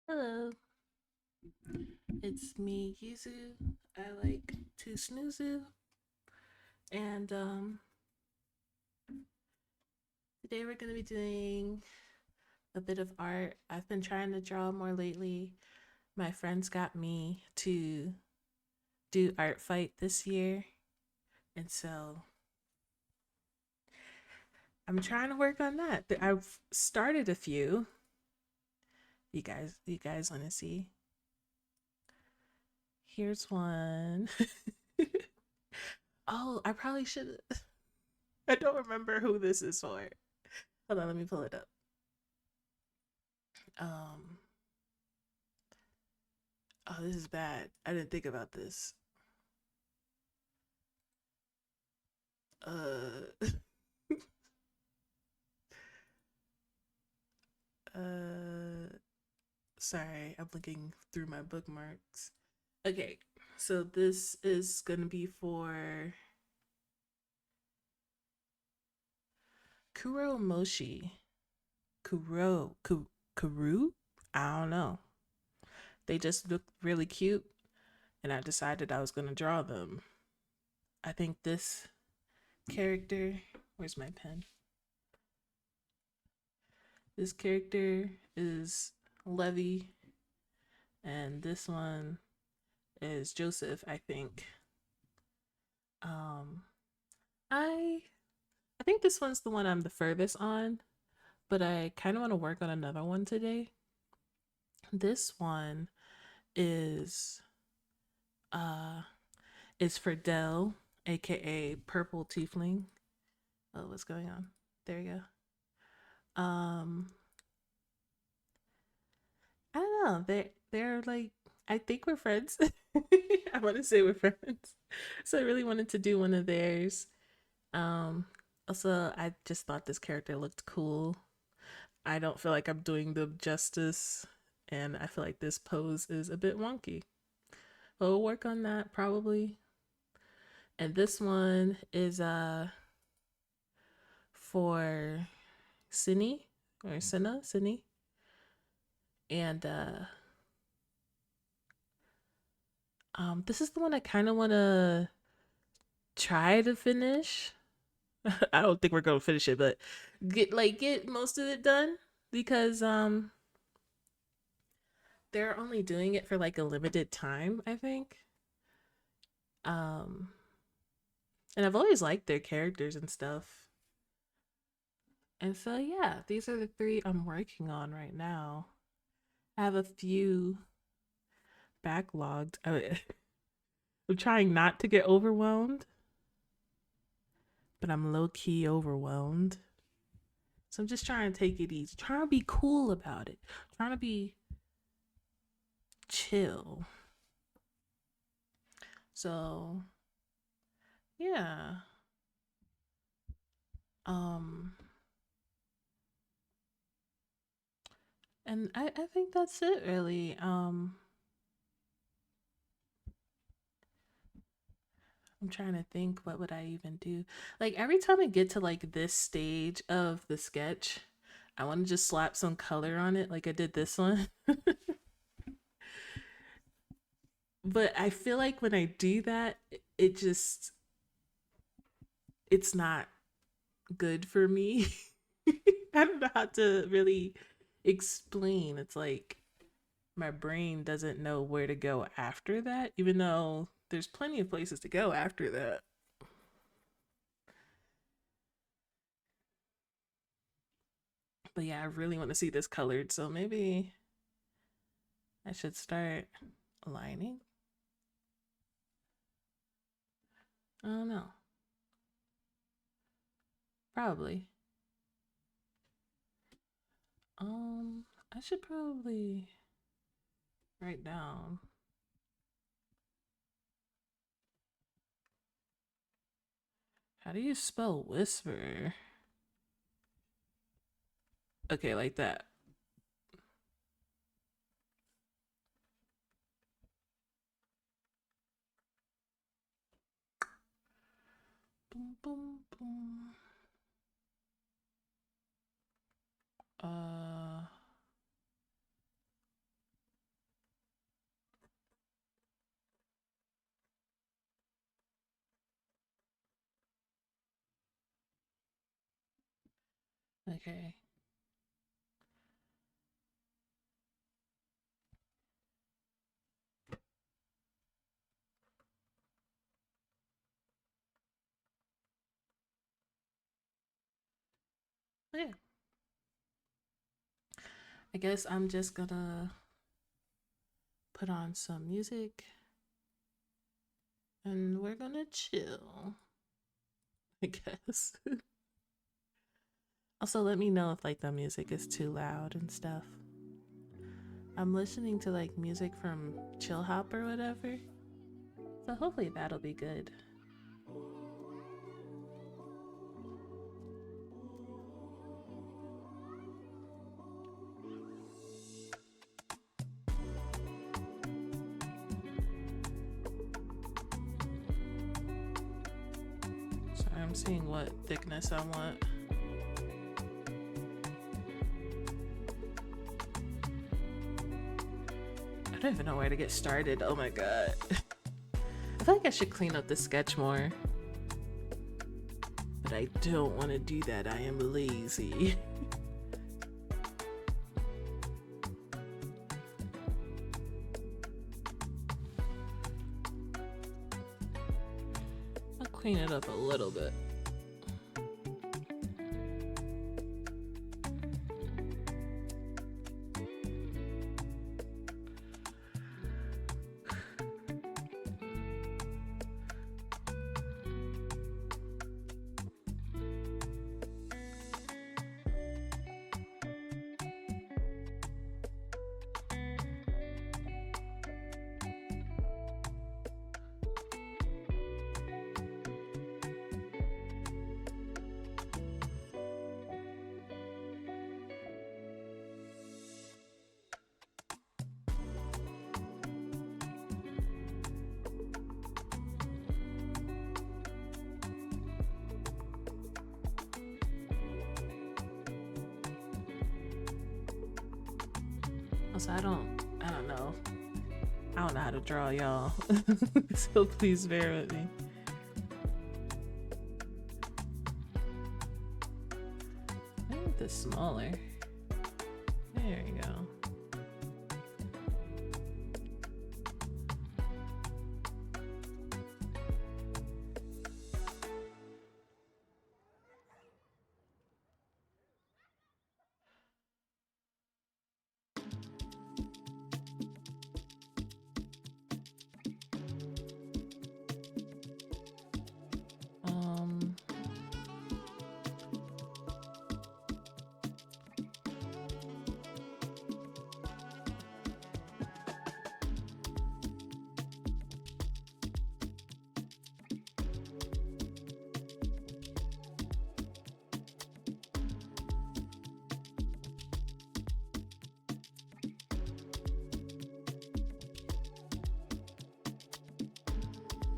Hello, it's me, Yuzu. I like to snooze, and today we're gonna be doing a bit of art. I've been trying to draw more lately. My friends got me to do art fight this year, and so I'm trying to work on that. I've started a few. You guys want to see? Here's one. Oh, I probably should. I don't remember who this is for. Hold on, let me pull it up. Um, oh, this is bad. I didn't think about this. Uh, uh, sorry, I'm looking through my bookmarks. Okay, so this is gonna be for Kuro Moshi. Kuru? I don't know. They just look really cute, and I decided I was gonna draw them. I think this character, where's my pen? This character is Levy, and this one is Joseph, I think. Um, I I think this one's the one I'm the furthest on, but I kind of want to work on another one today. This one is uh is for Dell, aka Purple Tiefling. Oh, what's going on? There you go. I don't know. They're like, I think we're friends. I want to say we're friends. So I really wanted to do one of theirs. Um Also, I just thought this character looked cool. I don't feel like I'm doing them justice, and I feel like this pose is a bit wonky. But we'll work on that probably. And this one is for Cine or Cine. And this is the one I kind of want to try to finish. I don't think we're going to finish it, but get most of it done because they're only doing it for like a limited time, I think. Um and I've always liked their characters and stuff. And so yeah, these are the three I'm working on right now. I have a few backlogged. I'm trying not to get overwhelmed, but I'm low key overwhelmed. So I'm just trying to take it easy, trying to be cool about it, trying to be chill. So yeah. Um and I think that's it really. I'm trying to think, what would I even do? Like every time I get to like this stage of the sketch, I want to just slap some color on it like I did this one. But I feel like when I do that, it just it's not good for me. I don't know how to really explain. It's like my brain doesn't know where to go after that, even though there's plenty of places to go after that. But yeah, I really want to see this colored, so maybe I should start aligning. I don't know. Probably. Um, I should probably write down. How do you spell whisper? Okay, like that. Boom, boom, boom. Uh, Okay. Okay. I guess I'm just gonna put on some music and we're gonna chill, I guess. Also, let me know if like the music is too loud and stuff. I'm listening to like music from Chill Hop or whatever, so hopefully that'll be good. So I'm seeing what thickness I want. I don't even know where to get started. Oh my god. I feel like I should clean up the sketch more. But I don't want to do that. I am lazy. I'll clean it up a little bit. Also, I don't know. I don't know how to draw, y'all. So please bear with me. I want this smaller. There we go.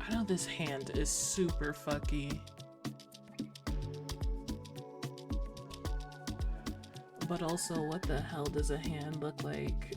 I know this hand is super fucky. But also, what the hell does a hand look like?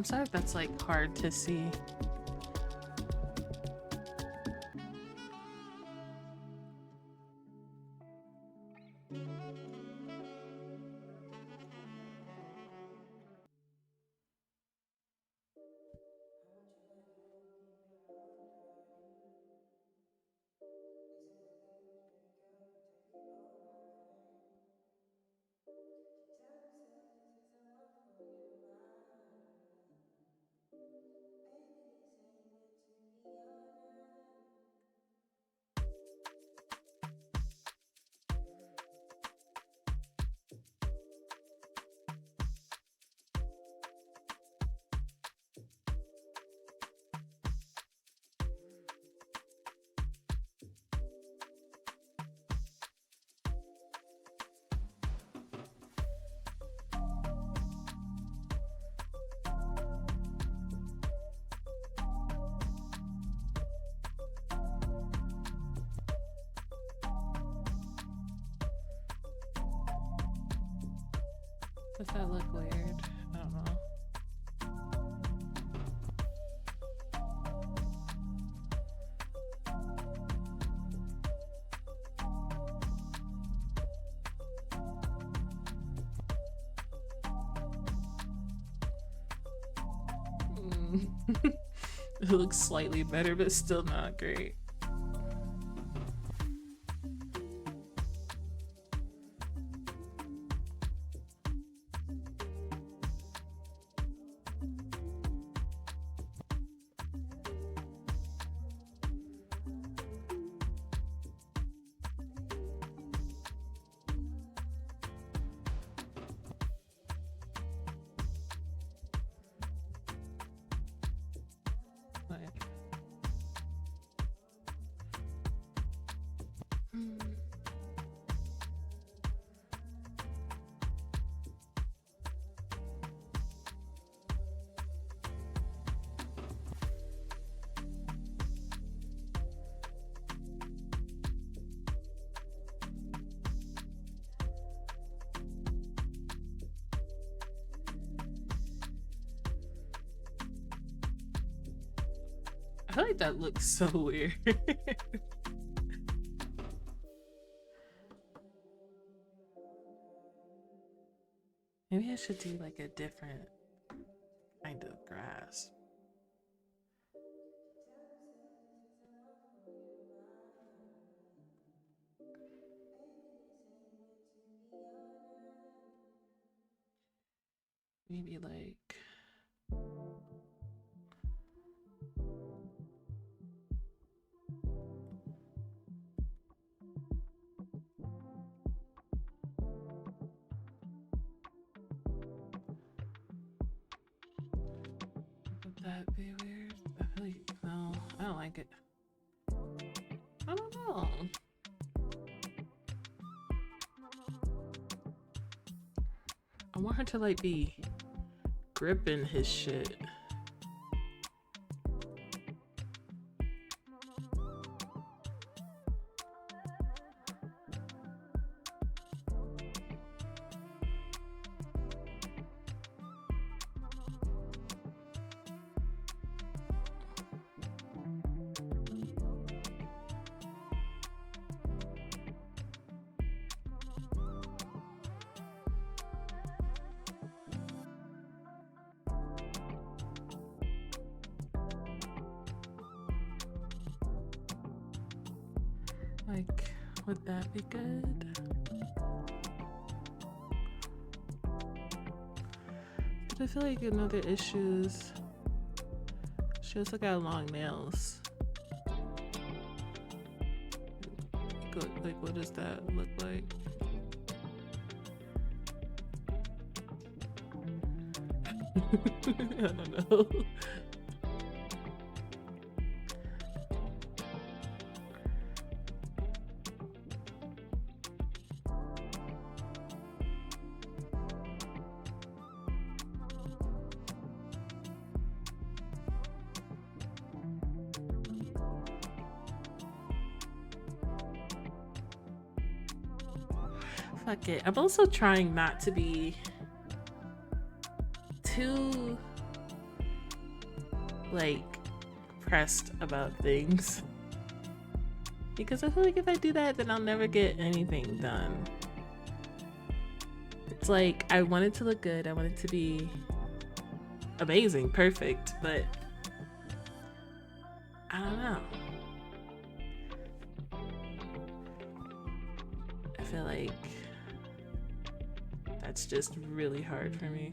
I'm sorry if that's like hard to see. Does that look weird? I don't know. It looks slightly better, but still not great. I feel like that looks so weird. Maybe I should do like a different kind of grass. Maybe like would that be weird? I feel like no, I don't like it. I don't know. I want her to like be gripping his shit. Like, would that be good? But I feel like another issue is she also got long nails. Like, what does that look like? I don't know. Fuck it. I'm also trying not to be too like pressed about things. Because I feel like if I do that, then I'll never get anything done. It's like, I want it to look good, I want it to be amazing, perfect, but I don't know. I feel like that's just really hard for me.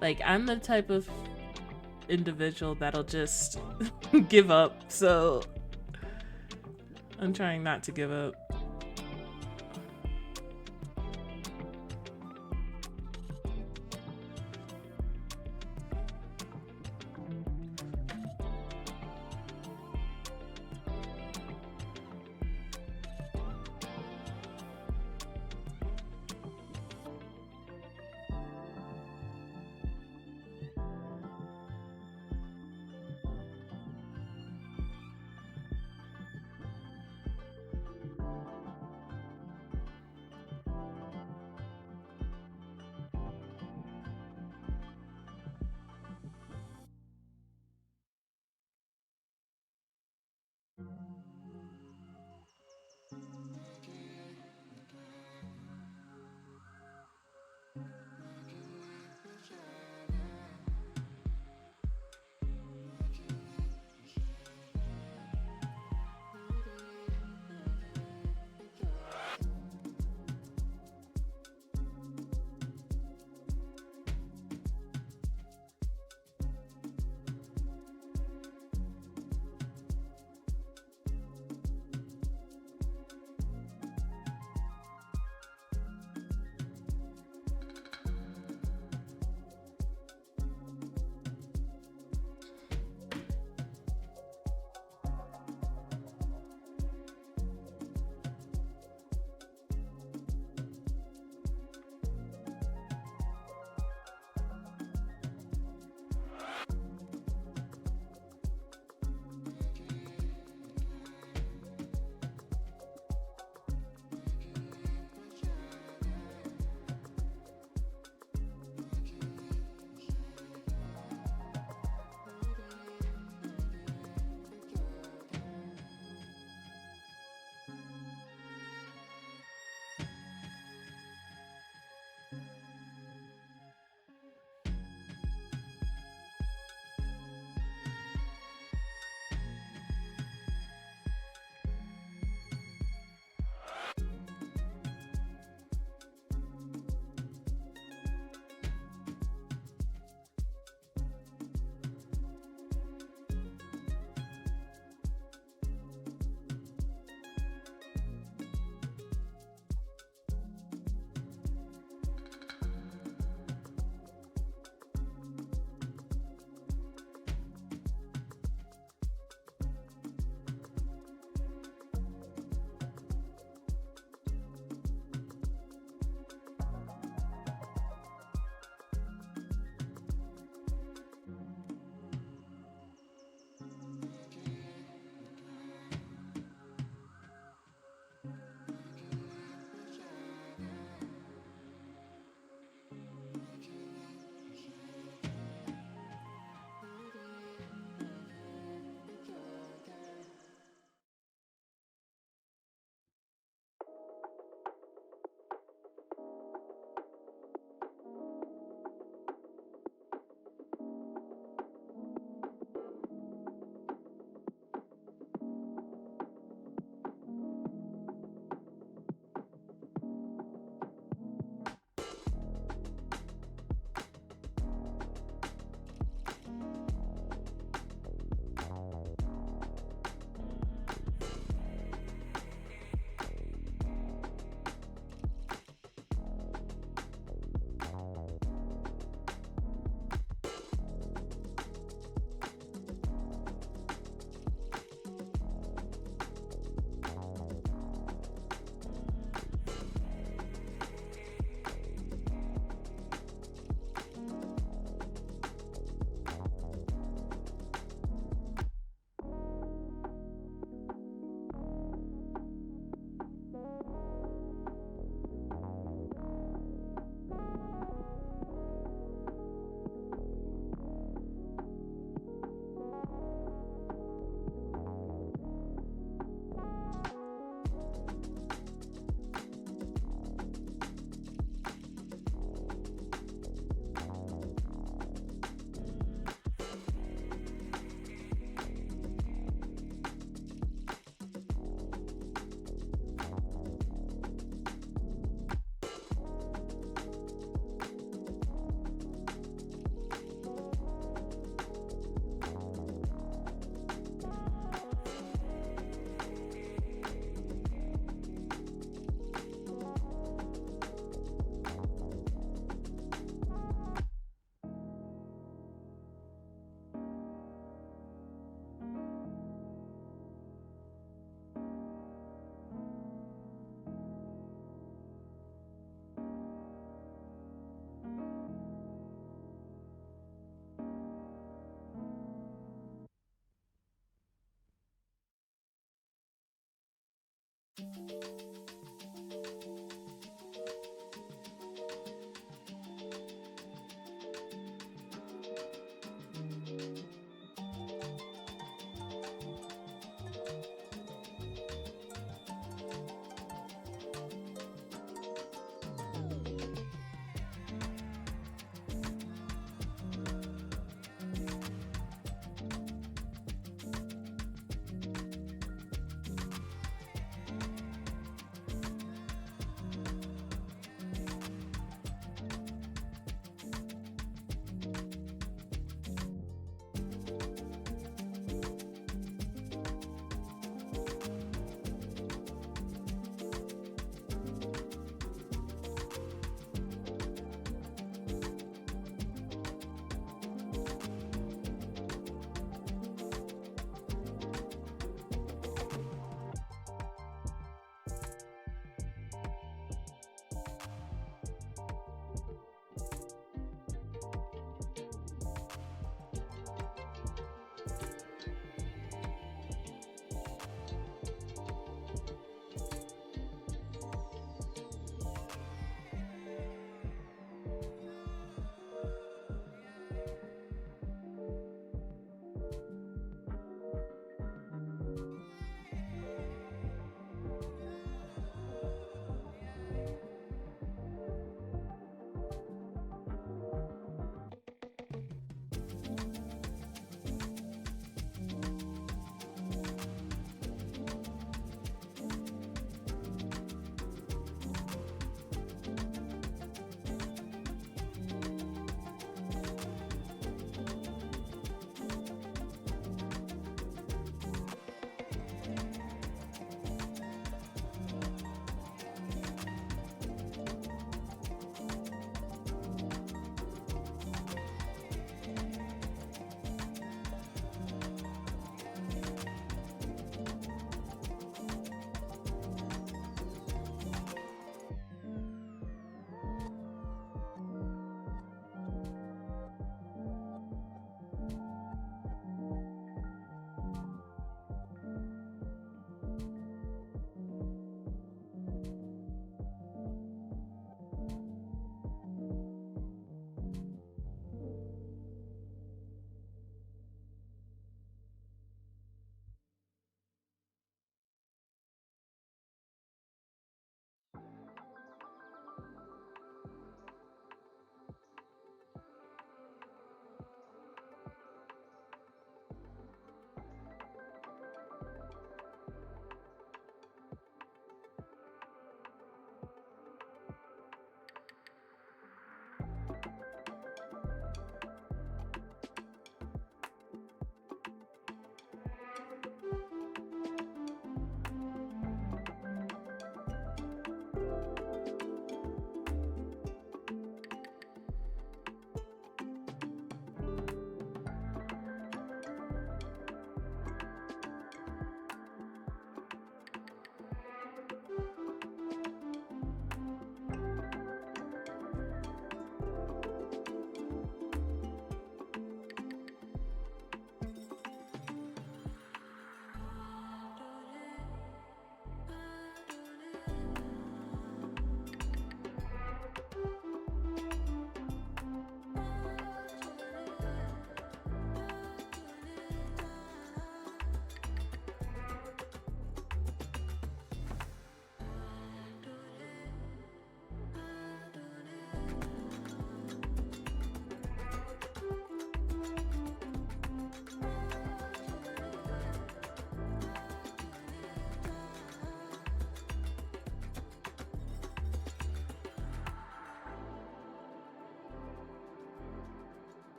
Like, I'm the type of individual that'll just give up, so I'm trying not to give up.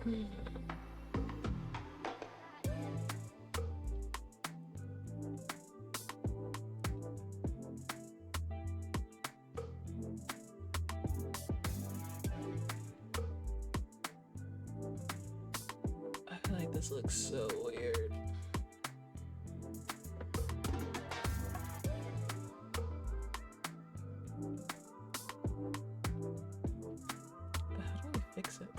I feel like this looks so weird. But how do we fix it?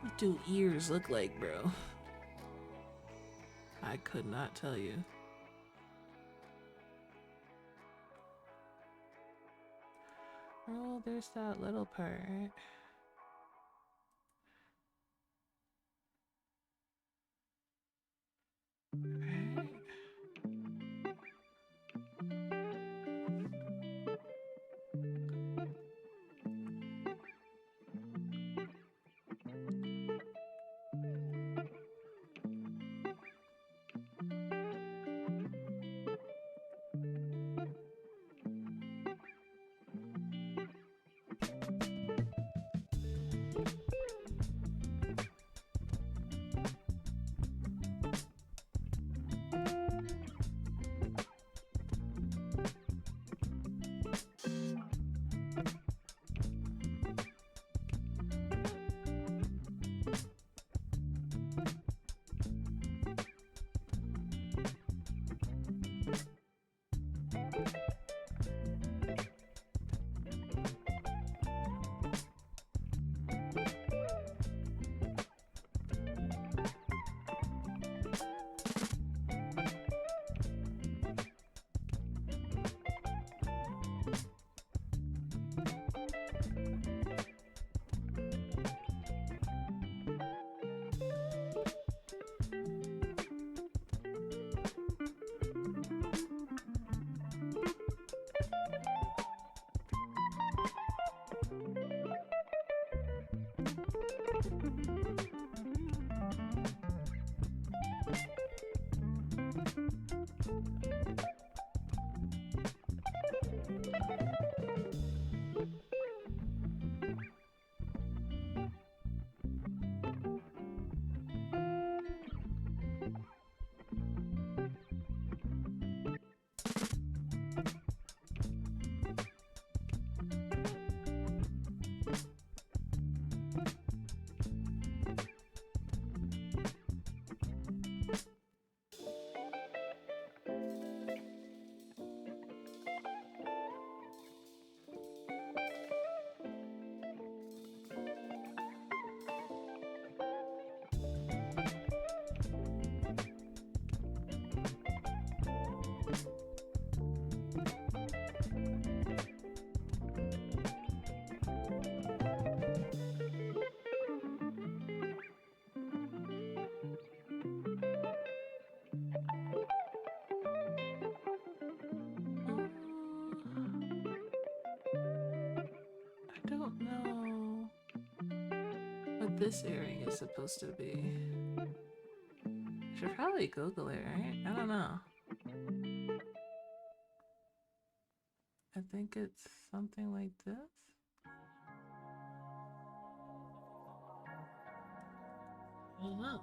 What do ears look like, bro? I could not tell you. Oh, there's that little part. Right? I don't know what this earring is supposed to be. I should probably Google it, right? I don't know. I think it's something like this. I don't know.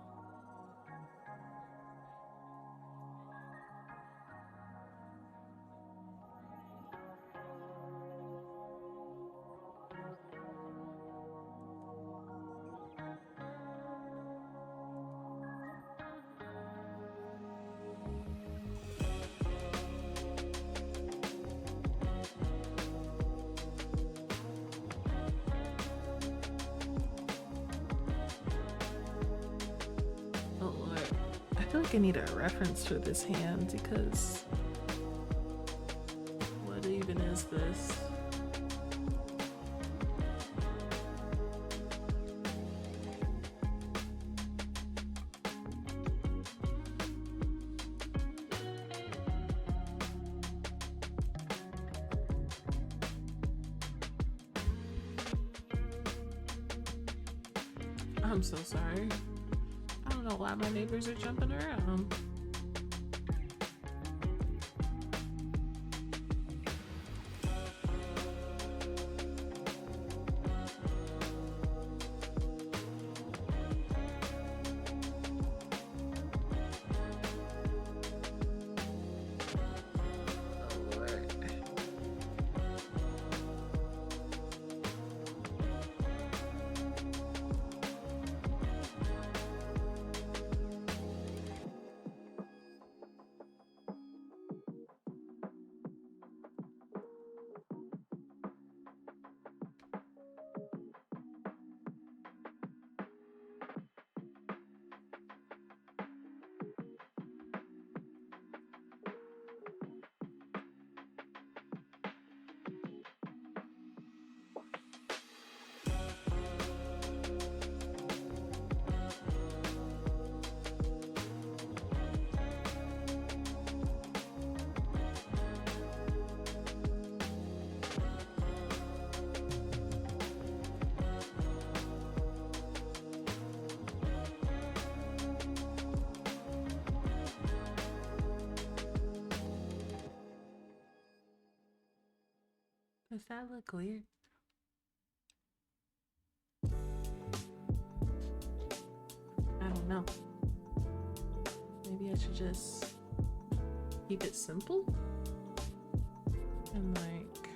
Oh Lord, I feel like I need a reference for this hand because what even is this? I'm so sorry. I don't know why my neighbors are jumping around. Oh Lord. Does that look weird? I don't know. Maybe I should just keep it simple and like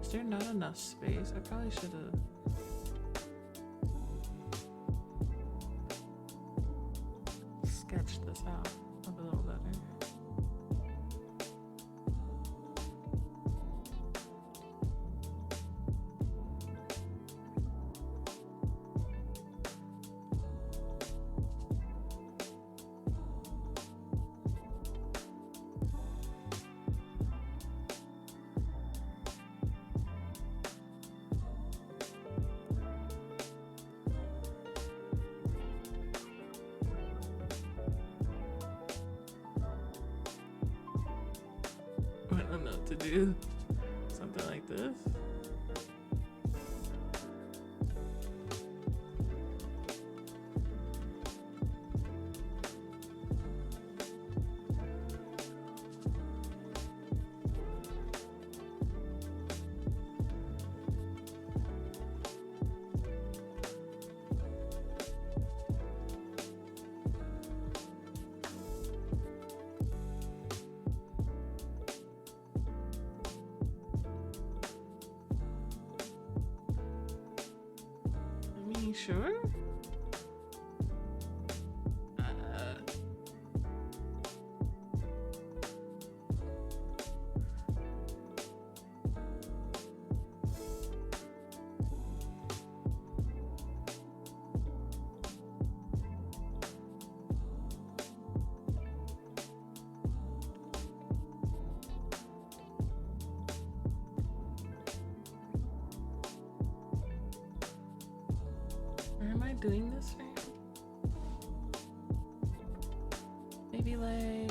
is there not enough space? I probably should have sketched this out a little better. I don't know what to do. Something like this. You sure? Or am I doing this right? Maybe like,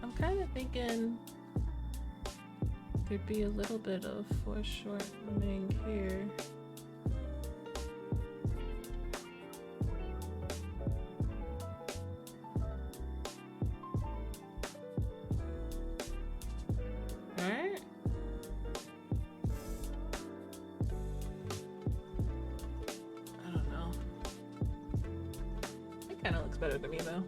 I'm kind of thinking there'd be a little bit of foreshortening here. Alright. I don't know. It kind of looks better to me though.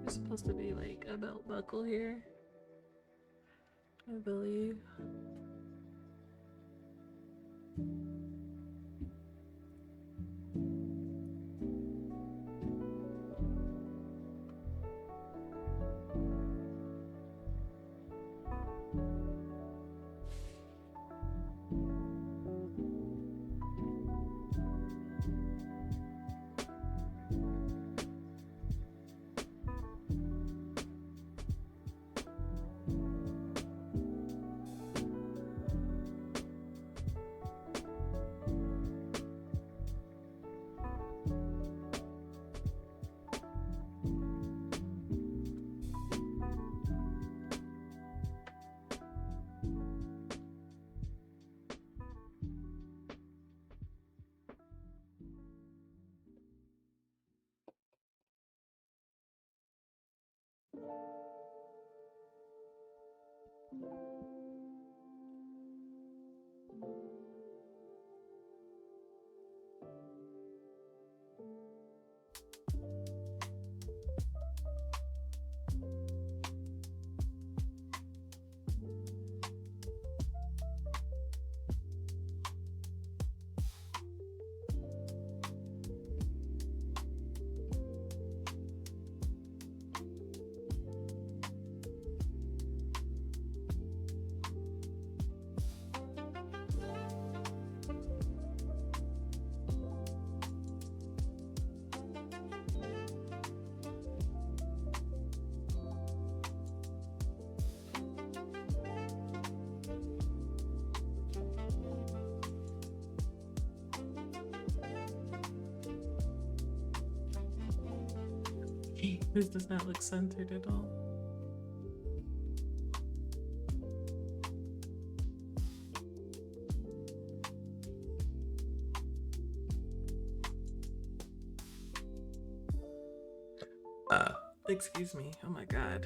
There's supposed to be like a belt buckle here, I believe. This does not look centered at all. Excuse me. Oh my god.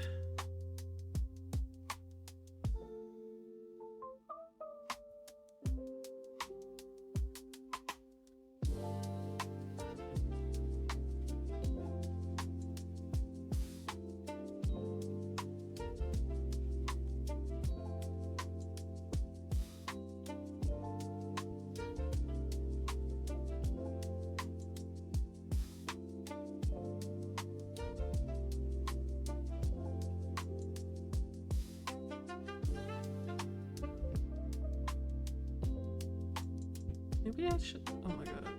Maybe I should. Oh my god.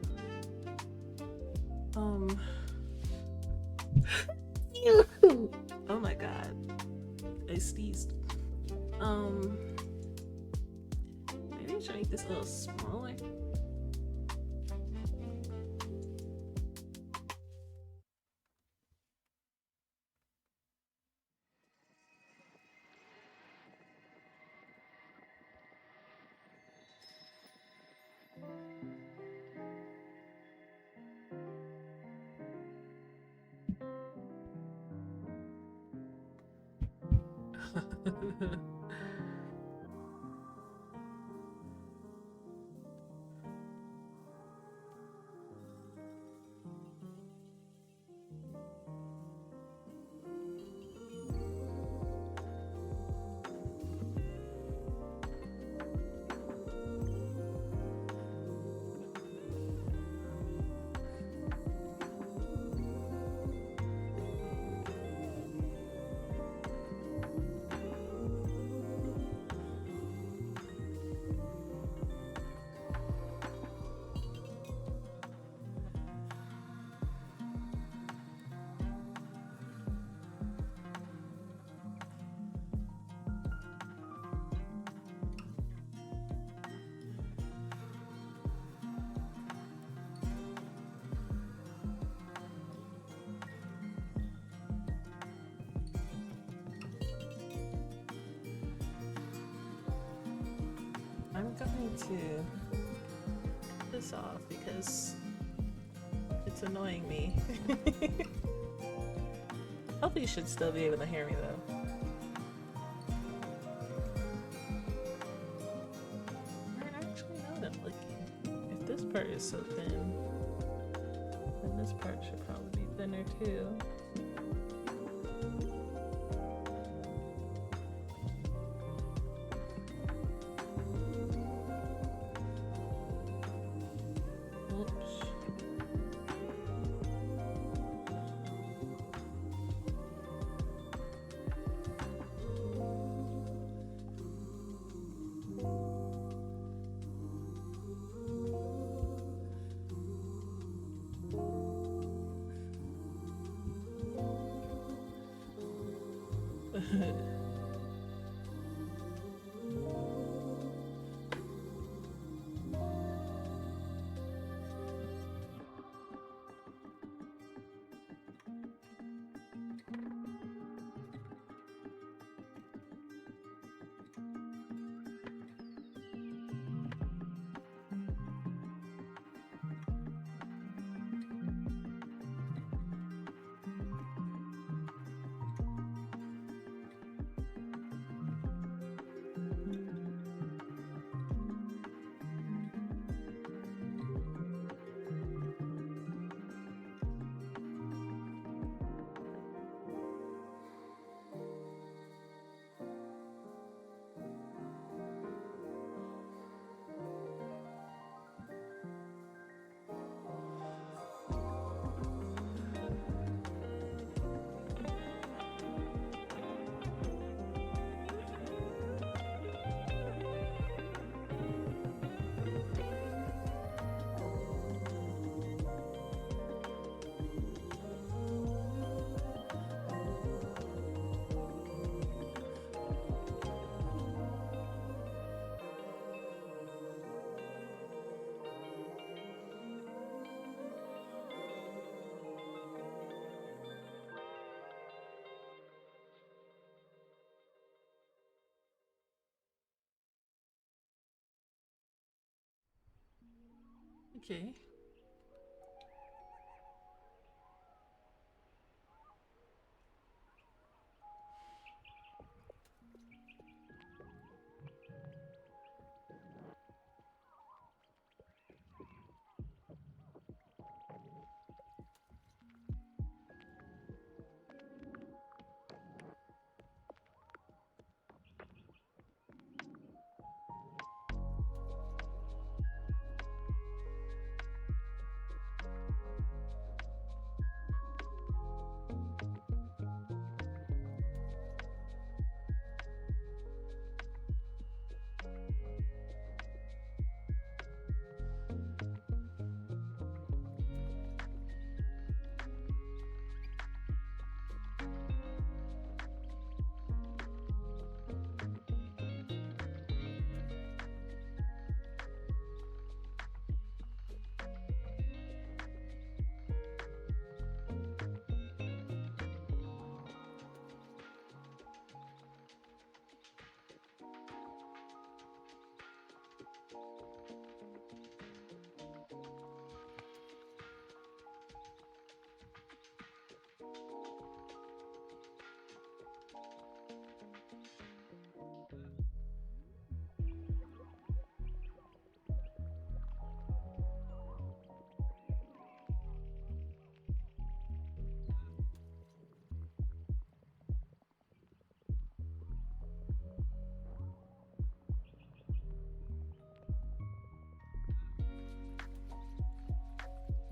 Oh my god. I sneezed. Maybe I should make this a little smaller. I'm going to cut this off because it's annoying me. Hopefully you should still be able to hear me though. Actually, now that I'm looking, if this part is so thin, then this part should probably be thinner too. Okay.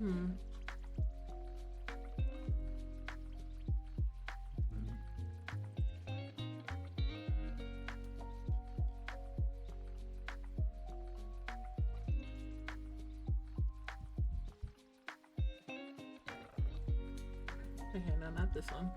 Hmm. Okay, no, not this one.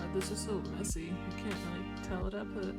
God, this is so messy. I can't really tell what I put.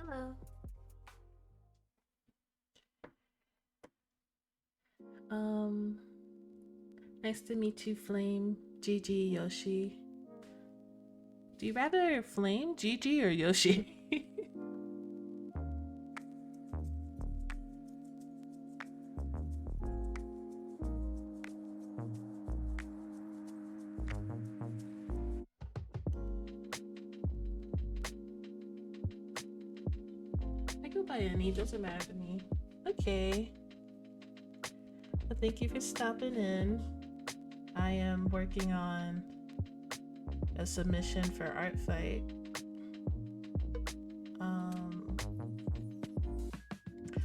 Hello. Um, Nice to meet you, Flame, Gigi, Yoshi. Do you rather Flame, Gigi, or Yoshi? I go by any, doesn't matter to me. Okay. Well, thank you for stopping in. I am working on a submission for ARTFIGHT.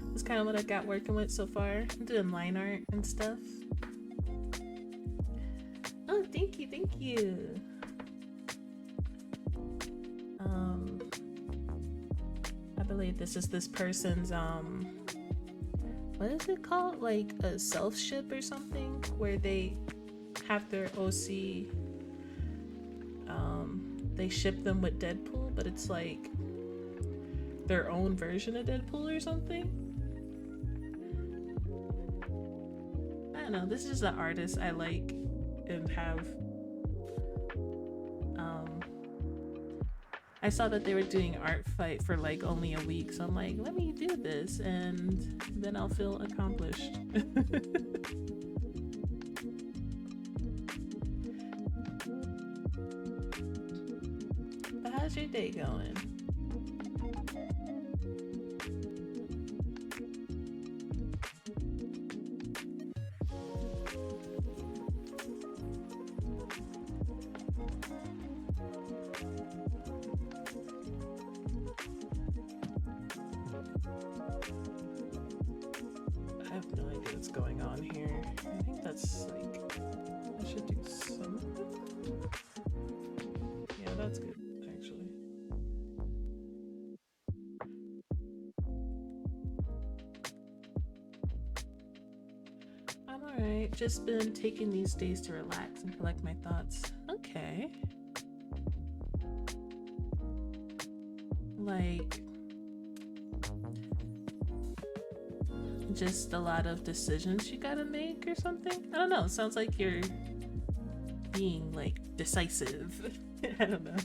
That's kind of what I got working with so far. I'm doing line art and stuff. Oh, thank you, thank you. I believe this is this person's what is it called? Like a self-ship or something, where they have their OC, they ship them with Deadpool, but it's like their own version of Deadpool or something. I don't know, this is an artist I like and have. I saw that they were doing ARTFIGHT for like only a week, so I'm like, let me do this and then I'll feel accomplished. But how's your day going? I have no idea what's going on here. I think that's like, I should do something. Yeah, that's good, actually. I'm alright. Just been taking these days to relax and collect my thoughts. Okay. Like, just a lot of decisions you gotta make or something? I don't know. It sounds like you're being like decisive. I don't know.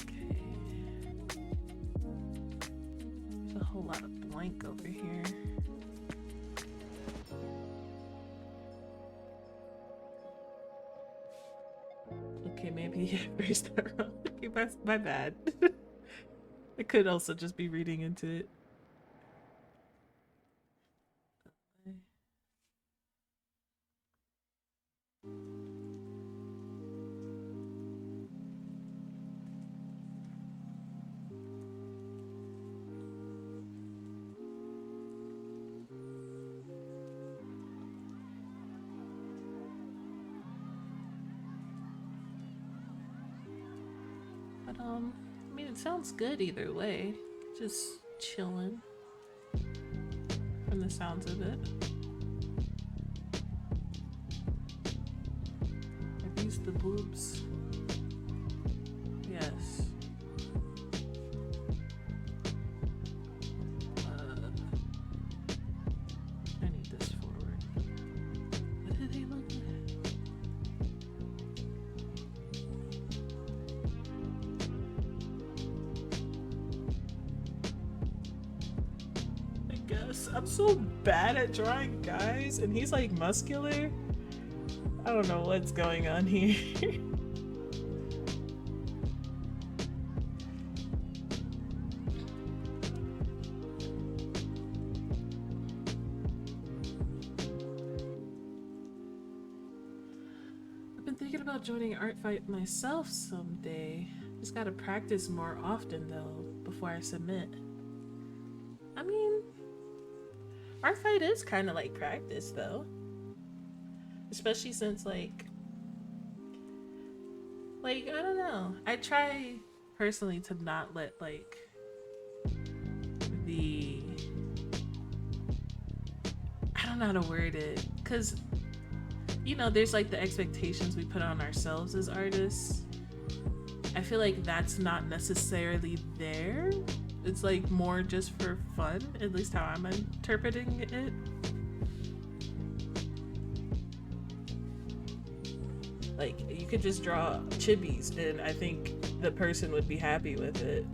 Okay. There's a whole lot of blank over here. Okay, maybe I phrased that wrong. My bad. I could also just be reading into it. But I mean, it sounds good either way. Just chilling from the sounds of it. Are these the boobs? Yes. I need this forward. What do they look like? I guess I'm so bad at drawing guys, and he's like muscular. I don't know what's going on here. I've been thinking about joining ARTFIGHT myself someday. Just gotta practice more often though before I submit. I mean, ARTFIGHT is kind of like practice though. Especially since like I don't know. I try personally to not let like the, I don't know how to word it, because you know there's like the expectations we put on ourselves as artists. I feel like that's not necessarily there. It's like more just for fun, at least how I'm interpreting it. Like, you could just draw chibis and I think the person would be happy with it.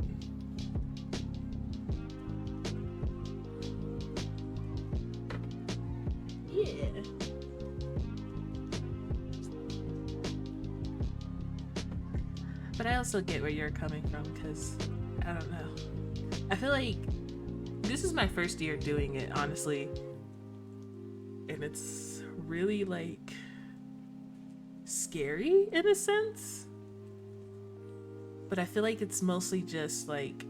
Yeah. But I also get where you're coming from, because, I don't know. I feel like this is my first year doing it, honestly. And it's really like scary in a sense, but I feel like it's mostly just like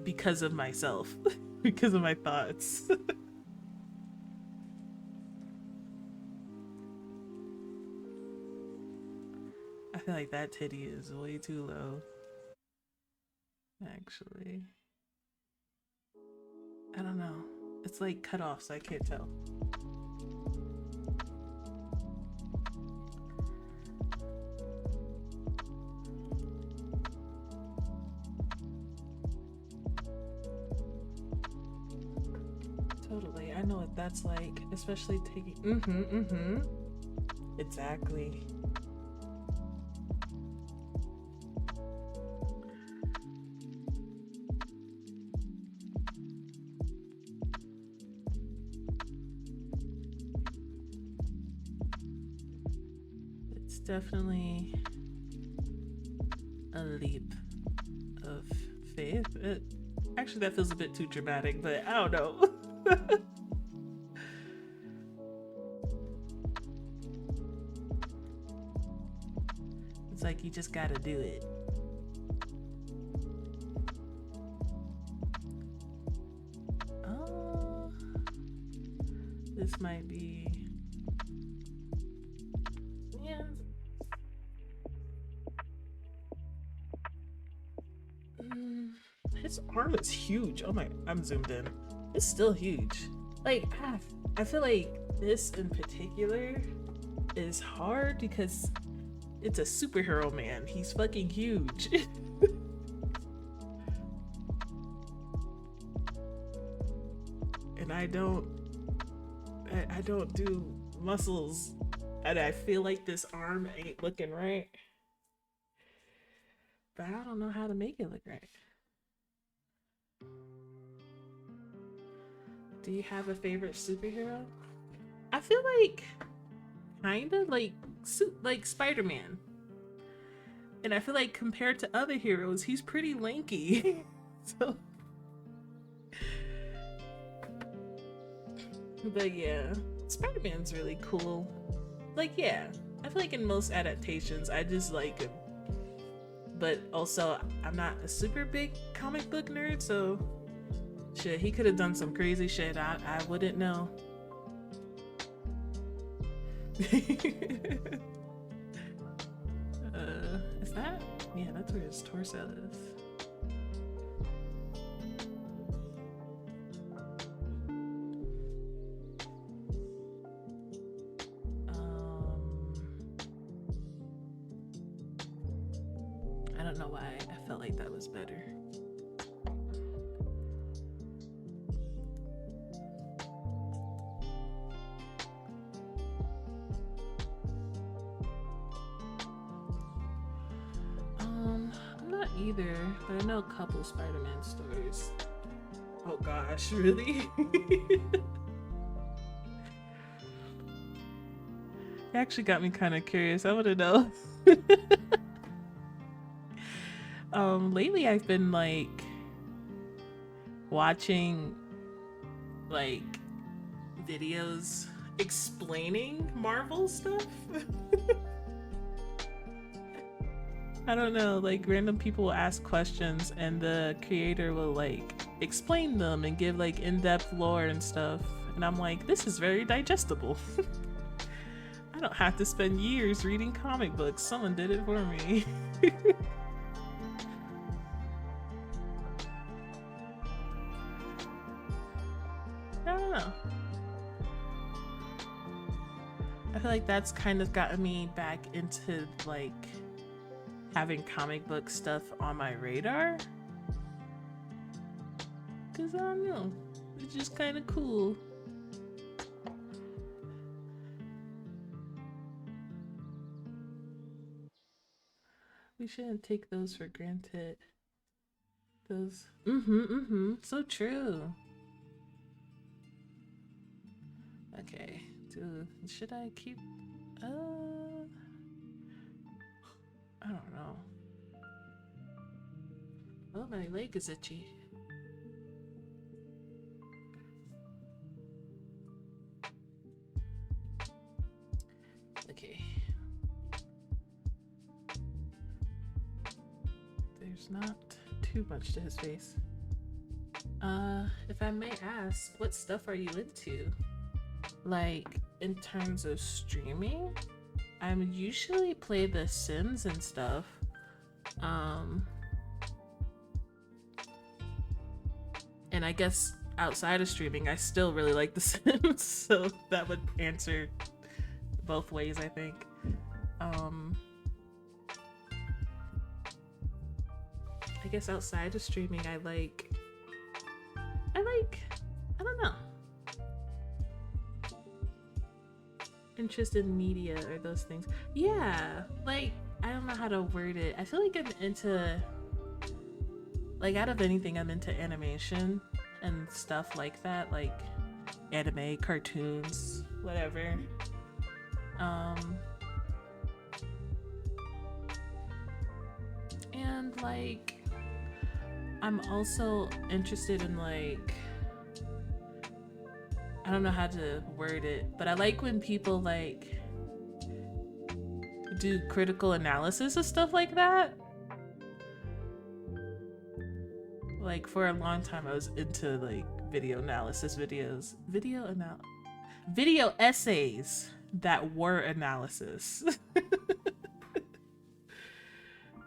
because of myself, because of my thoughts. I feel like that titty is way too low, actually. I don't know, it's like cut off, so I can't tell. Totally, I know what that's like, especially taking, exactly. It's definitely a leap of faith. Actually, that feels a bit too dramatic, but I don't know. It's like you just gotta do it. This might be, yeah. His arm is huge. Oh my, I'm zoomed in. It's still huge. Like, I feel like this in particular is hard because it's a superhero man. He's fucking huge. And I don't do muscles, and I feel like this arm ain't looking right. But I don't know how to make it look right. Do you have a favorite superhero? I feel like kinda like Spider-Man. And I feel like compared to other heroes, he's pretty lanky. So, but yeah, Spider-Man's really cool. Like, yeah, I feel like in most adaptations, I just like him. But also, I'm not a super big comic book nerd, so shit, he could have done some crazy shit. I wouldn't know. Is that? Yeah, that's That's where his torso is. I don't know why I felt like that was better. I'm not either, but I know a couple Spider-Man stories. Oh gosh, really? It actually got me kind of curious. I want to know. Lately I've been like watching like videos explaining Marvel stuff. I don't know, like random people will ask questions and the creator will like explain them and give like in-depth lore and stuff. And I'm like, this is very digestible. I don't have to spend years reading comic books. Someone did it for me. I don't know. I feel like that's kind of gotten me back into like having comic book stuff on my radar. Cause I don't know, it's just kind of cool. We shouldn't take those for granted. Those, so true. Okay, should I keep, I don't know. Oh, my leg is itchy. Okay. There's not too much to his face. If I may ask, what stuff are you into? Like, in terms of streaming? I usually play The Sims and stuff. And I guess outside of streaming, I still really like The Sims, so that would answer both ways, I think. I guess outside of streaming, I don't know. Interest in media or those things. Yeah, like, I don't know how to word it. I feel like I'm into, like, out of anything, I'm into animation and stuff like that, like anime, cartoons, whatever. And like, I'm also interested in like, I don't know how to word it, but I like when people like do critical analysis of stuff like that. Like for a long time I was into like video analysis videos, video essays that were analysis.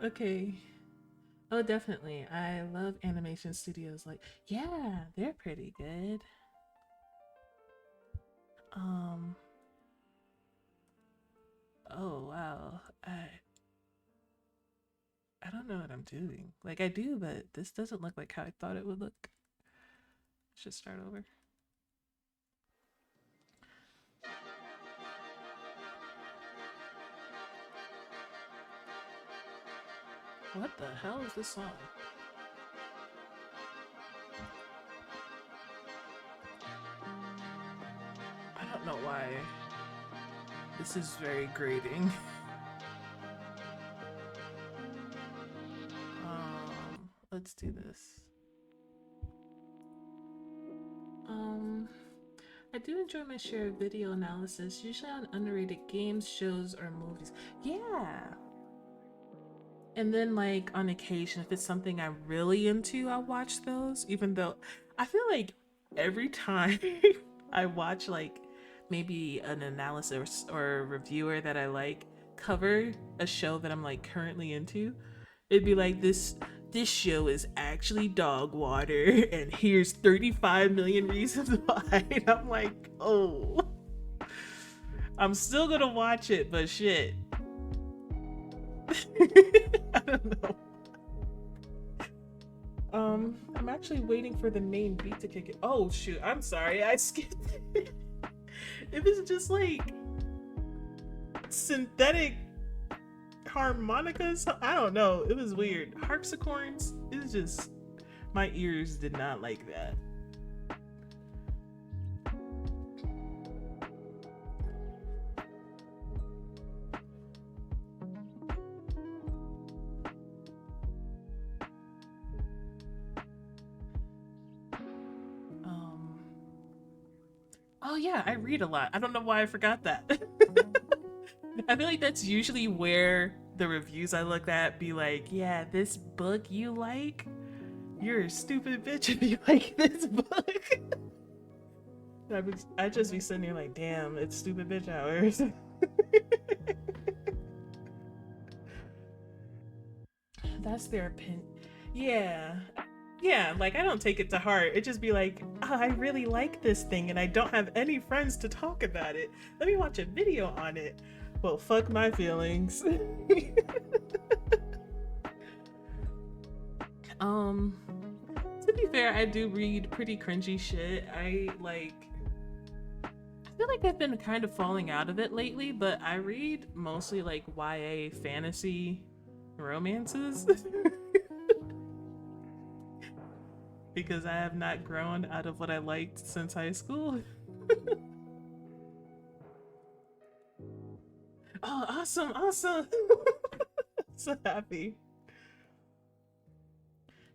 Okay. Oh, definitely. I love animation studios. Like, yeah, they're pretty good. Oh wow. I don't know what I'm doing. Like I do, but this doesn't look like how I thought it would look. Let's just start over. What the hell is this song? I don't know why. This is very grating. Let's do this. I do enjoy my share of video analysis, usually on underrated games, shows, or movies. Yeah. And then like on occasion, if it's something I'm really into, I'll watch those, even though I feel like every time I watch like maybe an analysis or a reviewer that I like cover a show that I'm like currently into, It'd be like this show is actually dog water and here's 35 million reasons why. And I'm like, oh, I'm still gonna watch it, but shit. I don't know. I'm actually waiting for the main beat to kick it. Oh shoot, I'm sorry, I skipped it. It was just like synthetic harmonicas. I don't know. It was weird. Harpsichords. It was just, my ears did not like that. Oh yeah, I read a lot. I don't know why I forgot that. I feel like that's usually where the reviews I look at be like, yeah, this book you like? You're a stupid bitch if you like this book. I'd just be sitting there like, damn, it's stupid bitch hours. That's their opinion. Yeah. Yeah, like I don't take it to heart. It just be like, oh, I really like this thing and I don't have any friends to talk about it. Let me watch a video on it. Well, fuck my feelings. To be fair, I do read pretty cringy shit. I feel like I've been kind of falling out of it lately, but I read mostly like YA fantasy romances. Because I have not grown out of what I liked since high school. Oh, awesome, awesome. So happy.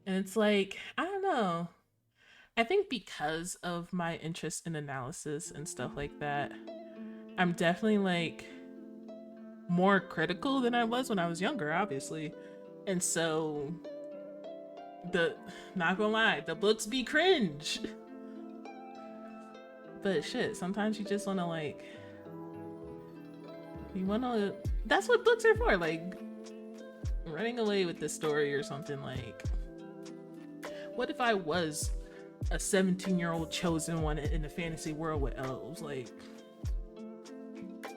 And it's like, I don't know. I think because of my interest in analysis and stuff like that, I'm definitely like more critical than I was when I was younger, obviously. And so not gonna lie, the books be cringe. But shit, sometimes you just wanna like, that's what books are for, like running away with the story or something. Like, what if I was a 17-year-old chosen one in a fantasy world with elves? Like,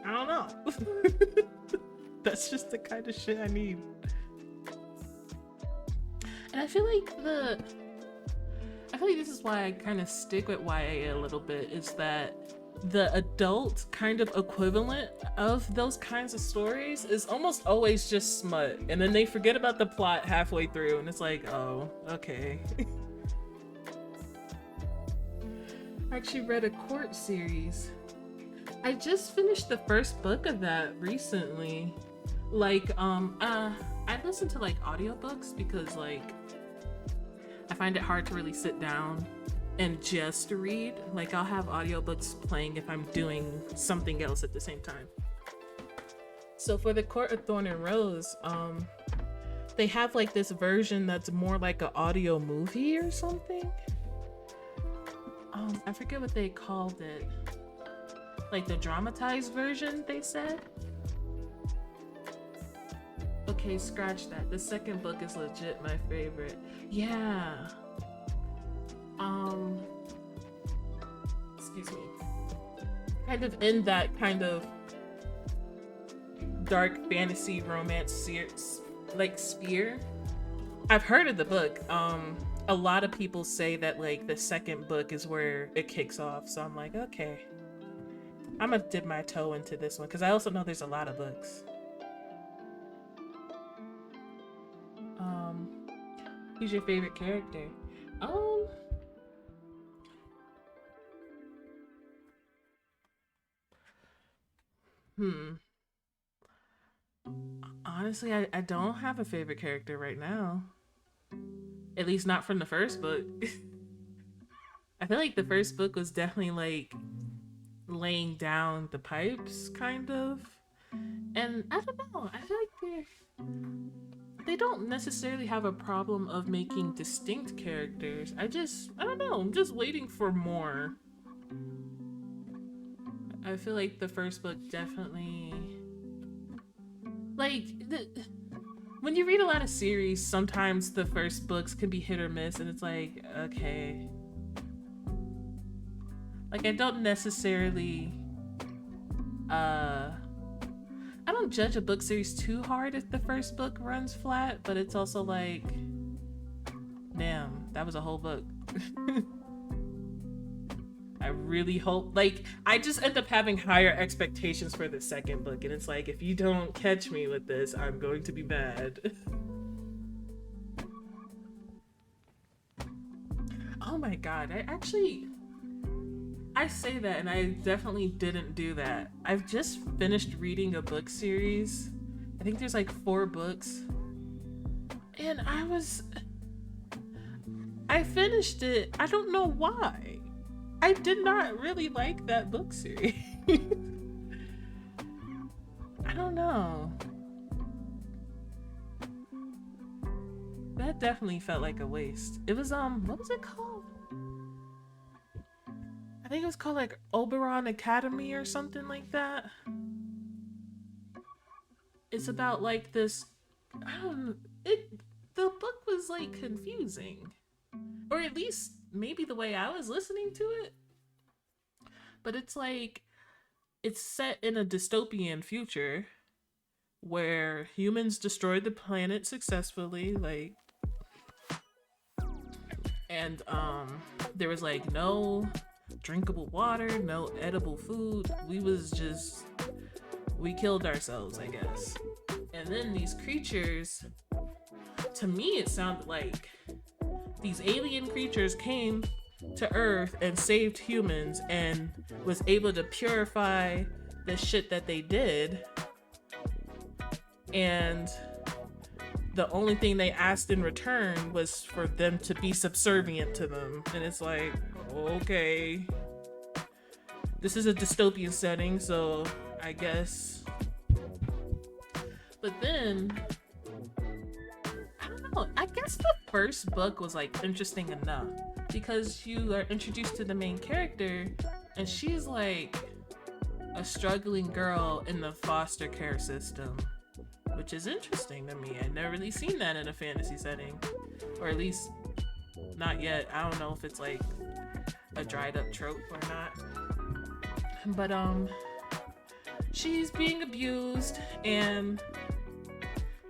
I don't know. That's just the kind of shit I need. And I feel like this is why I kind of stick with YA a little bit, is that the adult kind of equivalent of those kinds of stories is almost always just smut, and then they forget about the plot halfway through and it's like, oh, okay. I actually read a court series. I just finished the first book of that recently. Like, I listen to like audiobooks because like I find it hard to really sit down and just read. Like, I'll have audiobooks playing if I'm doing something else at the same time. So for the Court of Thorn and Rose, they have like this version that's more like an audio movie or something. I forget what they called it. Like the dramatized version, they said. Okay, scratch that. The second book is legit my favorite. Yeah. Excuse me. Kind of in that kind of dark fantasy romance sphere. I've heard of the book. A lot of people say that like the second book is where it kicks off. So I'm like, okay, I'm gonna dip my toe into this one because I also know there's a lot of books. Who's your favorite character? Honestly, I don't have a favorite character right now. At least not from the first book. I feel like the first book was definitely like laying down the pipes, kind of. And I don't know, I feel like they don't necessarily have a problem of making distinct characters. I don't know, I'm just waiting for more. I feel like the first book definitely, like, when you read a lot of series, sometimes the first books can be hit or miss, and it's like, okay. Like, I don't necessarily, I don't judge a book series too hard if the first book runs flat, but it's also like, damn, that was a whole book. I really hope, like, I just end up having higher expectations for the second book, and it's like, if you don't catch me with this, I'm going to be mad. Oh my god, I say that, and I definitely didn't do that. I've just finished reading a book series. I think there's like 4 books. And I finished it. I don't know why. I did not really like that book series. I don't know. That definitely felt like a waste. It was, what was it called? I think it was called like Oberon Academy or something like that. It's about like this, I don't know, the book was like confusing. Or at least maybe the way I was listening to it. But it's like, it's set in a dystopian future where humans destroyed the planet successfully, like, and there was like no drinkable water, no edible food. We killed ourselves, I guess. And then these creatures, to me it sounded like these alien creatures came to Earth and saved humans and was able to purify the shit that they did. And the only thing they asked in return was for them to be subservient to them. And it's like, okay, this is a dystopian setting, so I guess. But then, I don't know, I guess the first book was like interesting enough because you are introduced to the main character and she's like a struggling girl in the foster care system, which is interesting to me. I've never really seen that in a fantasy setting, or at least not yet. I don't know if it's like a dried up trope or not, but she's being abused and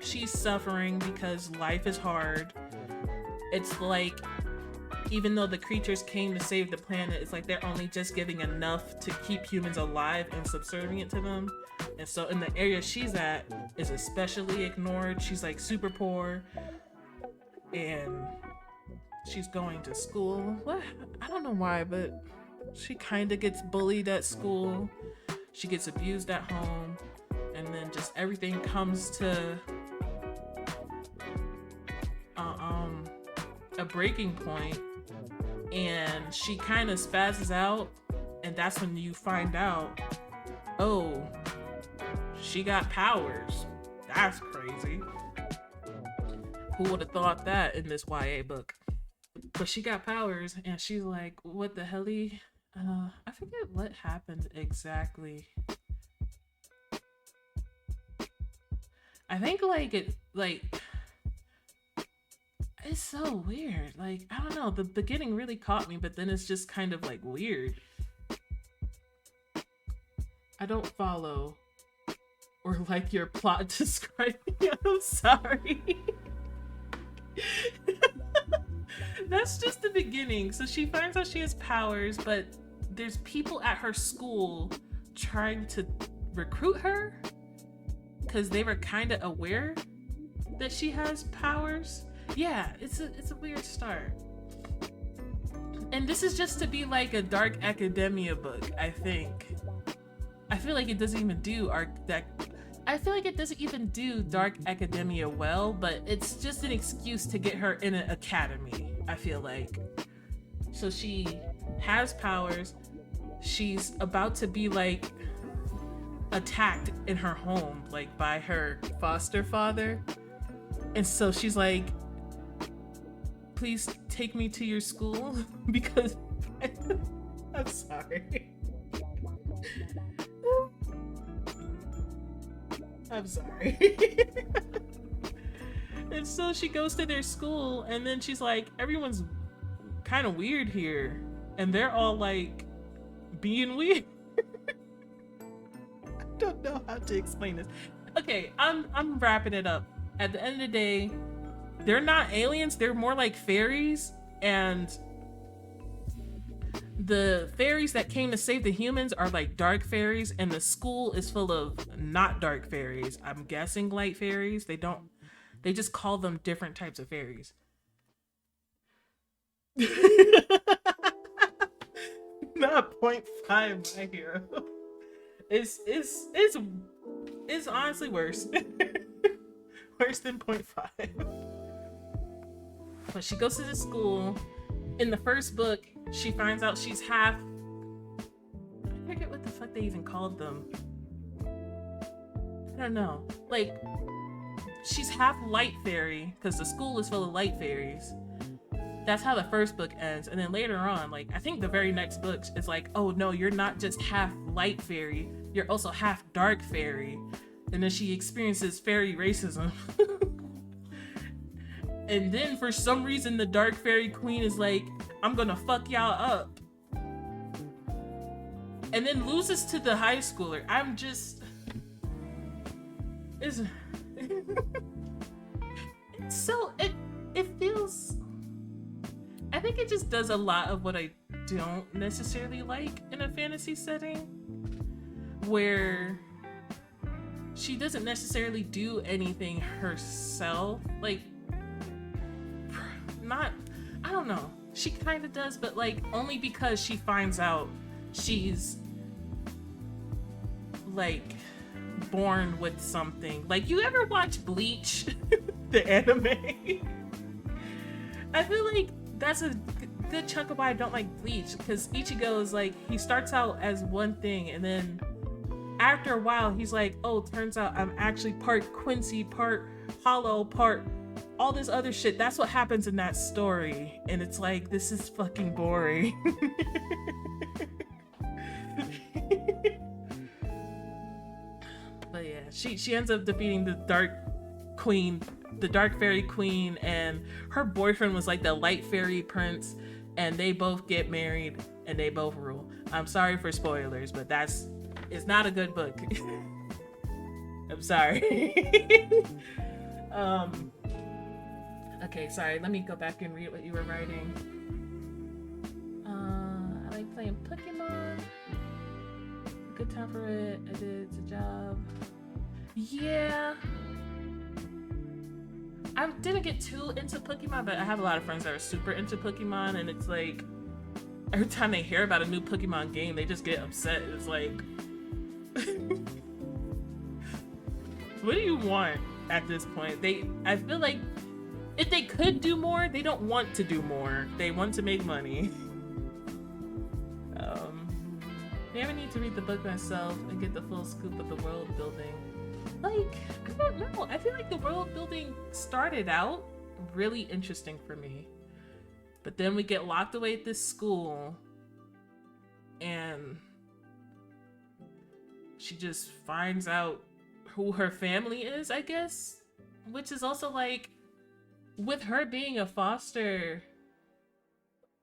she's suffering because life is hard. It's like, even though the creatures came to save the planet, it's like they're only just giving enough to keep humans alive and subservient to them. And so in the area she's at is especially ignored. She's like super poor and she's going to school. What? I don't know why, but she kind of gets bullied at school. She gets abused at home. And then just everything comes to a breaking point, and she kind of spazzes out, and that's when you find out, oh, she got powers. That's crazy. Who would have thought that in this YA book? But she got powers, and she's like, what the helly? I forget what happened exactly. I think it's so weird. Like, I don't know, the beginning really caught me, but then it's just kind of like weird. I don't follow or like your plot describing. I'm sorry. That's just the beginning. So she finds out she has powers, but there's people at her school trying to recruit her because they were kind of aware that she has powers. Yeah, it's a weird start. And this is just to be like a dark academia book, I think. I feel like it doesn't even do dark academia well, but it's just an excuse to get her in an academy, I feel like. So she has powers. She's about to be like attacked in her home, like by her foster father. And so she's like, please take me to your school because I'm sorry. I'm sorry. And so she goes to their school, and then she's like, everyone's kind of weird here, and they're all like being weird. I don't know how to explain this. Okay, I'm wrapping it up. At the end of the day, they're not aliens, they're more like fairies, and the fairies that came to save the humans are like dark fairies, and the school is full of not dark fairies. I'm guessing light fairies. They just call them different types of fairies. Not 0.5, my hero. It's honestly worse. Worse than 0.5. But she goes to the school. In the first book, she finds out she's half... I forget what the fuck they even called them. I don't know. Like, she's half light fairy, because the school is full of light fairies. That's how the first book ends. And then later on, like, I think the very next book is like, oh no, you're not just half light fairy, you're also half dark fairy. And then she experiences fairy racism. And then for some reason, the dark fairy queen is like, I'm gonna fuck y'all up. And then loses to the high schooler. I'm just... It's so... It feels... I think it just does a lot of what I don't necessarily like in a fantasy setting, where she doesn't necessarily do anything herself. Like, not, I don't know. She kind of does, but like only because she finds out she's like born with something. Like, you ever watch Bleach, the anime? I feel like that's a good chunk of why I don't like Bleach, because Ichigo is like, he starts out as one thing, and then after a while he's like, oh, turns out I'm actually part Quincy, part Hollow, part all this other shit. That's what happens in that story, and it's like, this is fucking boring. But yeah, she ends up defeating the dark fairy queen, and her boyfriend was like the light fairy prince, and they both get married and they both rule. I'm sorry for spoilers, but it's not a good book. I'm sorry. Okay, sorry, let me go back and read what you were writing. I like playing Pokemon. Good time for it. I did, it's a job. Yeah. I didn't get too into Pokemon, but I have a lot of friends that are super into Pokemon, and it's like, every time they hear about a new Pokemon game, they just get upset. It's like, what do you want at this point? I feel like if they could do more, they don't want to do more. They want to make money. Maybe I need to read the book myself and get the full scoop of the world building. Like, I don't know. I feel like the world building started out really interesting for me. But then we get locked away at this school, and she just finds out who her family is, I guess. Which is also like, with her being a foster,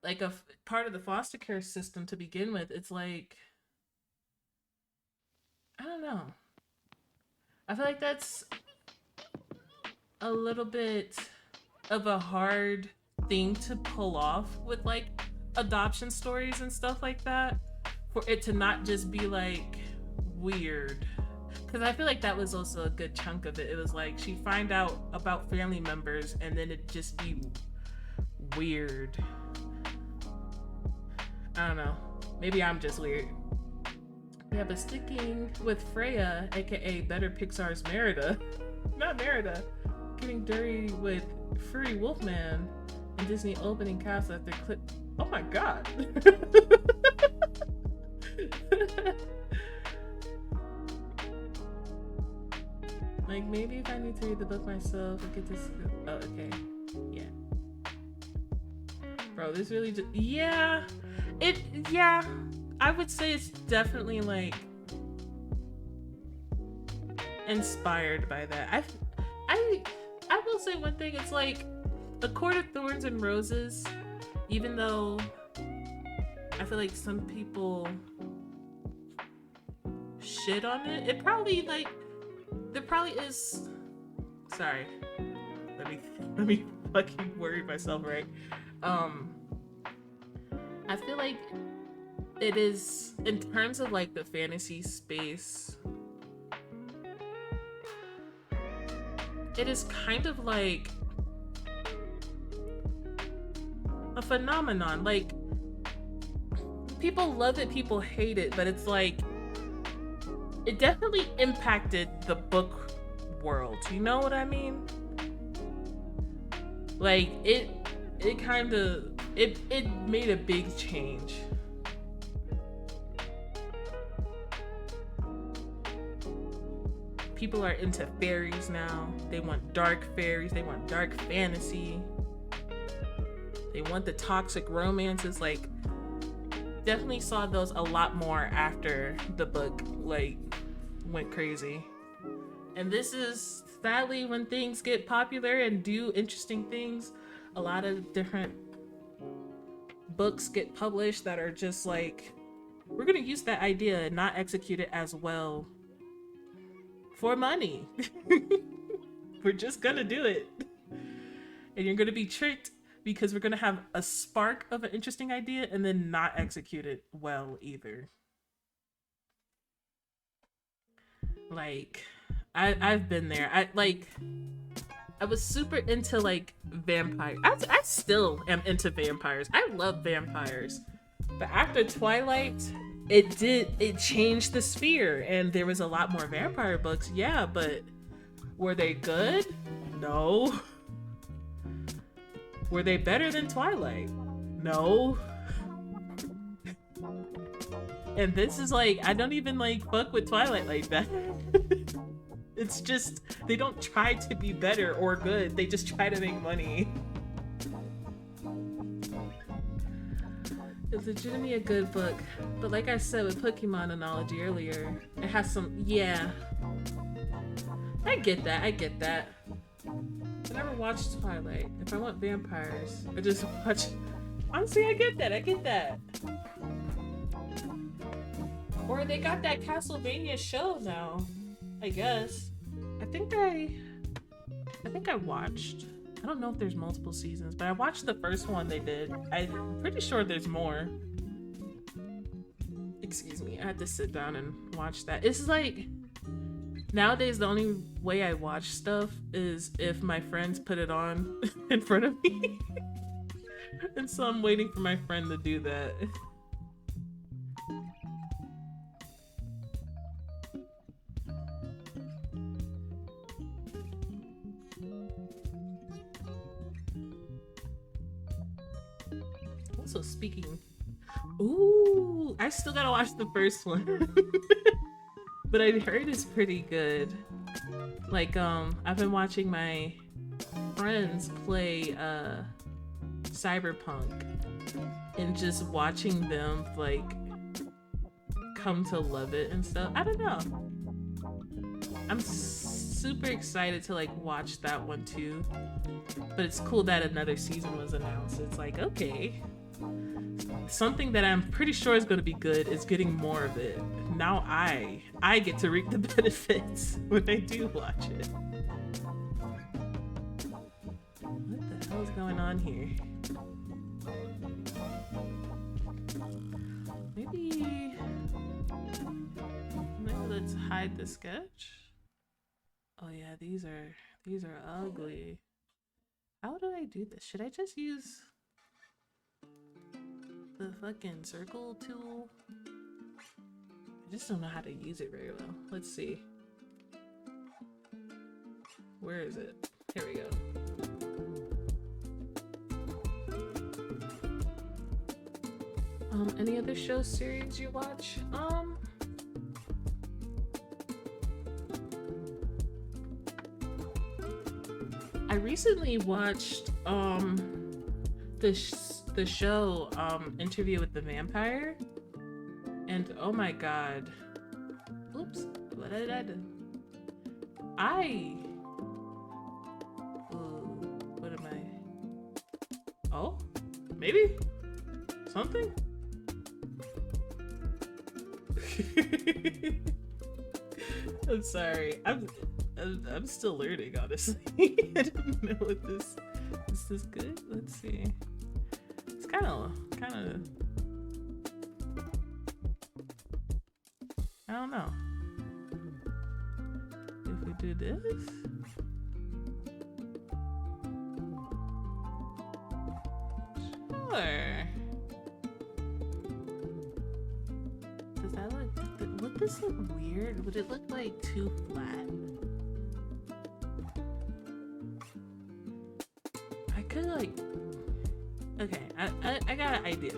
like a part of the foster care system to begin with, it's like, I don't know. I feel like that's a little bit of a hard thing to pull off with like adoption stories and stuff like that, for it to not just be like weird. Because I feel like that was also a good chunk of it. It was like she'd find out about family members and then it'd just be weird. I don't know. Maybe I'm just weird. Yeah, but sticking with Freya, aka Better Pixar's Merida, not Merida, getting dirty with Furry Wolfman and Disney opening cast after clip. Oh my god. Like, maybe if I need to read the book myself and get this. Oh, okay. Yeah. Bro, this really just. Yeah. Yeah. I would say it's definitely like inspired by that. I will say one thing, it's like A Court of Thorns and Roses, even though I feel like some people shit on it, it probably like there probably is, sorry, let me fucking word myself right. I feel like it is, in terms of like the fantasy space, it is kind of like a phenomenon. Like, people love it, people hate it, but it's like it definitely impacted the book world. You know what I mean? Like it kind of it made a big change. People are into fairies now. They want dark fairies, they want dark fantasy. They want the toxic romances. Like, definitely saw those a lot more after the book like went crazy. And this is sadly when things get popular and do interesting things, a lot of different books get published that are just like, we're gonna use that idea and not execute it as well for money. We're just gonna do it. And you're gonna be tricked because we're gonna have a spark of an interesting idea and then not execute it well either. Like, I've been there. I was super into like vampires. I still am into vampires. I love vampires. But after Twilight, it changed the sphere and there was a lot more vampire books. Yeah, but were they good? No. Were they better than Twilight? No. And this is like, I don't even like fuck with Twilight like that. It's just, they don't try to be better or good. They just try to make money. It's legitimately a good book. But like I said with Pokemon analogy earlier, it has some, yeah. I get that, I get that. I never watched Twilight. If I want vampires, I just watch. Honestly, I get that, I get that. Or they got that Castlevania show now, I guess. I think I watched. I don't know if there's multiple seasons, but I watched the first one they did. I'm pretty sure there's more. Excuse me, I had to sit down and watch that. It's like, nowadays the only way I watch stuff is if my friends put it on in front of me. And so I'm waiting for my friend to do that. Also speaking, ooh, I still gotta watch the first one. But I heard it's pretty good. Like, I've been watching my friends play Cyberpunk and just watching them like come to love it and stuff. I don't know. I'm super excited to like watch that one too. But it's cool that another season was announced. It's like, okay, something that I'm pretty sure is going to be good is getting more of it. Now I get to reap the benefits when I do watch it. What the hell is going on here? Maybe let's hide the sketch. Oh yeah, these are ugly. How do I do this? Should I just use the fucking circle tool? I just don't know how to use it very well. Let's see. Where is it? Here we go. Any other show series you watch? I recently watched the show Interview with the Vampire, and oh my god, oops, what did I do? Oh, maybe something. I'm sorry. I'm still learning, honestly. I don't know what this. Is this good? Let's see. It's kind of. I don't know. If we do this. Sure. Does that look? Would this look weird? Would it look like too flat? I could like. Okay, I got an idea.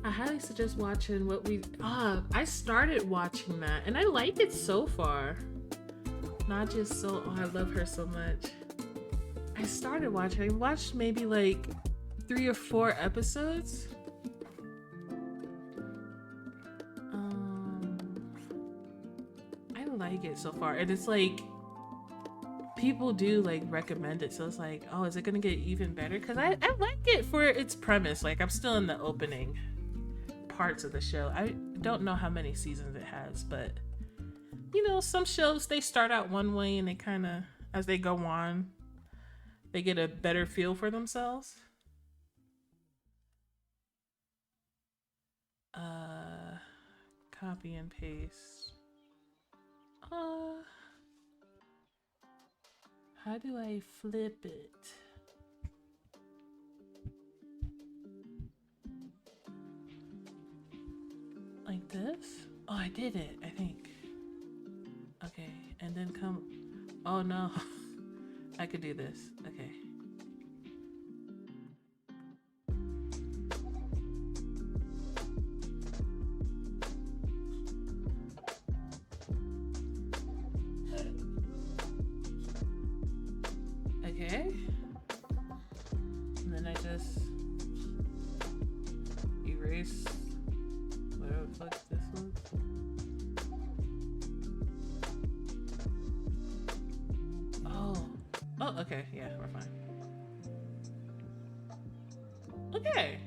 I highly suggest watching what we. I started watching that and I like it so far. Not just so. Oh, I love her so much. I started watching. I watched maybe like 3 or 4 episodes. I like it so far, and it's like people do like recommend it, so it's like, oh, is it gonna get even better? Because I like it for its premise. Like, I'm still in the opening parts of the show. I don't know how many seasons it has, but you know, some shows they start out one way and they kind of, as they go on, they get a better feel for themselves. Copy and paste. How do I flip it? Like this? Oh, I did it, I think. Okay, and then come. Oh no. I could do this. Okay. Okay. And then I just erase whatever the fuck this was. Oh, okay. Yeah, we're fine. Okay.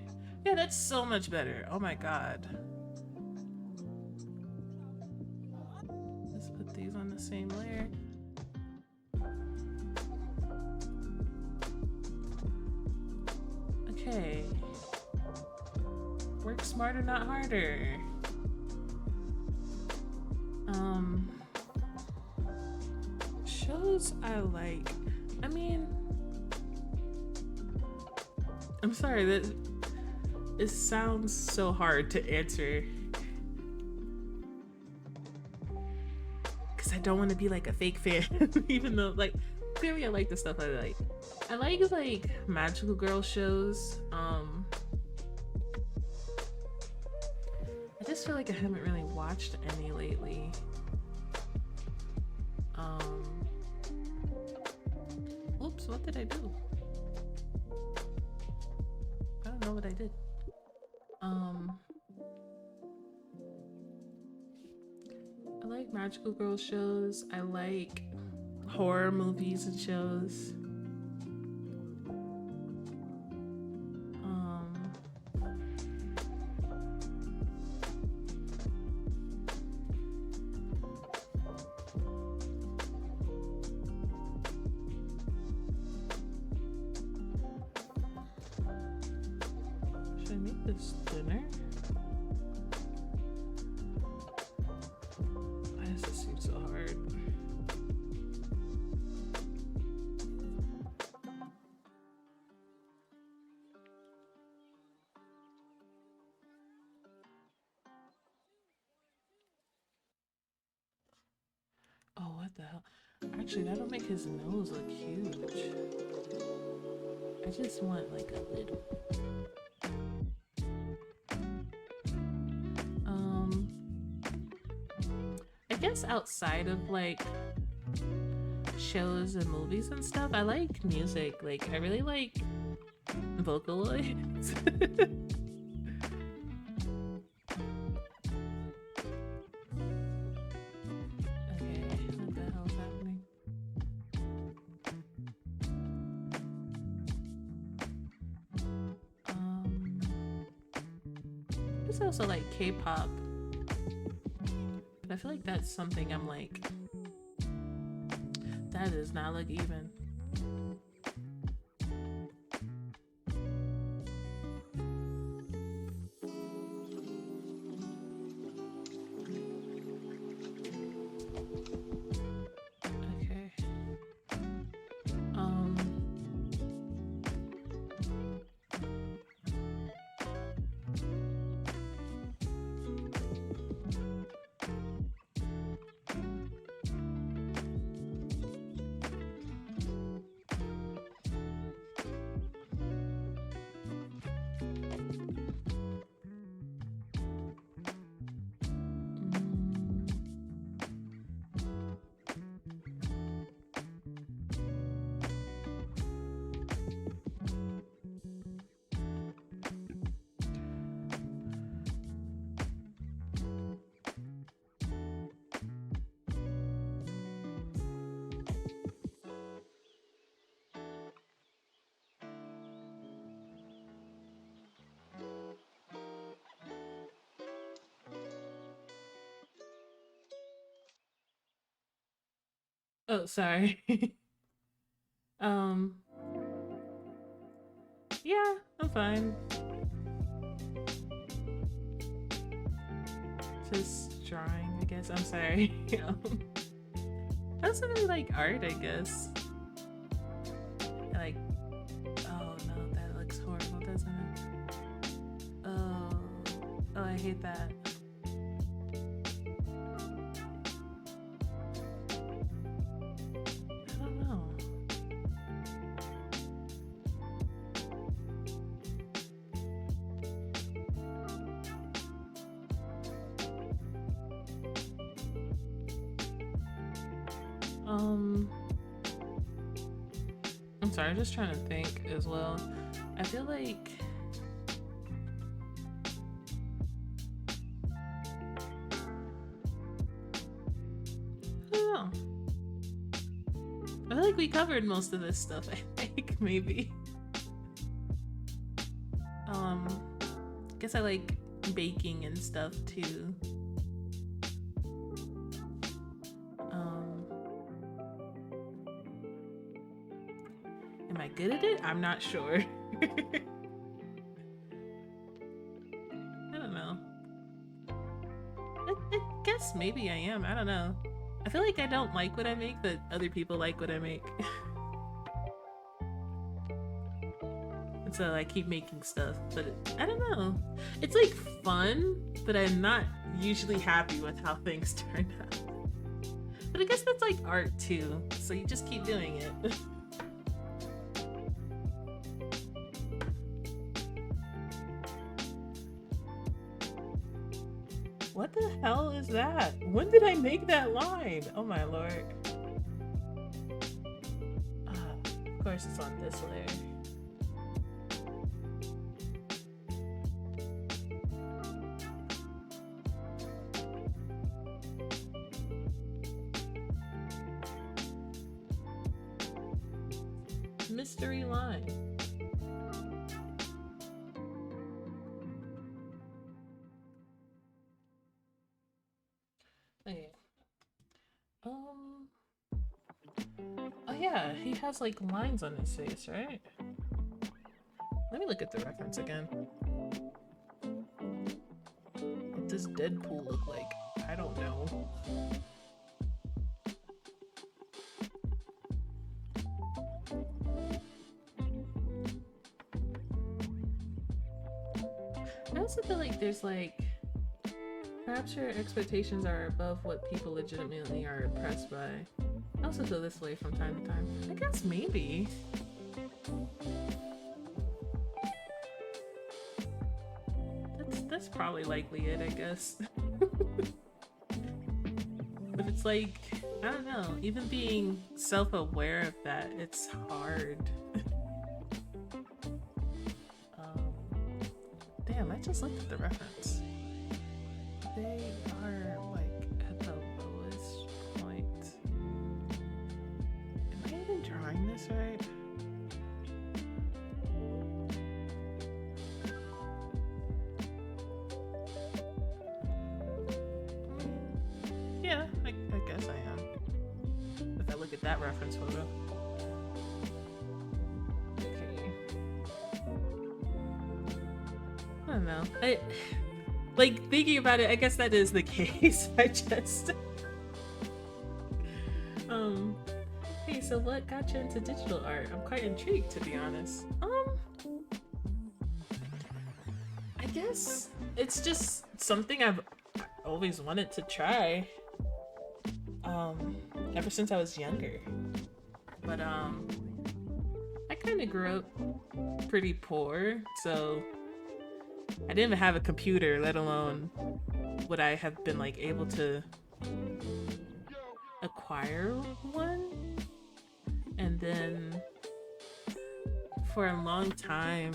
Yeah, that's so much better. Oh my god. Let's put these on the same layer. Okay. Work smarter, not harder. Shows I like. I mean, I'm sorry that it sounds so hard to answer because I don't want to be like a fake fan, even though like clearly I like the stuff I like. I like magical girl shows. I just feel like I haven't really watched any lately. Oops, what did I do? I don't know what I did. I like magical girl shows. I like horror movies and shows. Should I make this thinner? Why does this seem so hard? Oh, what the hell? Actually, that'll make his nose look huge. I just want like a little. I guess outside of like shows and movies and stuff, I like music. Like, I really like Vocaloids. Okay, what the hell's happening? It's also like K-pop. But I feel like that's something I'm like, that does not look even. Okay. Oh, sorry. um, yeah, I'm fine. Just drawing, I guess. I'm sorry. I also really like art, I guess. I like, oh no, that looks horrible, doesn't it? Oh, I hate that. I don't know. I'm sorry, I'm just trying to think as well. I feel like I don't know. I feel like we covered most of this stuff, I think, maybe. Guess I like baking and stuff too. Am I good at it? I'm not sure. I don't know. I guess maybe I am. I don't know. I feel like I don't like what I make, but other people like what I make. And so I keep making stuff, but I don't know. It's like fun, but I'm not usually happy with how things turn out. But I guess that's like art too, so you just keep doing it. What the hell is that? When did I make that line? Oh my lord. Of course it's on this layer. Mystery line. Okay. Oh yeah, he has like lines on his face, right? Let me look at the reference again. What does Deadpool look like? I don't know. I also feel like there's like, perhaps your expectations are above what people legitimately are impressed by. I also feel this way from time to time. I guess maybe. That's probably likely it, I guess. But it's like, I don't know, even being self-aware of that, it's hard. Damn, I just looked at the reference. They are like at the lowest point. Am I even drawing this right? guess I am. If I look at that reference photo. Okay. I don't know. Like, thinking about it, I guess that is the case. I just... Hey, so what got you into digital art? I'm quite intrigued, to be honest. I guess it's just something I've always wanted to try. Ever since I was younger. But, I kind of grew up pretty poor, so I didn't even have a computer, let alone would I have been, like, able to acquire one. And then for a long time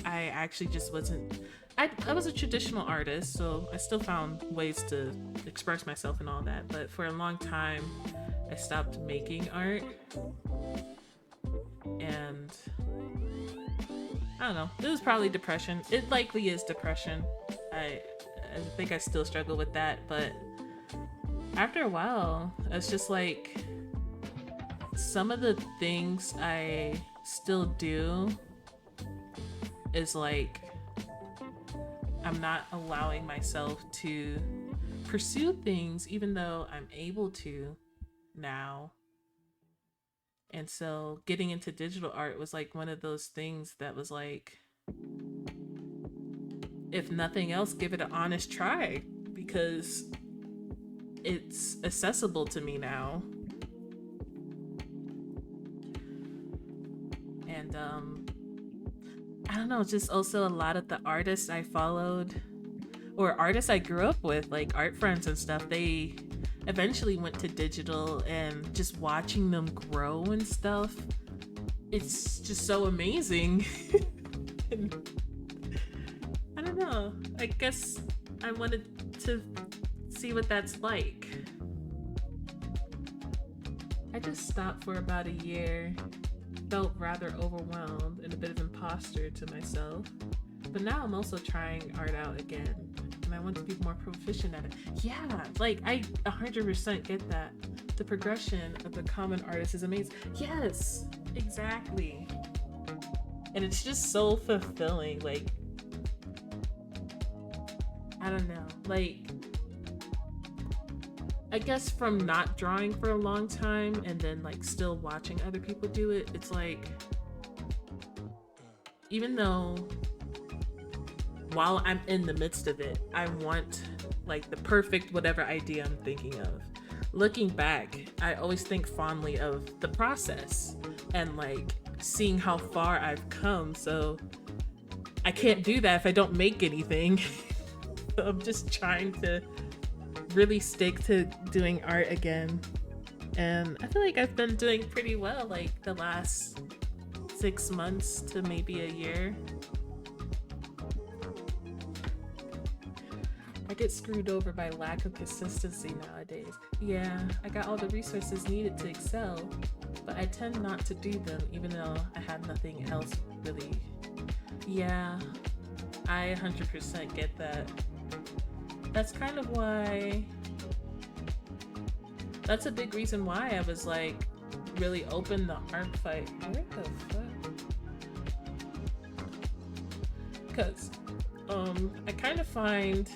I actually just wasn't... I was a traditional artist, so I still found ways to express myself and all that, but for a long time I stopped making art. And I don't know, it was probably depression. It likely is depression. I think I still struggle with that, but after a while, it's just like some of the things I still do is like I'm not allowing myself to pursue things even though I'm able to now. And so getting into digital art was like one of those things that was like, if nothing else, give it an honest try, because it's accessible to me now. And I don't know, just also a lot of the artists I followed or artists I grew up with, like art friends and stuff, they eventually went to digital, and just watching them grow and stuff, it's just so amazing. I don't know, I guess I wanted to see what that's like. I just stopped for about a year, felt rather overwhelmed and a bit of imposter to myself, but now I'm also trying art out again, and I want to be more proficient at it. Yeah, like I 100% get that. The progression of the common artist is amazing. Yes, exactly. And it's just so fulfilling. Like, I don't know, like, I guess from not drawing for a long time and then like still watching other people do it, it's like, even though while I'm in the midst of it, I want like the perfect whatever idea I'm thinking of. Looking back, I always think fondly of the process and like seeing how far I've come. So I can't do that if I don't make anything. I'm just trying to really stick to doing art again. And I feel like I've been doing pretty well like the last 6 months to maybe a year. I get screwed over by lack of consistency nowadays. Yeah, I got all the resources needed to excel, but I tend not to do them even though I have nothing else really. Yeah, I 100% get that. That's kind of why, that's a big reason why I was like really open to ARTFIGHT. Where the fuck? Because I kind of find,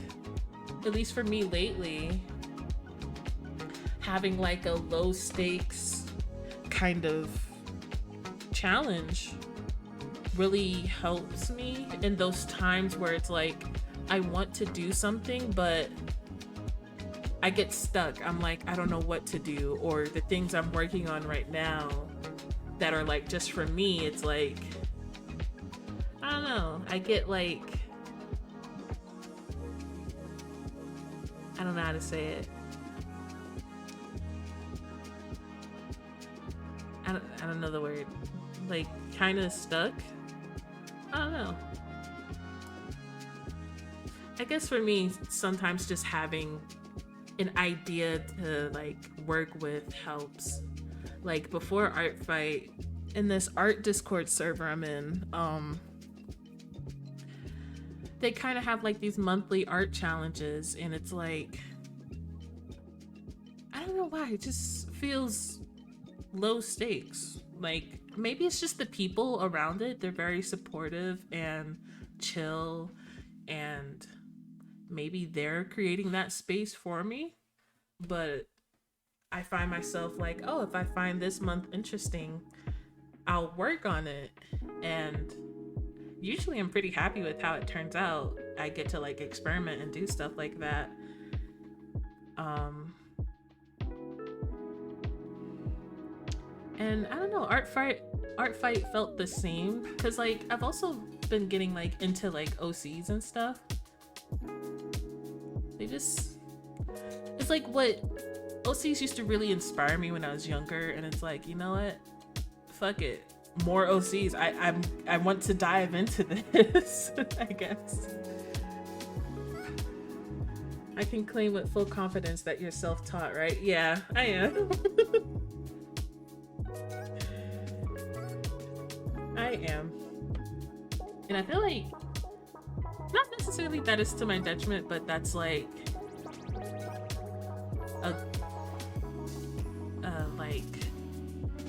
at least for me lately, having like a low stakes kind of challenge really helps me in those times where it's like I want to do something but I get stuck. I'm like, I don't know what to do, or the things I'm working on right now that are like just for me, it's like, I don't know, I get like, I don't know how to say it. I don't know the word. Like, kind of stuck? I don't know. I guess for me, sometimes just having an idea to like work with helps. Like before ARTFIGHT, in this art Discord server I'm in, they kind of have like these monthly art challenges, and it's like, I I don't know why, it just feels low stakes. Like, maybe it's just the people around it. They're very supportive and chill, and maybe they're creating that space for me. But I find myself like, oh, if I find this month interesting, I'll work on it. And usually I'm pretty happy with how it turns out. I get to like experiment and do stuff like that. And I don't know, art fight felt the same, because like I've also been getting like into like OCs and stuff. They just, it's like what OCs used to really inspire me when I was younger, and it's like, you know what, fuck it, more OCs. I want to dive into this. I guess I can claim with full confidence that you're self-taught, right? Yeah, I am. I am. And I feel like, not necessarily that is to my detriment, but that's like like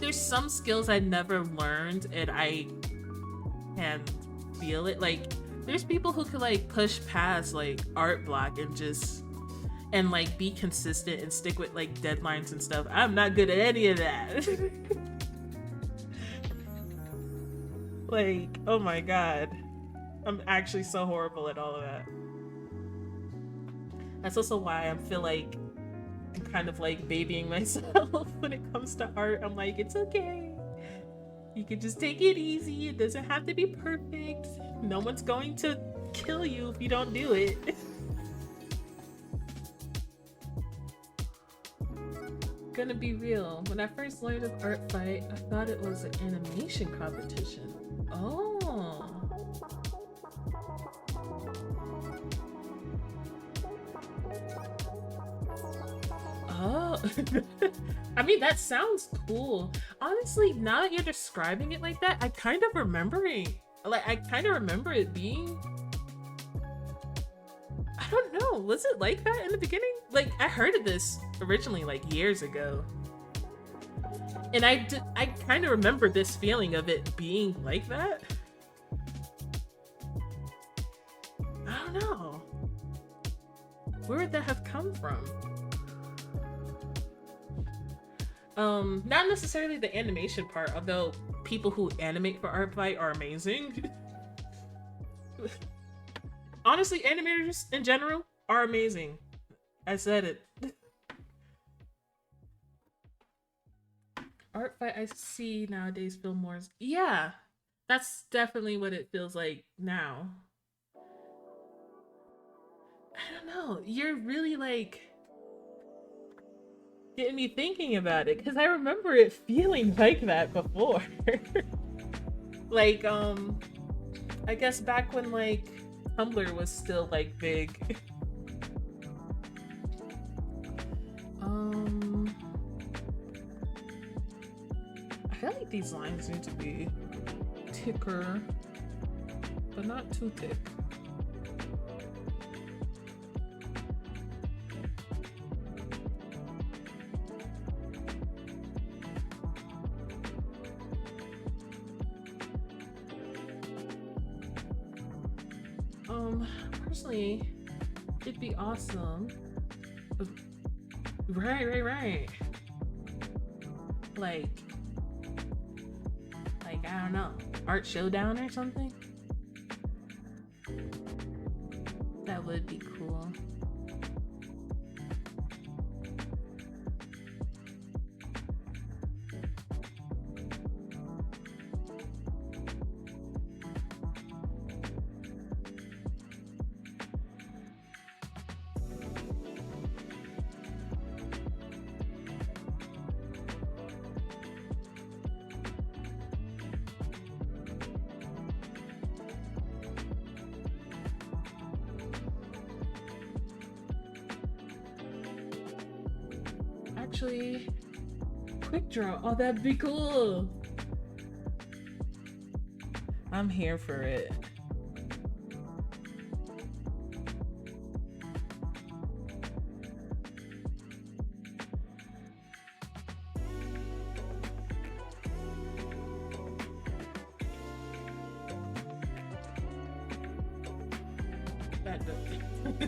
there's some skills I never learned, and I can feel it. Like there's people who could like push past like art block and just and like be consistent and stick with like deadlines and stuff. I'm not good at any of that. Like, oh my god, I'm actually so horrible at all of that. That's also why I feel like I'm kind of like babying myself when it comes to art. I'm like, it's okay, you can just take it easy, it doesn't have to be perfect, no one's going to kill you if you don't do it. Gonna be real, when I first learned of Art Fight, I thought it was an animation competition. Oh. Oh. I mean, that sounds cool. Honestly, now that you're describing it like that, I kind of remember it being, I don't know, was it like that in the beginning? Like, I heard of this originally like years ago, and I kind of remember this feeling of it being like that. I don't know, where would that have come from? Not necessarily the animation part, although people who animate for ARTFIGHT are amazing. Honestly, animators in general are amazing. I said it. ARTFIGHT I see nowadays feel more, yeah, that's definitely what it feels like now. I don't know, you're really like getting me thinking about it, because I remember it feeling like that before. Like, I guess back when like Tumblr was still like big. I feel like these lines need to be thicker, but not too thick. Personally, it'd be awesome. Right. Like, I don't know, art showdown or something? That would be cool. Actually, quick draw. Oh, that'd be cool. I'm here for it.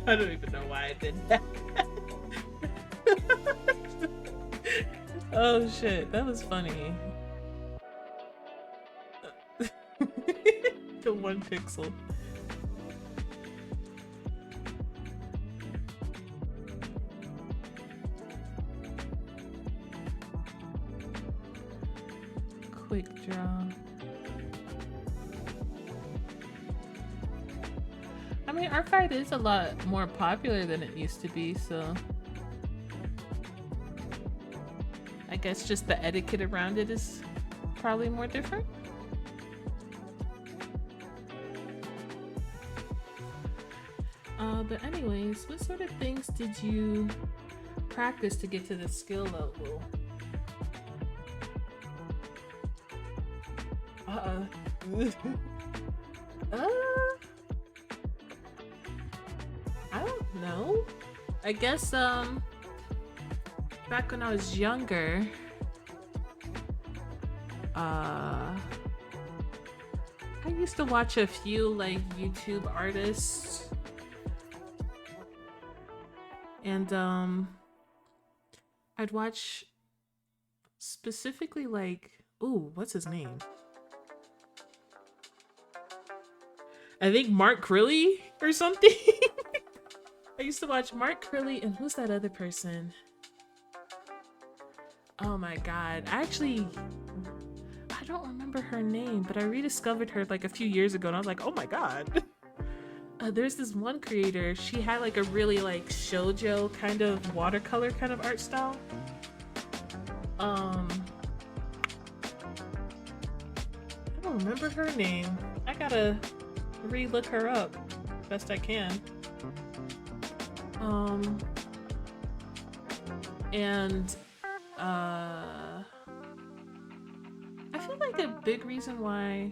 I don't even know why I did that. Oh shit, that was funny. The 1 pixel. Quick draw. I mean, ARTFIGHT is a lot more popular than it used to be, so I guess just the etiquette around it is probably more different. But anyways, what sort of things did you practice to get to the skill level? I don't know. I guess back when I was younger, I used to watch a few like YouTube artists, and I'd watch specifically like, ooh, what's his name? I think Mark Crilly or something. I used to watch Mark Crilly, and who's that other person? Oh my god, I don't remember her name, but I rediscovered her like a few years ago, and I was like, oh my god. There's this one creator, she had like a really like shoujo kind of watercolor kind of art style. I don't remember her name. I gotta re-look her up best I can. And I feel like a big reason why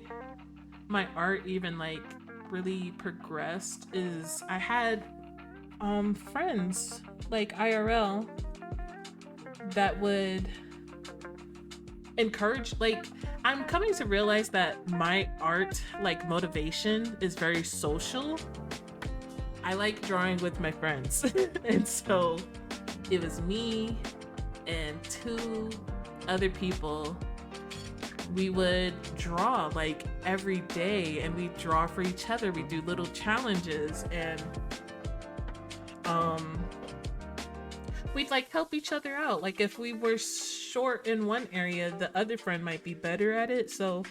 my art even like really progressed is I had friends like IRL that would encourage, like, I'm coming to realize that my art like motivation is very social. I like drawing with my friends. And so it was me and 2 other people. We would draw like every day, and we draw for each other. We do little challenges, and we'd like help each other out. Like if we were short in one area, the other friend might be better at it. So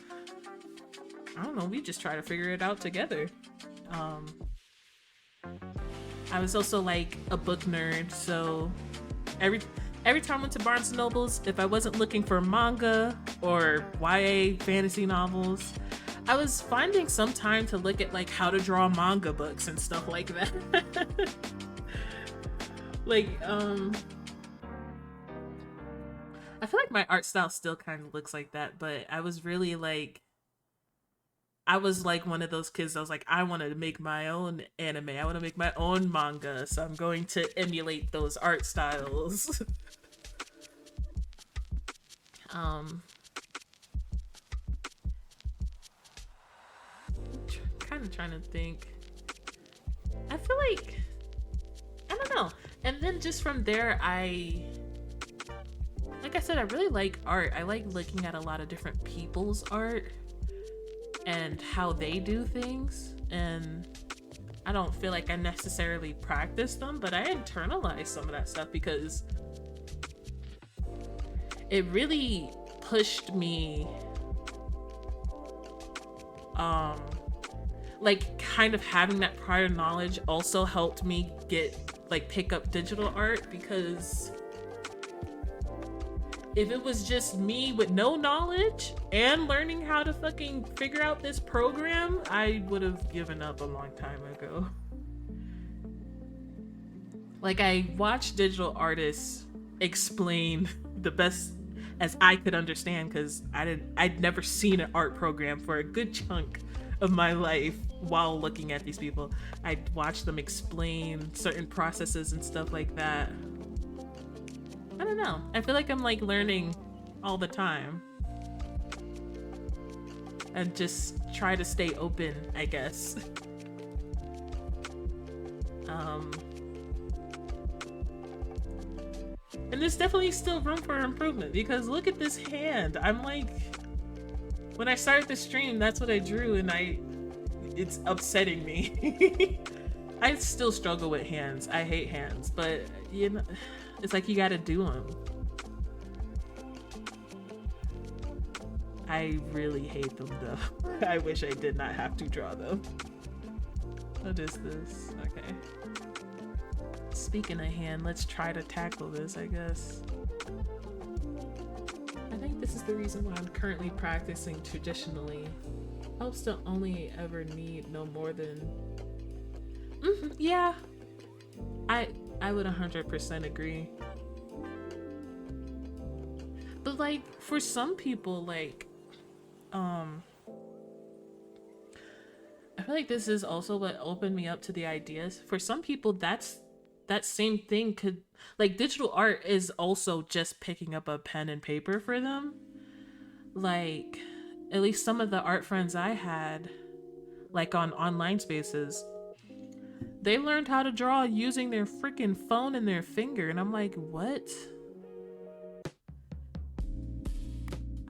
I don't know, we just try to figure it out together. I was also like a book nerd, so every time I went to Barnes and Nobles, if I wasn't looking for manga or YA fantasy novels, I was finding some time to look at like how to draw manga books and stuff like that. Like, I feel like my art style still kind of looks like that, but I was really like, I was like one of those kids that was like, I want to make my own anime. I want to make my own manga. So I'm going to emulate those art styles. Kind of trying to think. I feel like, I don't know. And then just from there, like I said, I really like art. I like looking at a lot of different people's art and how they do things. And I don't feel like I necessarily practice them, but I internalize some of that stuff because it really pushed me, like kind of having that prior knowledge also helped me pick up digital art, because if it was just me with no knowledge and learning how to fucking figure out this program, I would have given up a long time ago. Like, I watched digital artists explain the best as I could understand, because I'd never seen an art program for a good chunk of my life. While looking at these people, I'd watch them explain certain processes and stuff like that. I don't know. I feel like I'm like learning all the time. And just try to stay open, I guess. Um, and there's definitely still room for improvement because look at this hand. I'm like, when I started the stream, that's what I drew, and it's upsetting me. I still struggle with hands. I hate hands, but you know, it's like you gotta do them. I really hate them though. I wish I did not have to draw them. What is this? Okay. Speaking of hand, let's try to tackle this, I guess. I think this is the reason why I'm currently practicing traditionally. Helps to only ever need no more than... yeah. I would 100% agree. But like, for some people, like, I feel like this is also what opened me up to the ideas. For some people, that same thing could, like, digital art is also just picking up a pen and paper for them. Like, at least some of the art friends I had, like on online spaces, they learned how to draw using their freaking phone and their finger. And I'm like, what?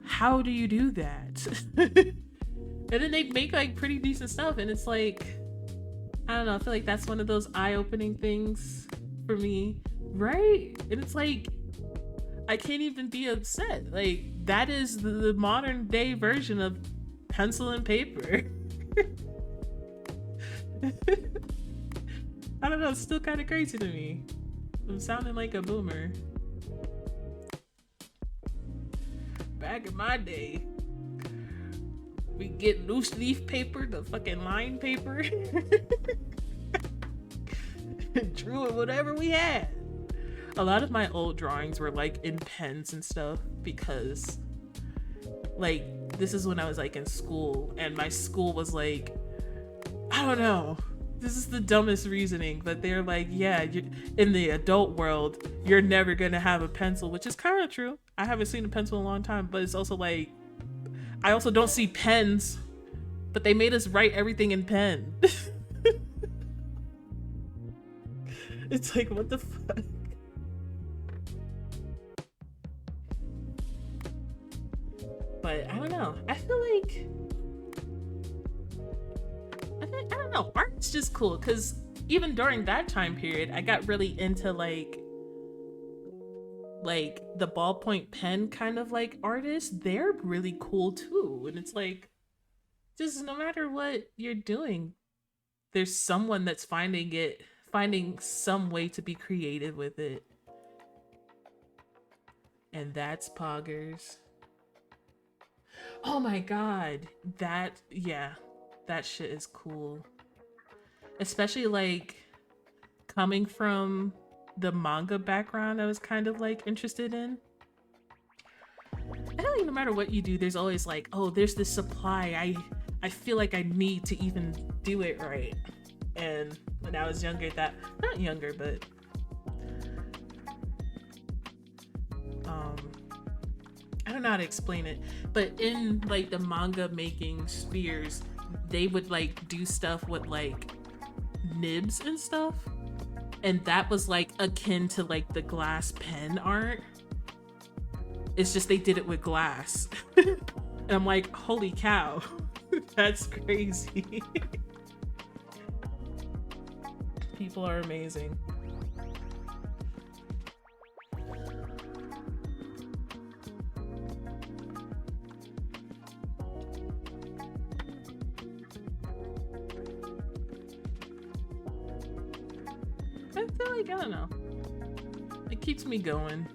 How do you do that? And then they make like pretty decent stuff, and it's like, I don't know, I feel like that's one of those eye-opening things for me, right? And it's like, I can't even be upset. Like, that is the modern day version of pencil and paper. I don't know, it's still kind of crazy to me. I'm sounding like a boomer. Back in my day, we get loose leaf paper, the fucking line paper. Drew it whatever we had. A lot of my old drawings were like in pens and stuff because like this is when I was like in school, and my school was like, I don't know, this is the dumbest reasoning, but they're like, yeah, in the adult world, you're never gonna have a pencil, which is kind of true. I haven't seen a pencil in a long time, but it's also like, I also don't see pens, but they made us write everything in pen. It's like, what the fuck? But I don't know. I feel like, I don't know. Art's just cool because even during that time period, I got really into like the ballpoint pen kind of like artists. They're really cool too. And it's like, just no matter what you're doing, there's someone that's finding some way to be creative with it. And that's poggers. Oh my god, that shit is cool. Especially like coming from the manga background I was kind of like interested in. I feel like no matter what you do, there's always like, oh, there's this supply I feel like I need to even do it right. And when I was younger, not younger, but I don't know how to explain it, but in like the manga making spheres, they would like do stuff with like nibs and stuff, and that was like akin to like the glass pen art. It's just they did it with glass. And I'm like, holy cow. That's crazy. People are amazing. I feel like, I don't know. It keeps me going.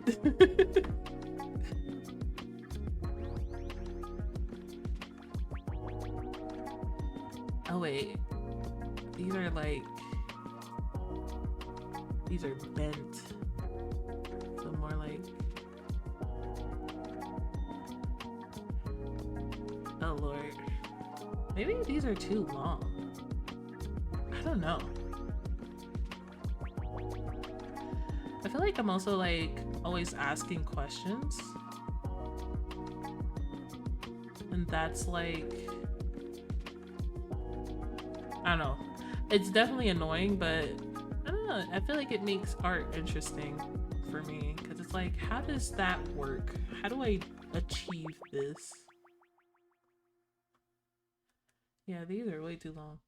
Oh wait, these are bent, so more like, oh lord, maybe these are too long. I don't know. I feel like I'm also like always asking questions, and that's like, I don't know, it's definitely annoying, but know. I feel like it makes art interesting for me because it's like, how does that work? How do I achieve this? Yeah, these are way too long.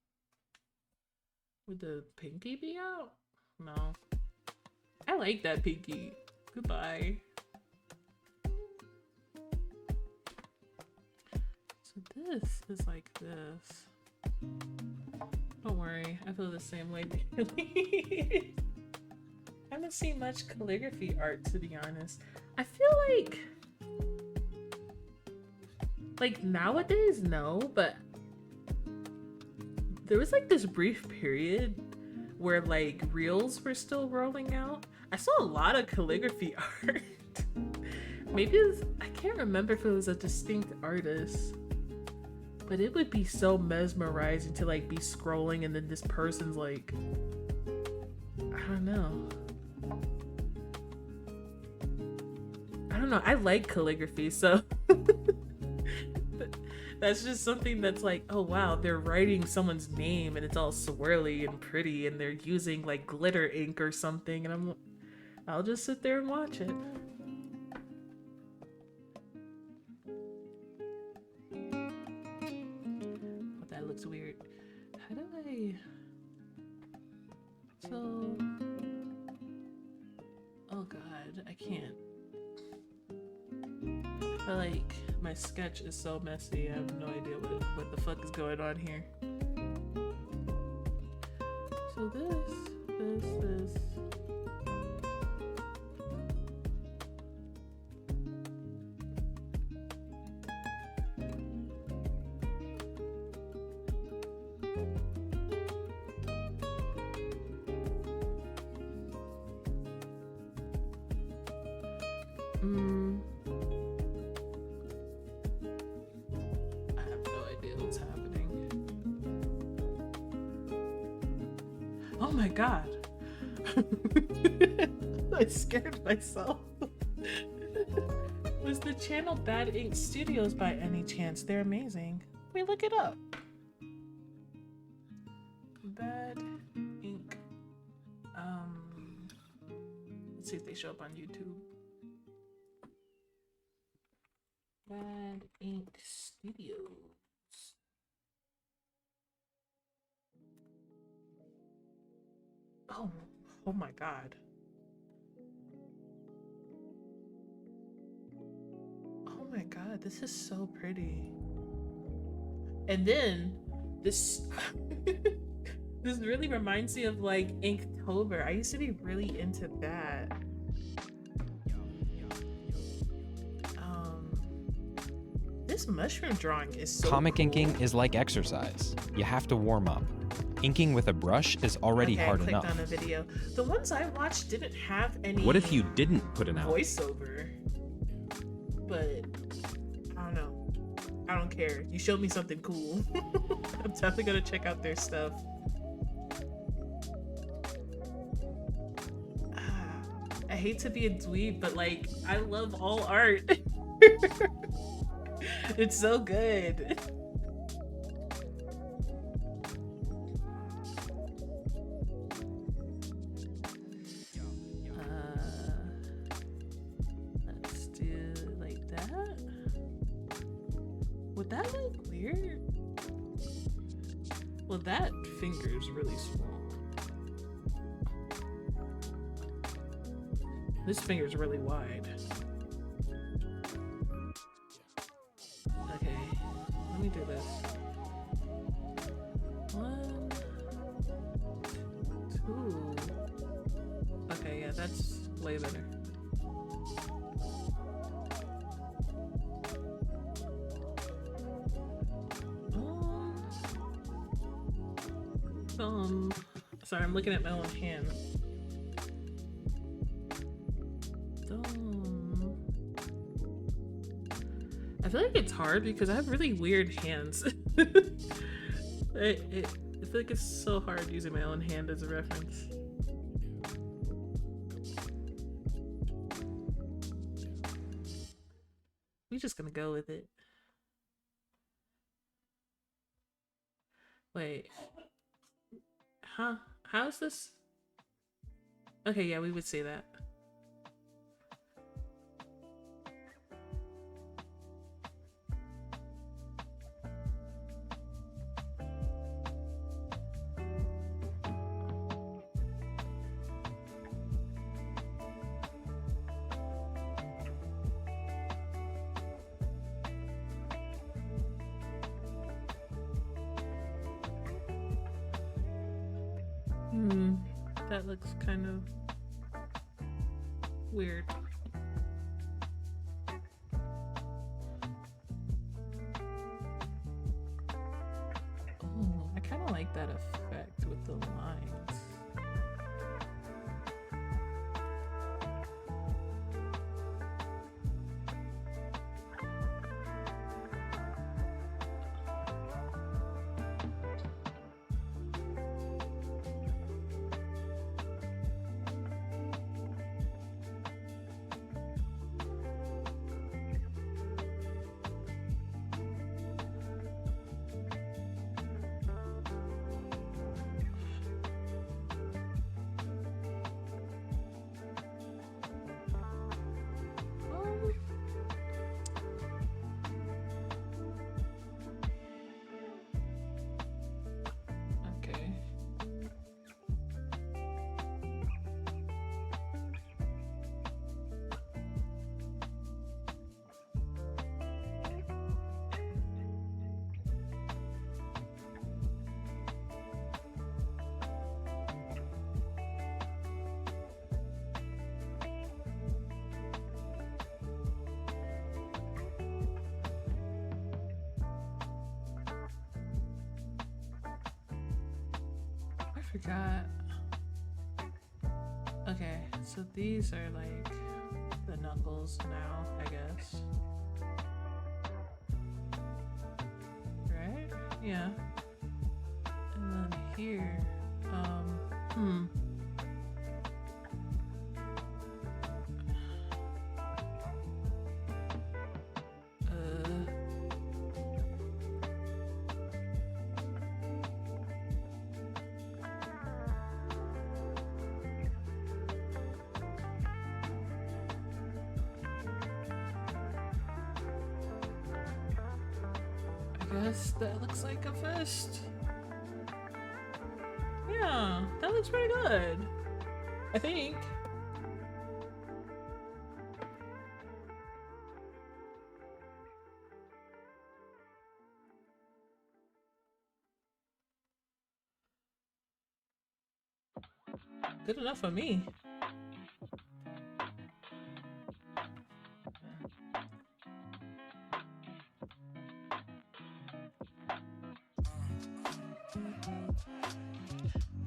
Would the pinky be out? No. I like that pinky. Goodbye. So this is like this. Don't worry, I feel the same way. I haven't seen much calligraphy art, to be honest. I feel like nowadays, no, but there was like this brief period where like reels were still rolling out. I saw a lot of calligraphy art. Maybe it was, I can't remember if it was a distinct artist, but it would be so mesmerizing to like be scrolling and then this person's like, I don't know. I like calligraphy, so that's just something that's like, oh wow, they're writing someone's name and it's all swirly and pretty and they're using like glitter ink or something, and I'll just sit there and watch it. Oh, that looks weird. How do I... So... Oh god, I can't. I feel like my sketch is so messy, I have no idea what the fuck is going on here. So this. I have no idea what's happening. Oh my god. I scared myself. Was the channel Bad Ink Studios by any chance? They're amazing. Wait, look it up. Bad Ink. Let's see if they show up on YouTube. Bad Ink Studios. Oh my god. Oh my god, this is so pretty. And then this this really reminds me of like Inktober. I used to be really into that. This mushroom drawing is so Comic cool. inking is like exercise. You have to warm up. Inking with a brush is already hard enough. I clicked on a video. The ones I watched didn't have any. What if you didn't put an out? Voiceover? But I don't know. I don't care. You showed me something cool. I'm definitely gonna check out their stuff. I hate to be a dweeb, but like I love all art. It's so good. Let's do like that. Would that look weird? Well, that finger is really small. This finger is really wide. Okay, let me do this. 1, 2. Okay, yeah, that's way better. Sorry, I'm looking at my own hand. I feel like it's hard because I have really weird hands. I feel like it's so hard using my own hand as a reference. We're just gonna go with it. Wait. Huh? How's this? Okay, yeah, we would say that. That looks kind of weird. Oh, I kind of like that effect with the lines. I forgot. Okay, so these are like the knuckles now, I guess. Right? Yeah. And then here, I guess that looks like a fist. Yeah, that looks pretty good. I think. Good enough for me.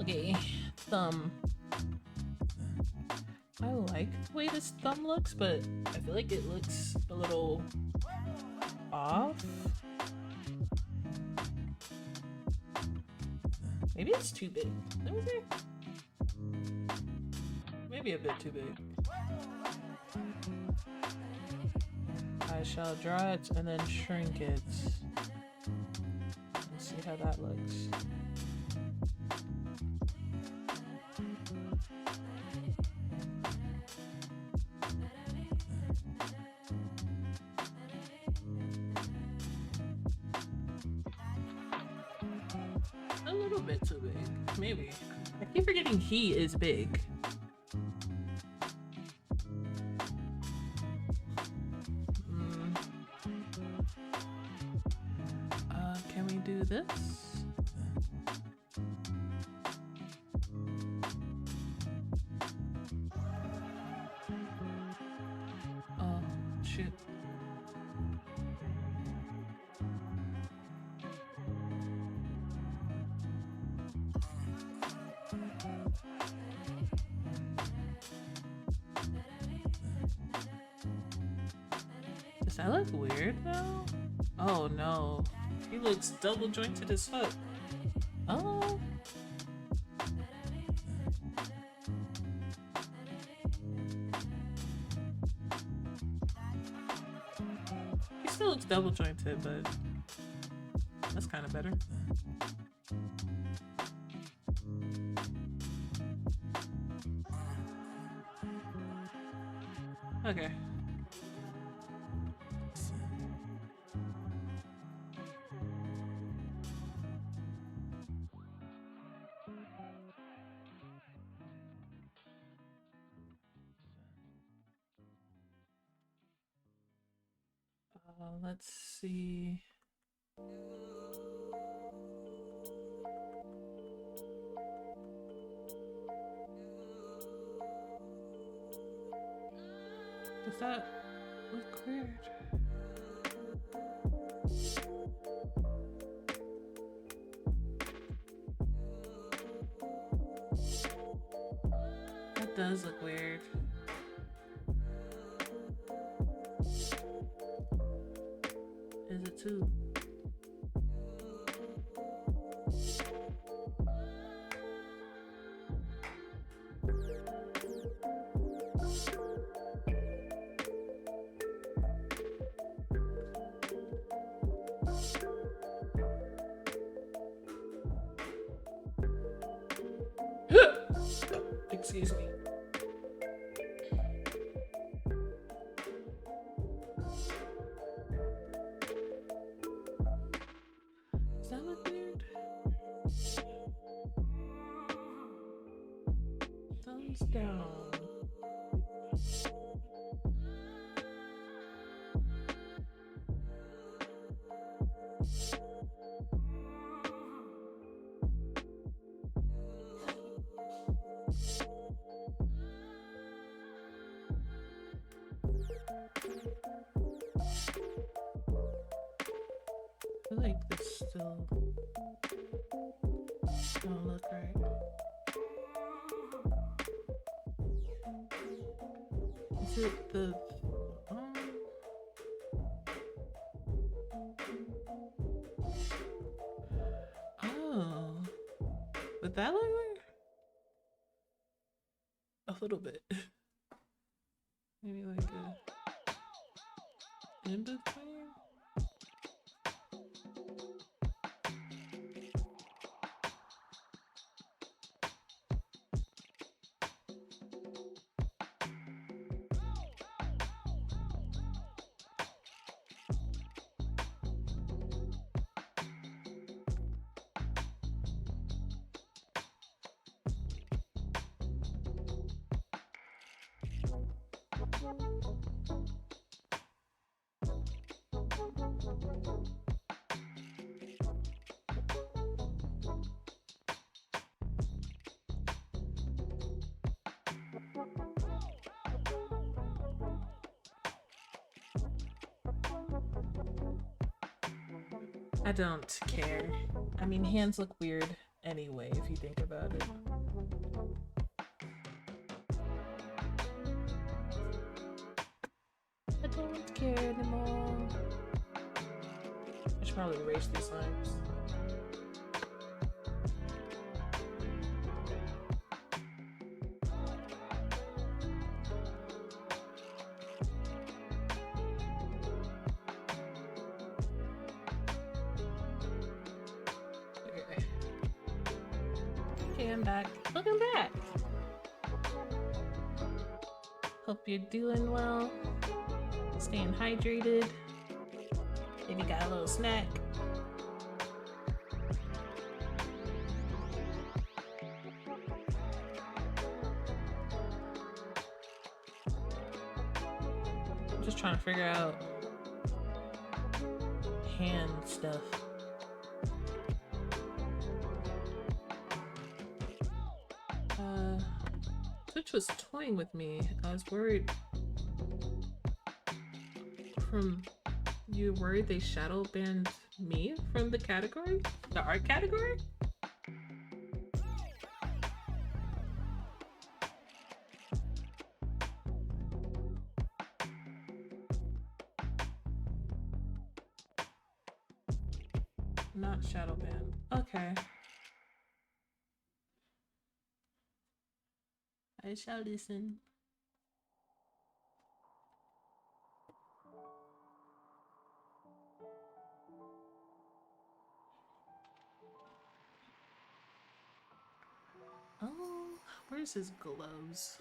Okay, thumb. I like the way this thumb looks, but I feel like it looks a little off. Maybe it's too big. Let me see. Maybe a bit too big. I shall draw it and then shrink it. Let's see how that looks. A little bit too big, maybe. I keep forgetting he is big. Can we do this? Oh, shoot. Does that look weird now? Oh no. He looks double jointed as fuck. Oh. He still looks double jointed, but that's kind of better. Okay. Let's see. Does that look weird? That does look weird. Is it too? Excuse me. Does that look weird? Thumbs down. I feel like this still don't look right. Is it the oh, would that look weird? A little bit. Maybe like a in between. I don't care. I mean, hands look weird anyway, if you think about it. I don't care anymore. I should probably erase these lines. I'm back. Welcome back. Hope you're doing well. Staying hydrated. Maybe got a little snack. I'm just trying to figure out hand stuff. Twitch was toying with me. I was worried you worried they shadow banned me from the category? The art category? Not shadow banned. Okay. I shall listen. Oh, where's his gloves?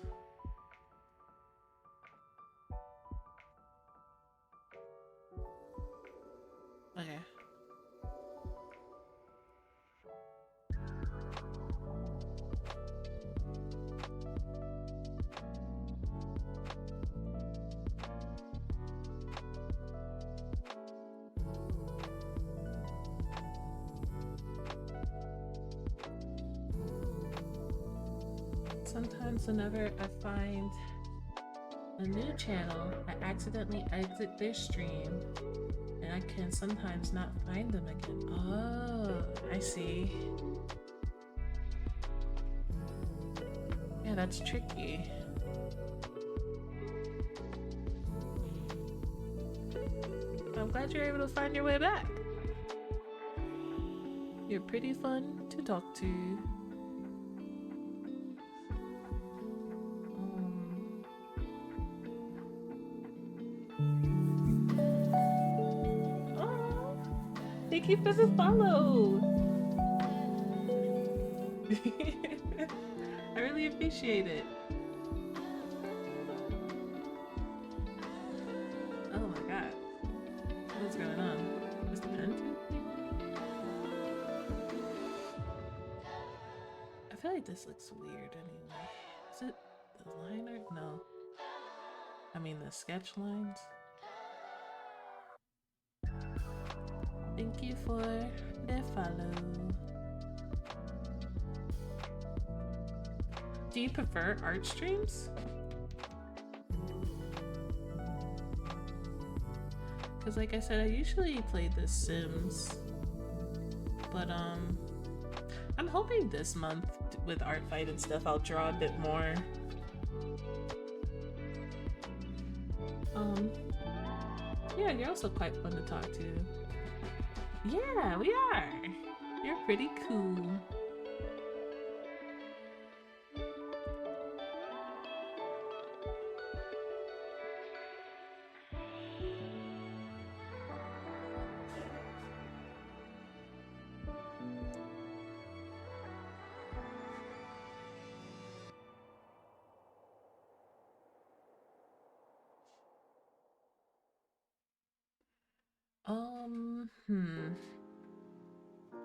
Sometimes whenever I find a new channel, I accidentally exit their stream and I can sometimes not find them again. Oh, I see. Yeah, that's tricky. I'm glad you're able to find your way back. You're pretty fun to talk to. Oh, thank you for the follow. I really appreciate it. Oh my god. What's going on? Is the pen too? I feel like this looks weird anyway. Is it the line art? No. I mean the sketch lines. Thank you for the follow. Do you prefer art streams? Because like I said, I usually play The Sims. But I'm hoping this month with ARTFIGHT and stuff I'll draw a bit more. Yeah, you're also quite fun to talk to. Yeah, we are. You're pretty cool.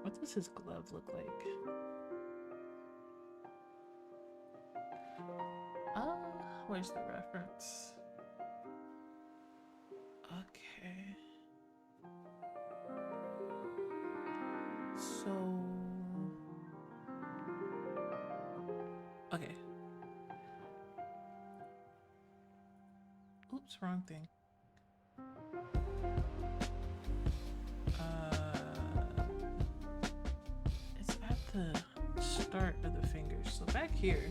What does his glove look like? Where's the reference? Okay. So... Okay. Oops, wrong thing. It's at the start of the fingers. So back here.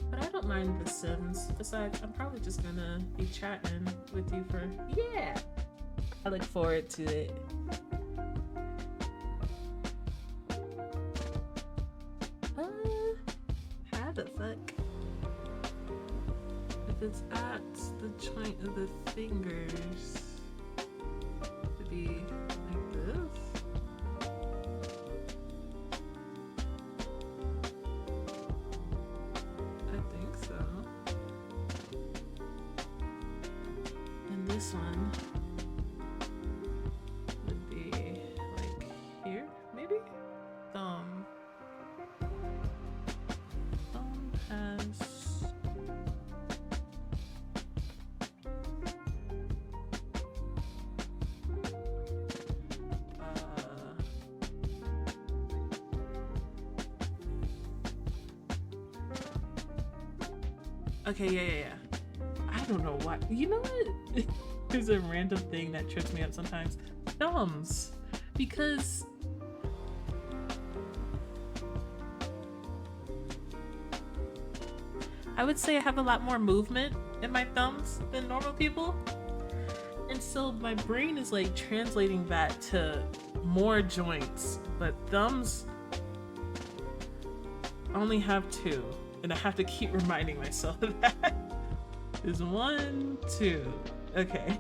But I don't mind The Sims. Besides, I'm probably just gonna be chatting with you for... Yeah! I look forward to it. How the fuck? If it's at the joint of the fingers, to be like this. I think so. And this one would be like here, maybe? Thumb. Thumb has... Okay, yeah. I don't know why. You know what? There's a random thing that trips me up sometimes. Thumbs. Because... I would say I have a lot more movement in my thumbs than normal people. And so my brain is like translating that to more joints. But thumbs only have two. And I have to keep reminding myself of that. There's 1, 2. Okay.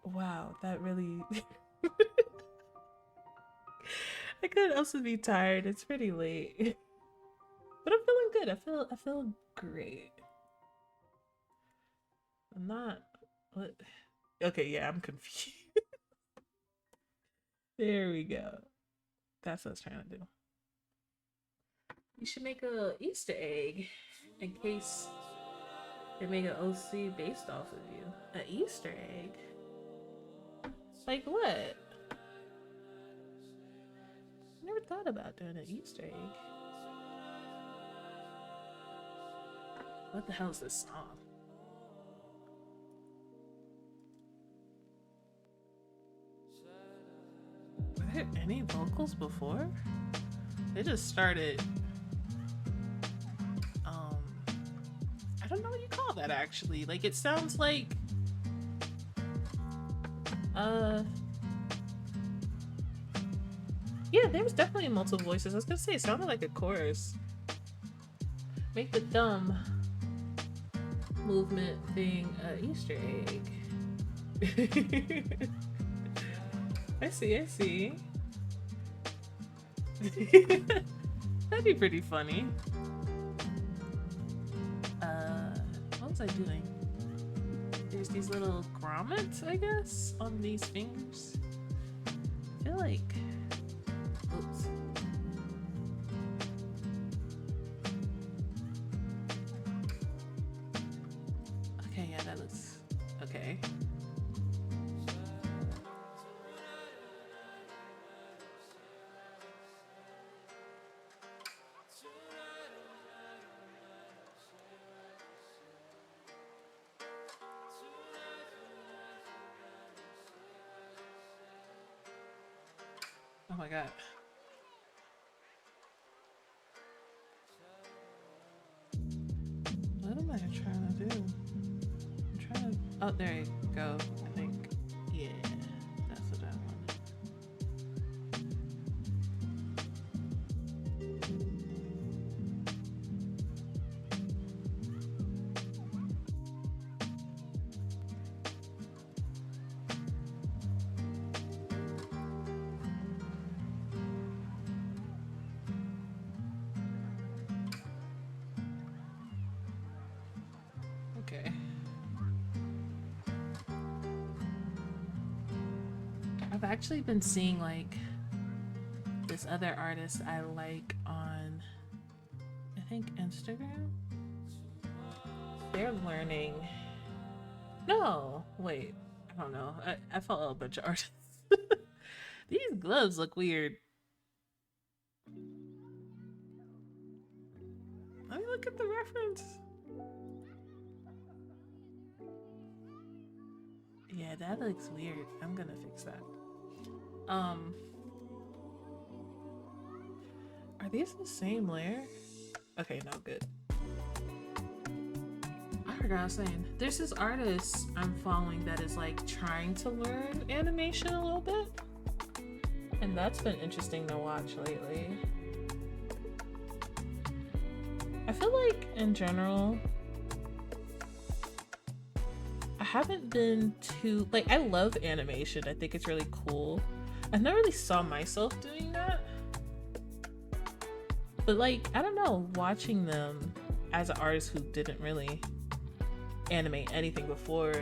Wow, that really... I could also be tired. It's pretty late. But I'm feeling good. I feel great. I'm not... What? Okay, yeah, I'm confused. There we go. That's what I was trying to do. You should make a Easter egg in case They make an OC based off of you. An Easter egg? Like what? Never thought about doing an Easter egg. What the hell is this song? Were there any vocals before? They just started. I don't know what you call that actually. Like it sounds like. Yeah, there was definitely multiple voices. I was gonna say it sounded like a chorus. Make the thumb movement thing an Easter egg. I see. That'd be pretty funny. What was I doing? There's these little grommets, I guess, on these fingers. I feel like... Oops. Okay, yeah, that looks... Okay. Oh my god. What am I trying to do? I'm trying to... Oh, there you go, I think. Yeah, that's what I wanted. Okay. I've actually been seeing like this other artist I like on, I think, Instagram. They're learning. No, wait. I don't know. I follow a bunch of artists. These gloves look weird. Let me look at the reference. Yeah, that looks weird. I'm gonna fix that. Are these the same layer? Okay, no, good. I forgot what I was saying. There's this artist I'm following that is like trying to learn animation a little bit. And that's been interesting to watch lately. I feel like in general, I haven't been too, like, I love animation. I think it's really cool. I never really saw myself doing that. But like, I don't know, watching them as an artist who didn't really animate anything before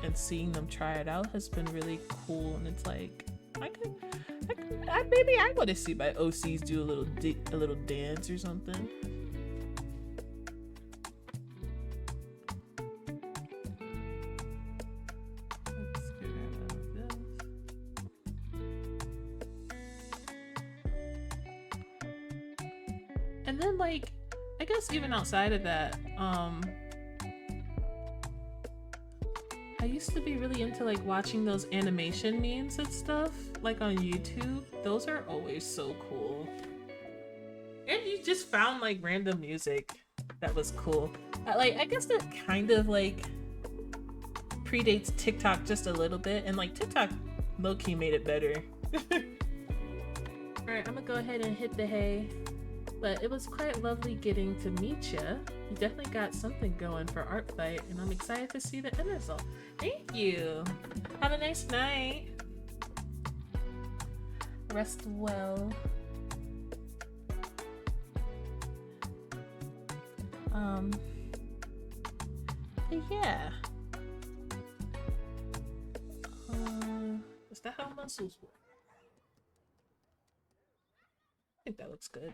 and seeing them try it out has been really cool. And it's like, maybe I want to see my OCs do a little dance or something. Let's get rid of this. And then like, I guess even outside of that, I used to be really into like watching those animation memes and stuff, like on YouTube. Those are always so cool. And you just found like random music that was cool. I guess that kind of like predates TikTok just a little bit, and like TikTok low-key made it better. Alright, I'm gonna go ahead and hit the hay. But it was quite lovely getting to meet you. You definitely got something going for ARTFIGHT, and I'm excited to see the end result. Thank you. Have a nice night. Rest well. Yeah. Is that how muscles work? I think that looks good.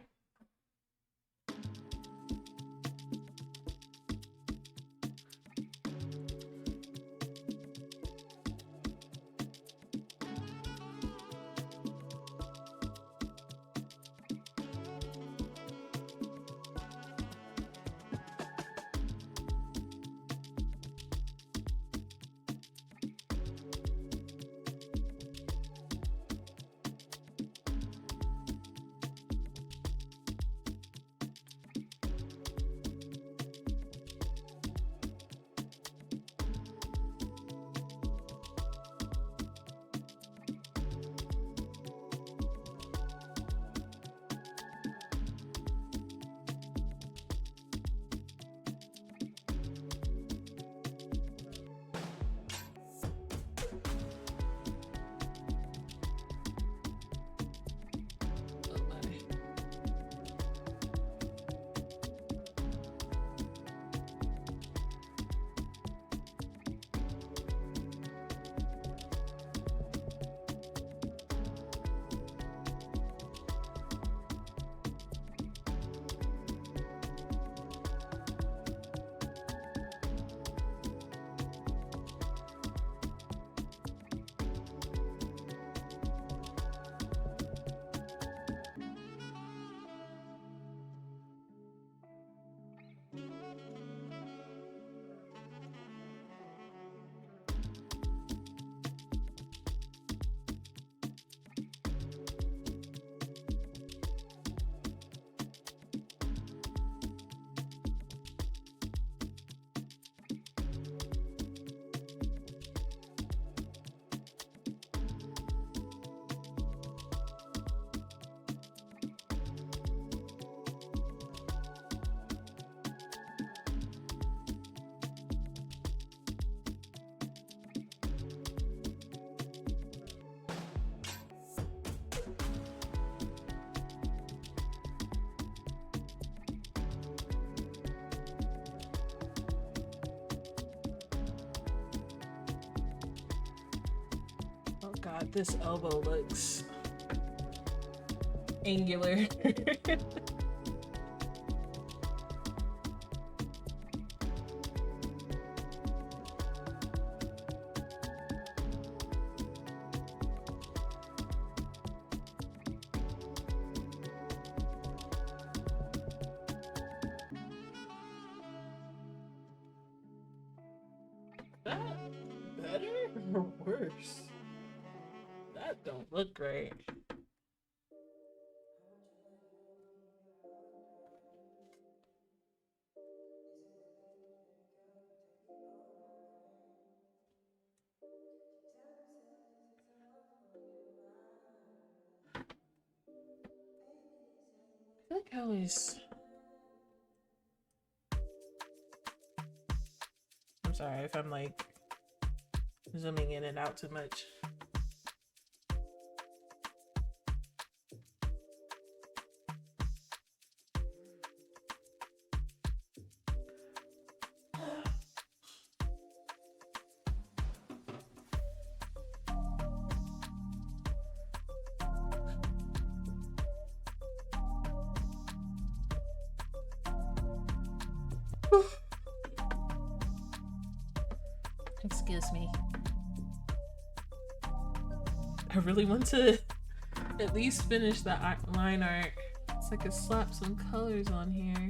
God, this elbow looks angular. That better or worse? That don't look great. I feel like I always. I'm sorry if I'm like zooming in and out too much. Excuse me. I really want to at least finish the line art so I could slap some colors on here.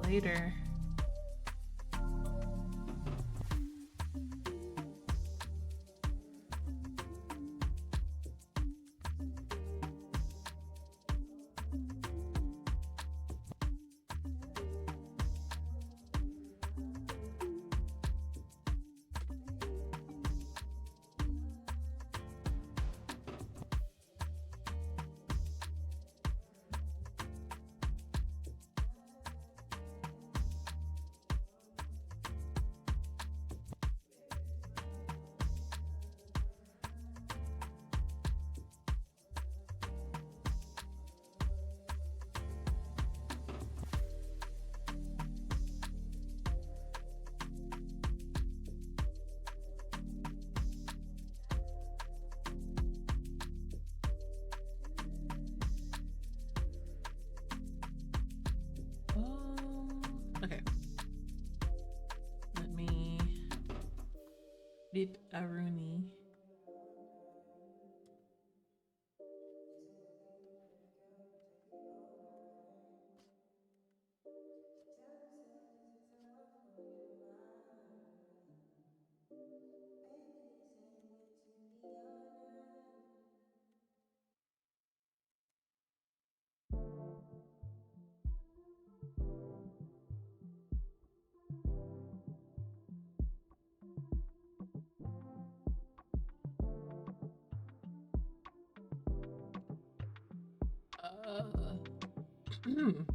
Later. Okay. Let me read Aruni.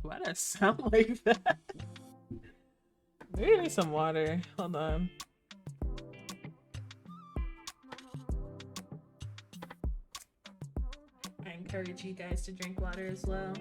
Why does that sound like that? Maybe I need some water. Hold on. I encourage you guys to drink water as well.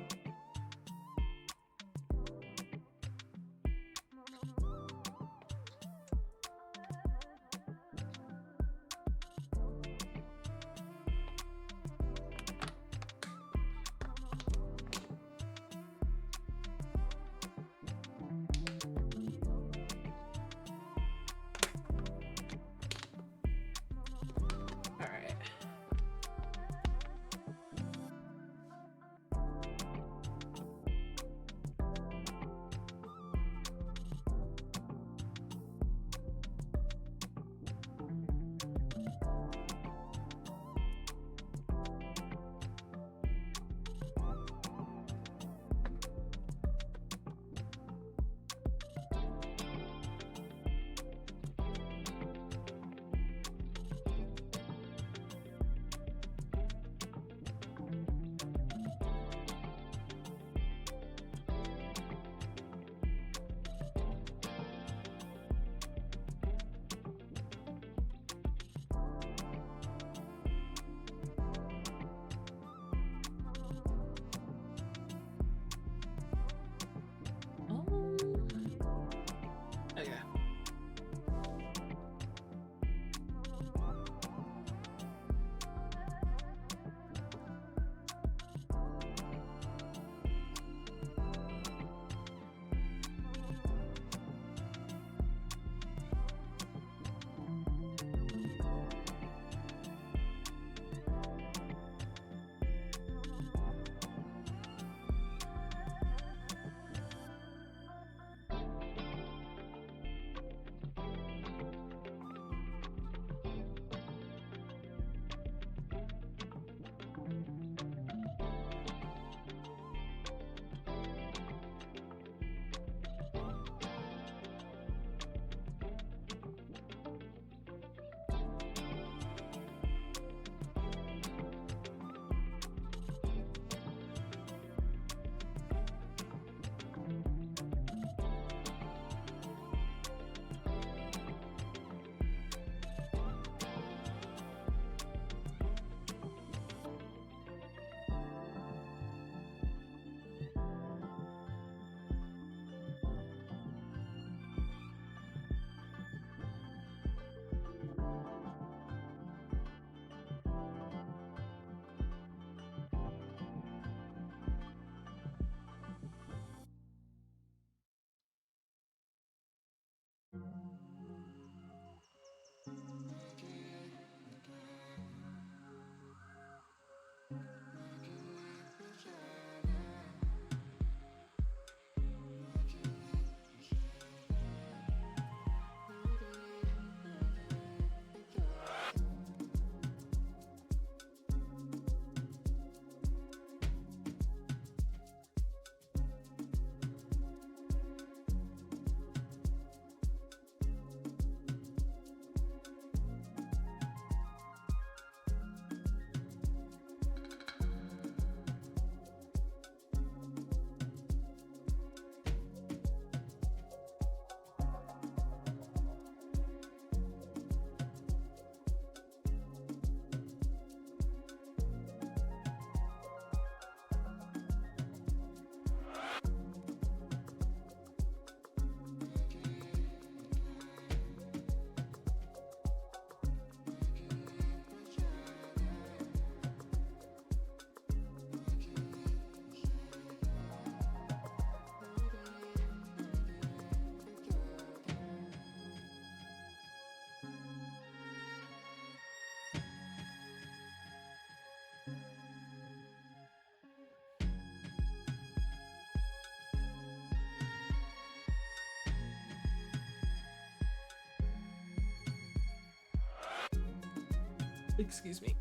Excuse me.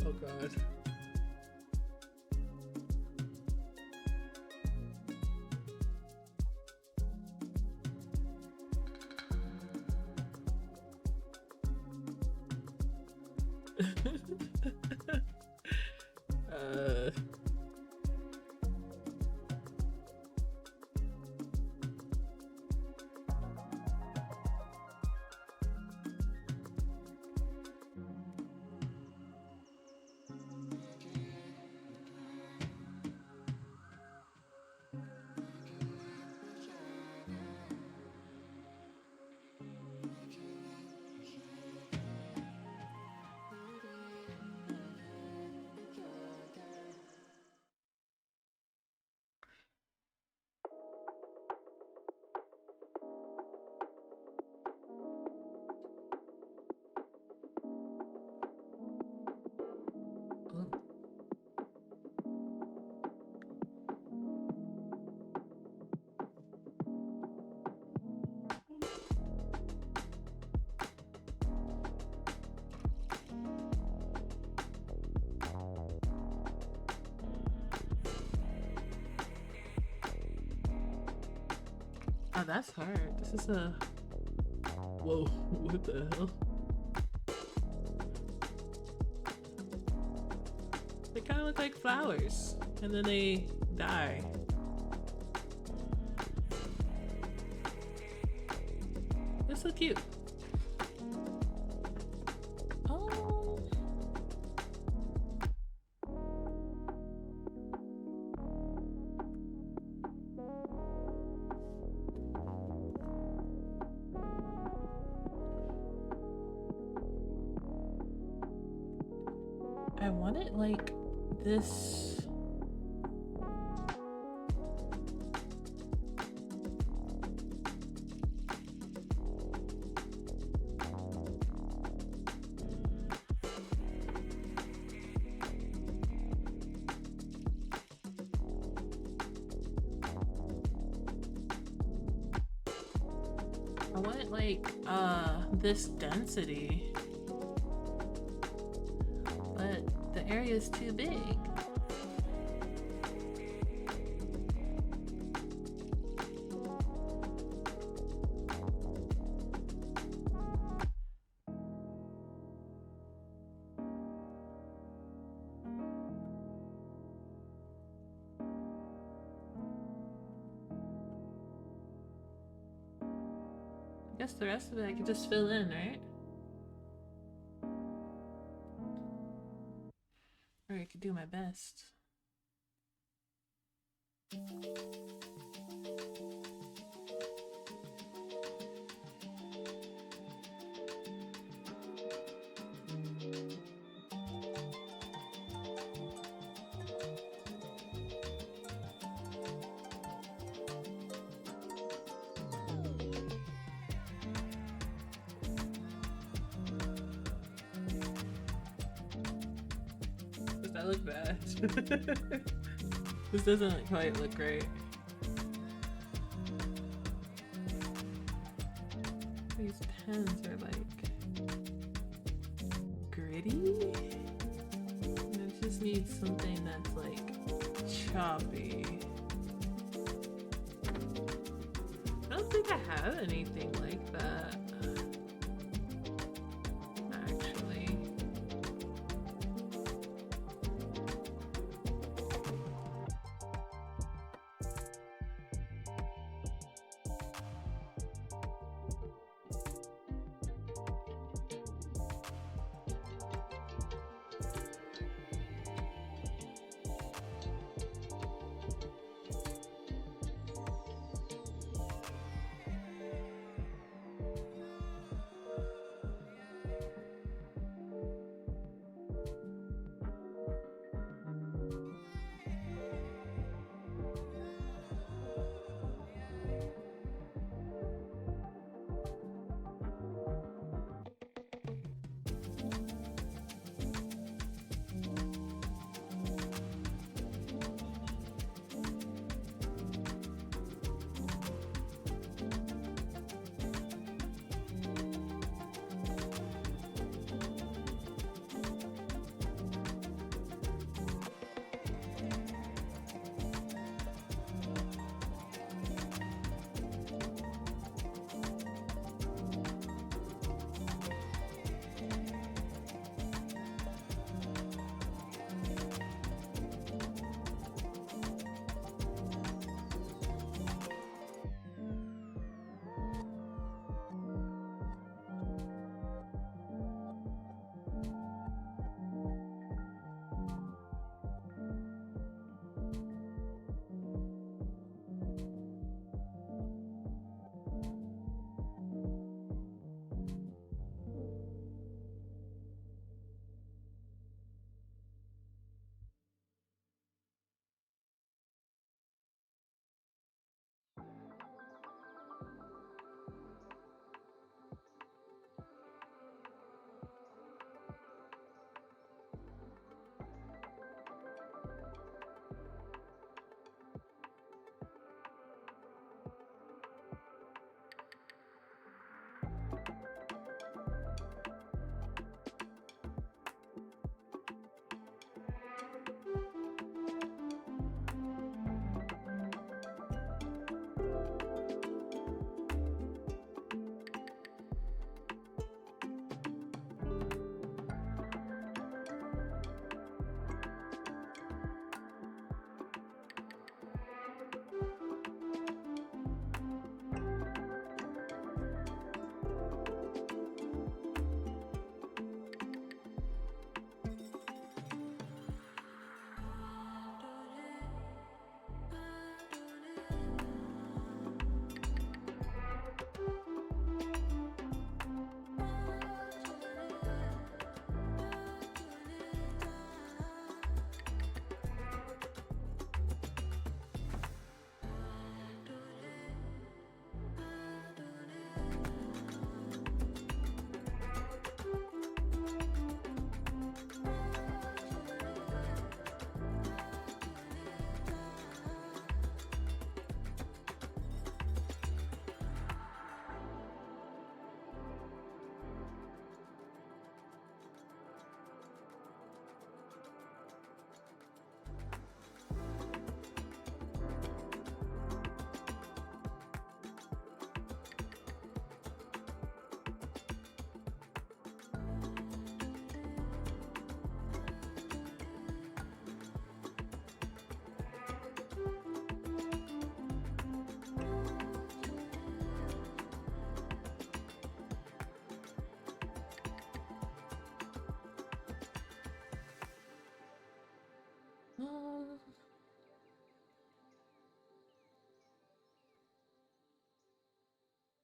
Oh god. uh Oh, that's hard. This is a... Whoa, what the hell? They kind of look like flowers, and then they die. They're so cute. Oh. I want it like this. I want it like this density. But the area is too big. I guess the rest of it I could just fill in, right? Or I could do my best. Does that look bad? This doesn't quite look great. These pens are like gritty. And it just needs something that's like choppy. I don't think I have anything like that. Actually.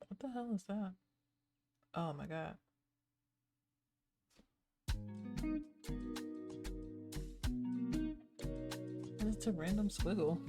What the hell is that? Oh my god. It's a random squiggle.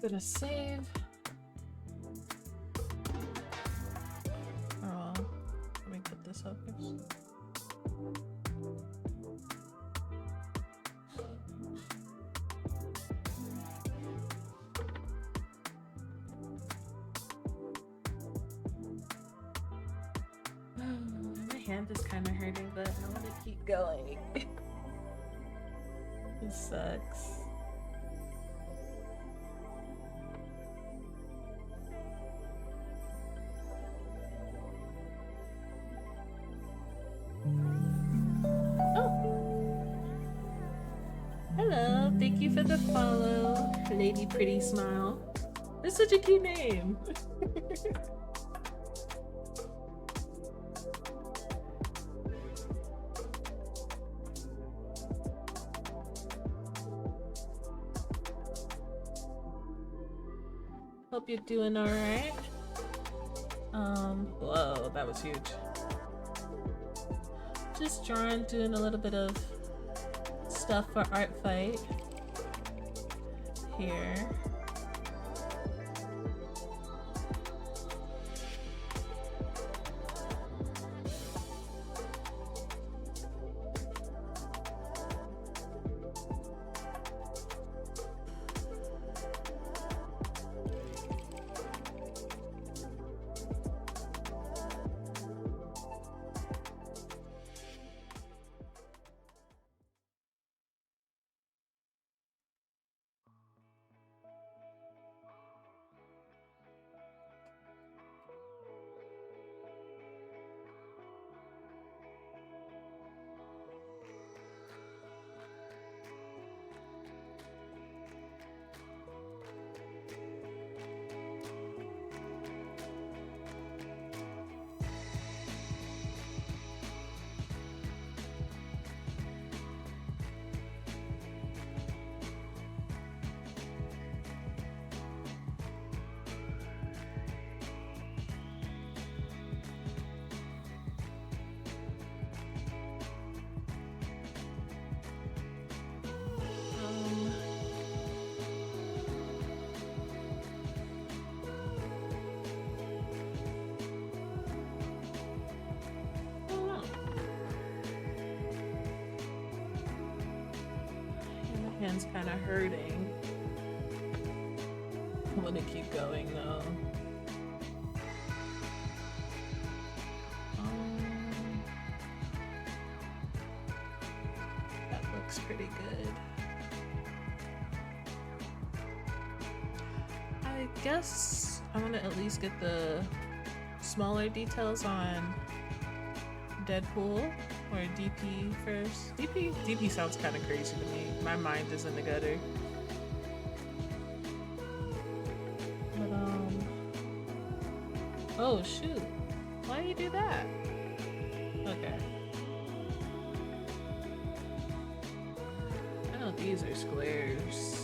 Gonna save. Oh, let me put this up first. My hand is kind of hurting, but I want to keep going. It sucks. Hello, thank you for the follow, Lady Pretty Smile. That's such a cute name. Hope you're doing all right. Whoa, that was huge. Just drawing, doing a little bit of stuff for ARTFIGHT here. Hand's kind of hurting. I want to keep going though. That looks pretty good. I guess I want to at least get the smaller details on Deadpool. Or DP first. DP sounds kind of crazy to me. My mind is in the gutter. But oh shoot. Why do you do that? Okay. I know these are squares.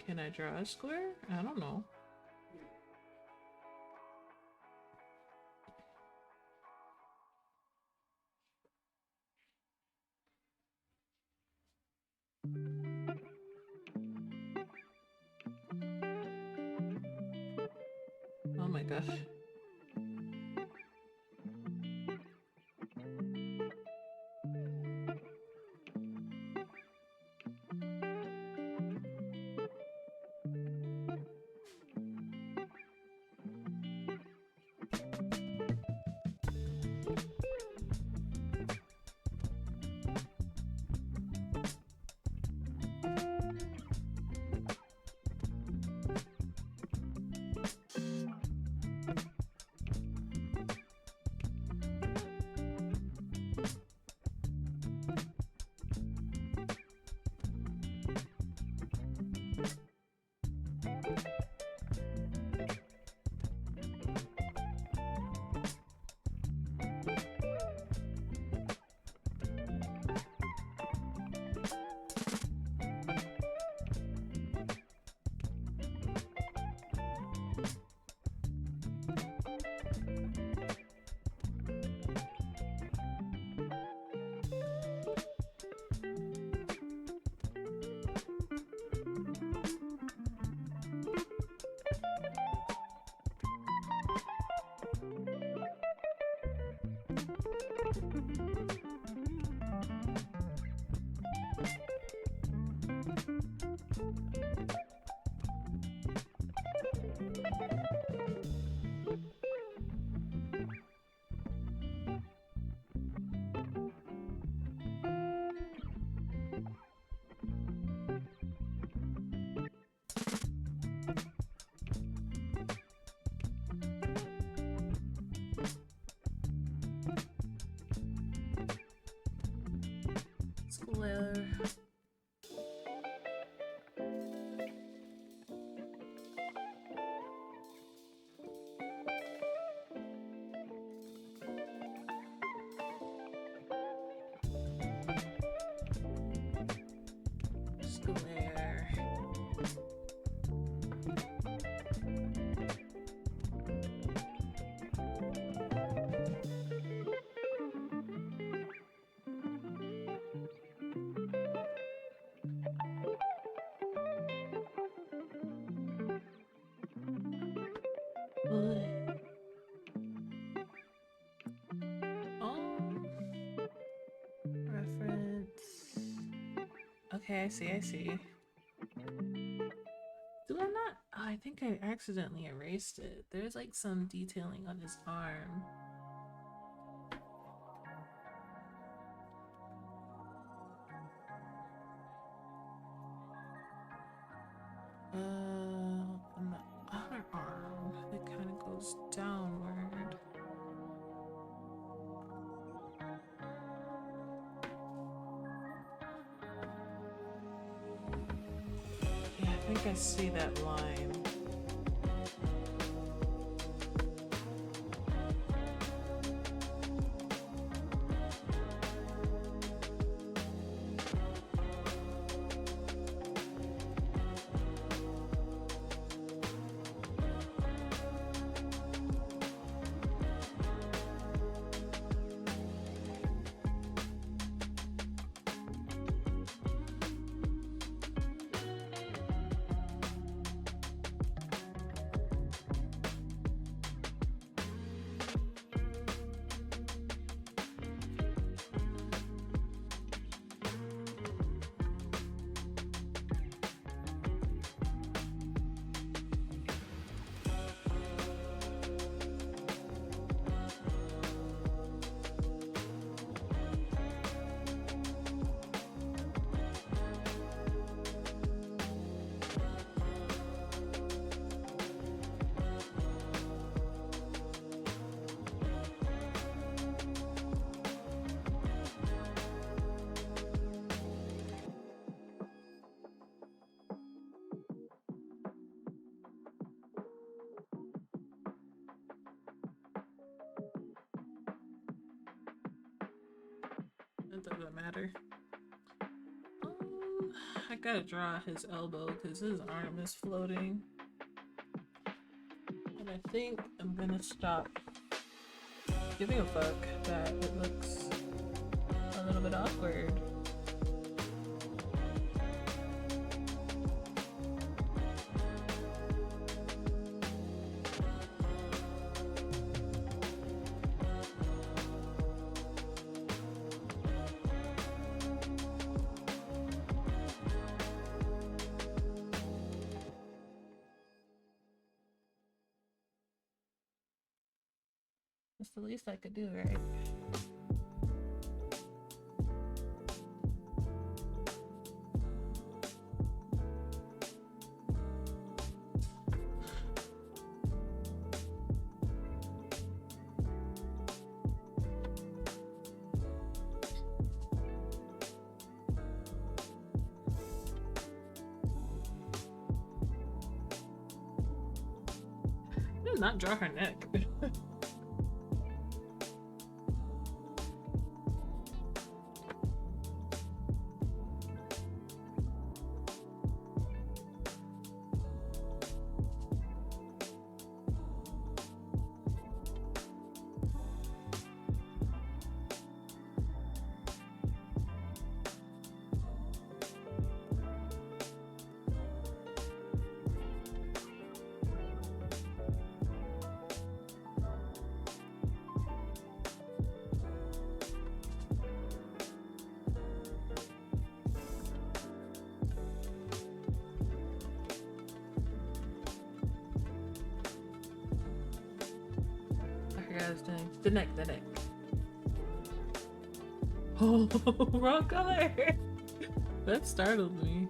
Can I draw a square? I don't know. Oh my gosh. glare. Reference. Okay, I see. Do I not? Oh, I think I accidentally erased it. There's like some detailing on his arm. On the other arm, it kind of goes downward. Yeah, I think I see that line. It doesn't matter. I gotta draw his elbow because his arm is floating. And I think I'm gonna stop giving a fuck that it looks a little bit awkward. That's the least I could do, right? I did not draw her neck. I was doing the neck. Oh, wrong color. That startled me.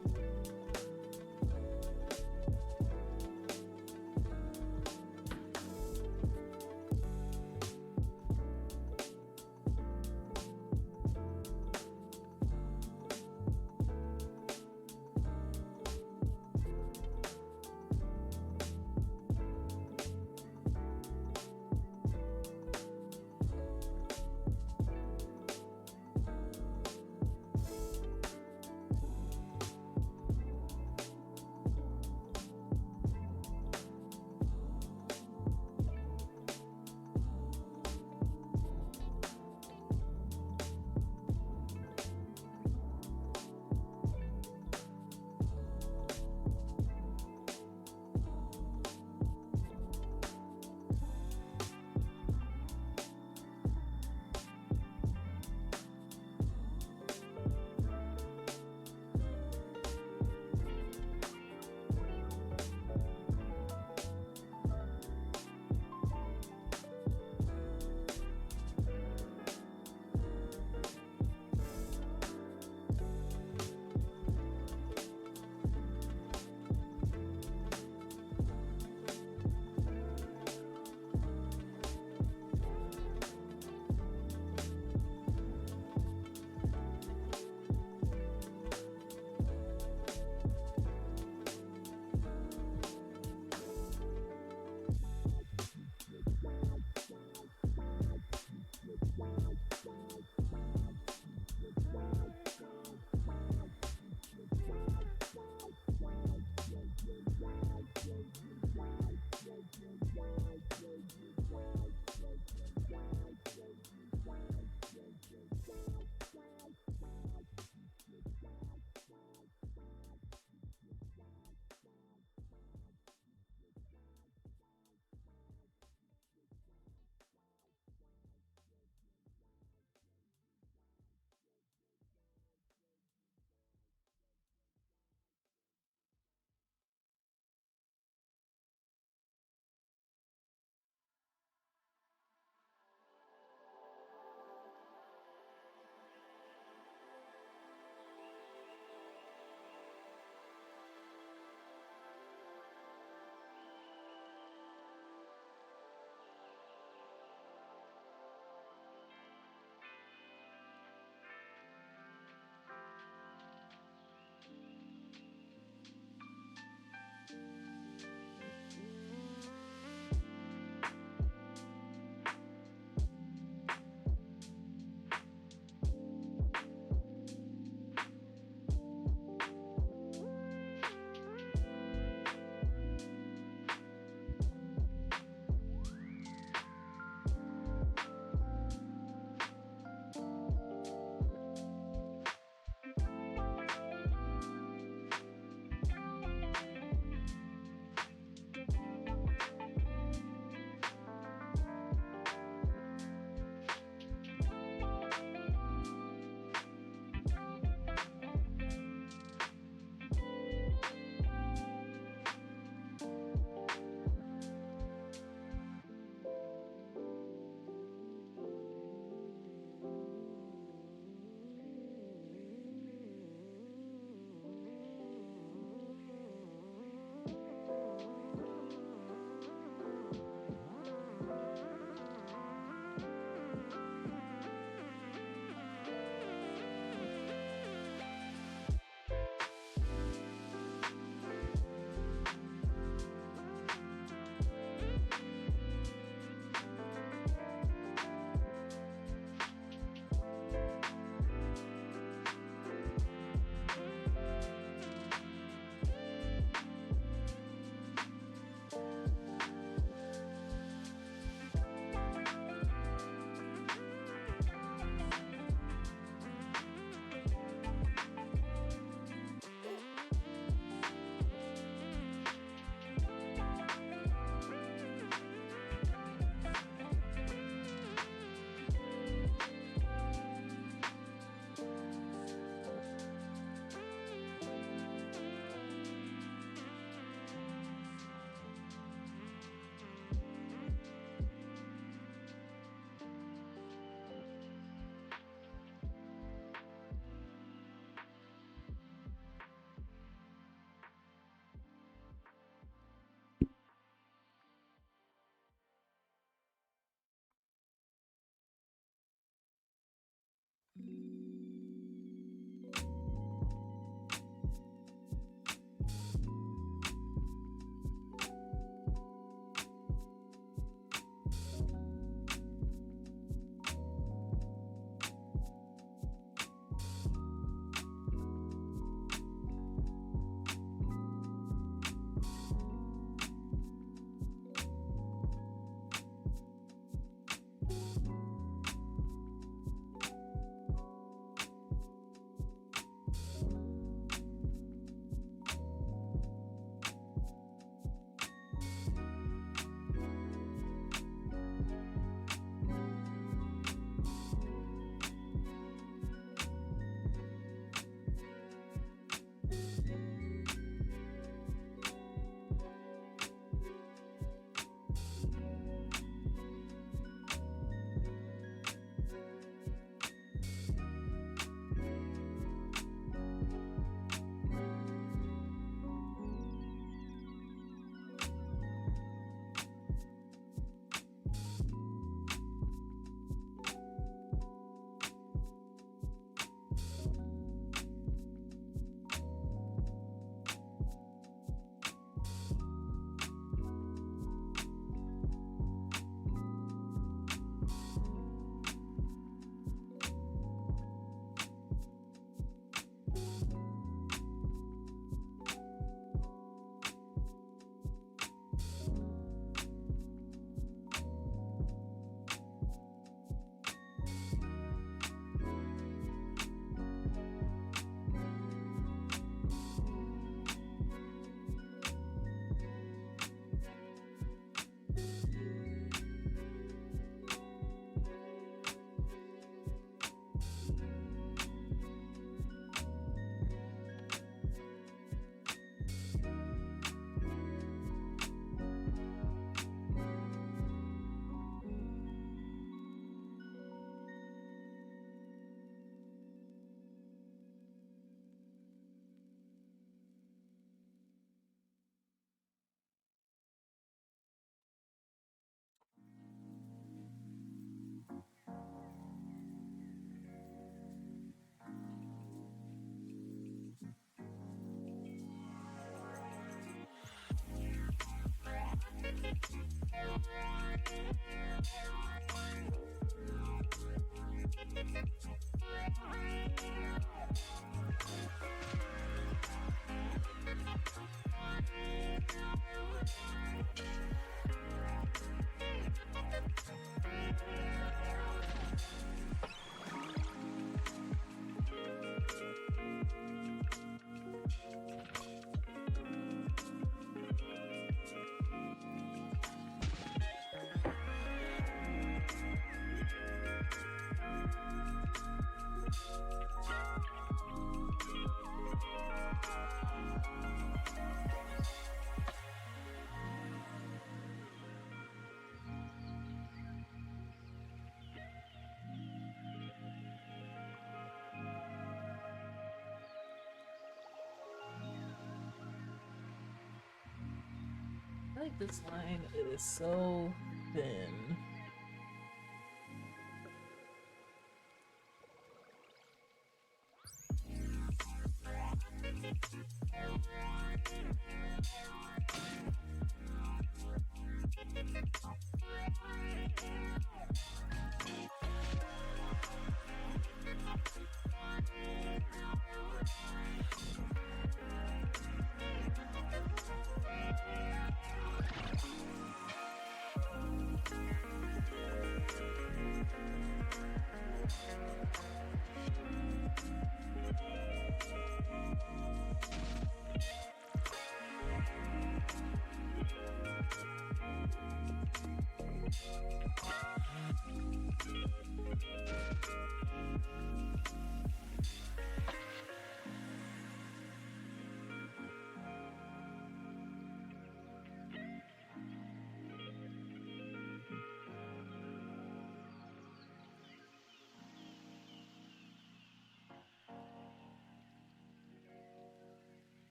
I like this line. It is so thin.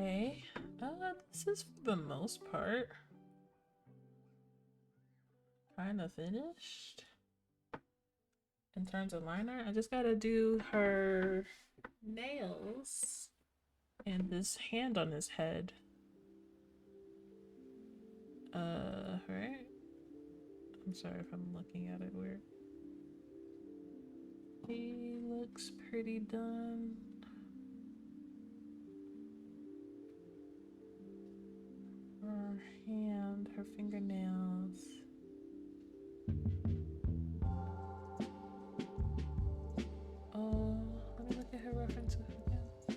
Okay, this is for the most part kind of finished. In terms of liner, I just gotta do her nails and this hand on his head. Right? I'm sorry if I'm looking at it weird. He looks pretty done. Her hand, her fingernails. Let me look at her references again.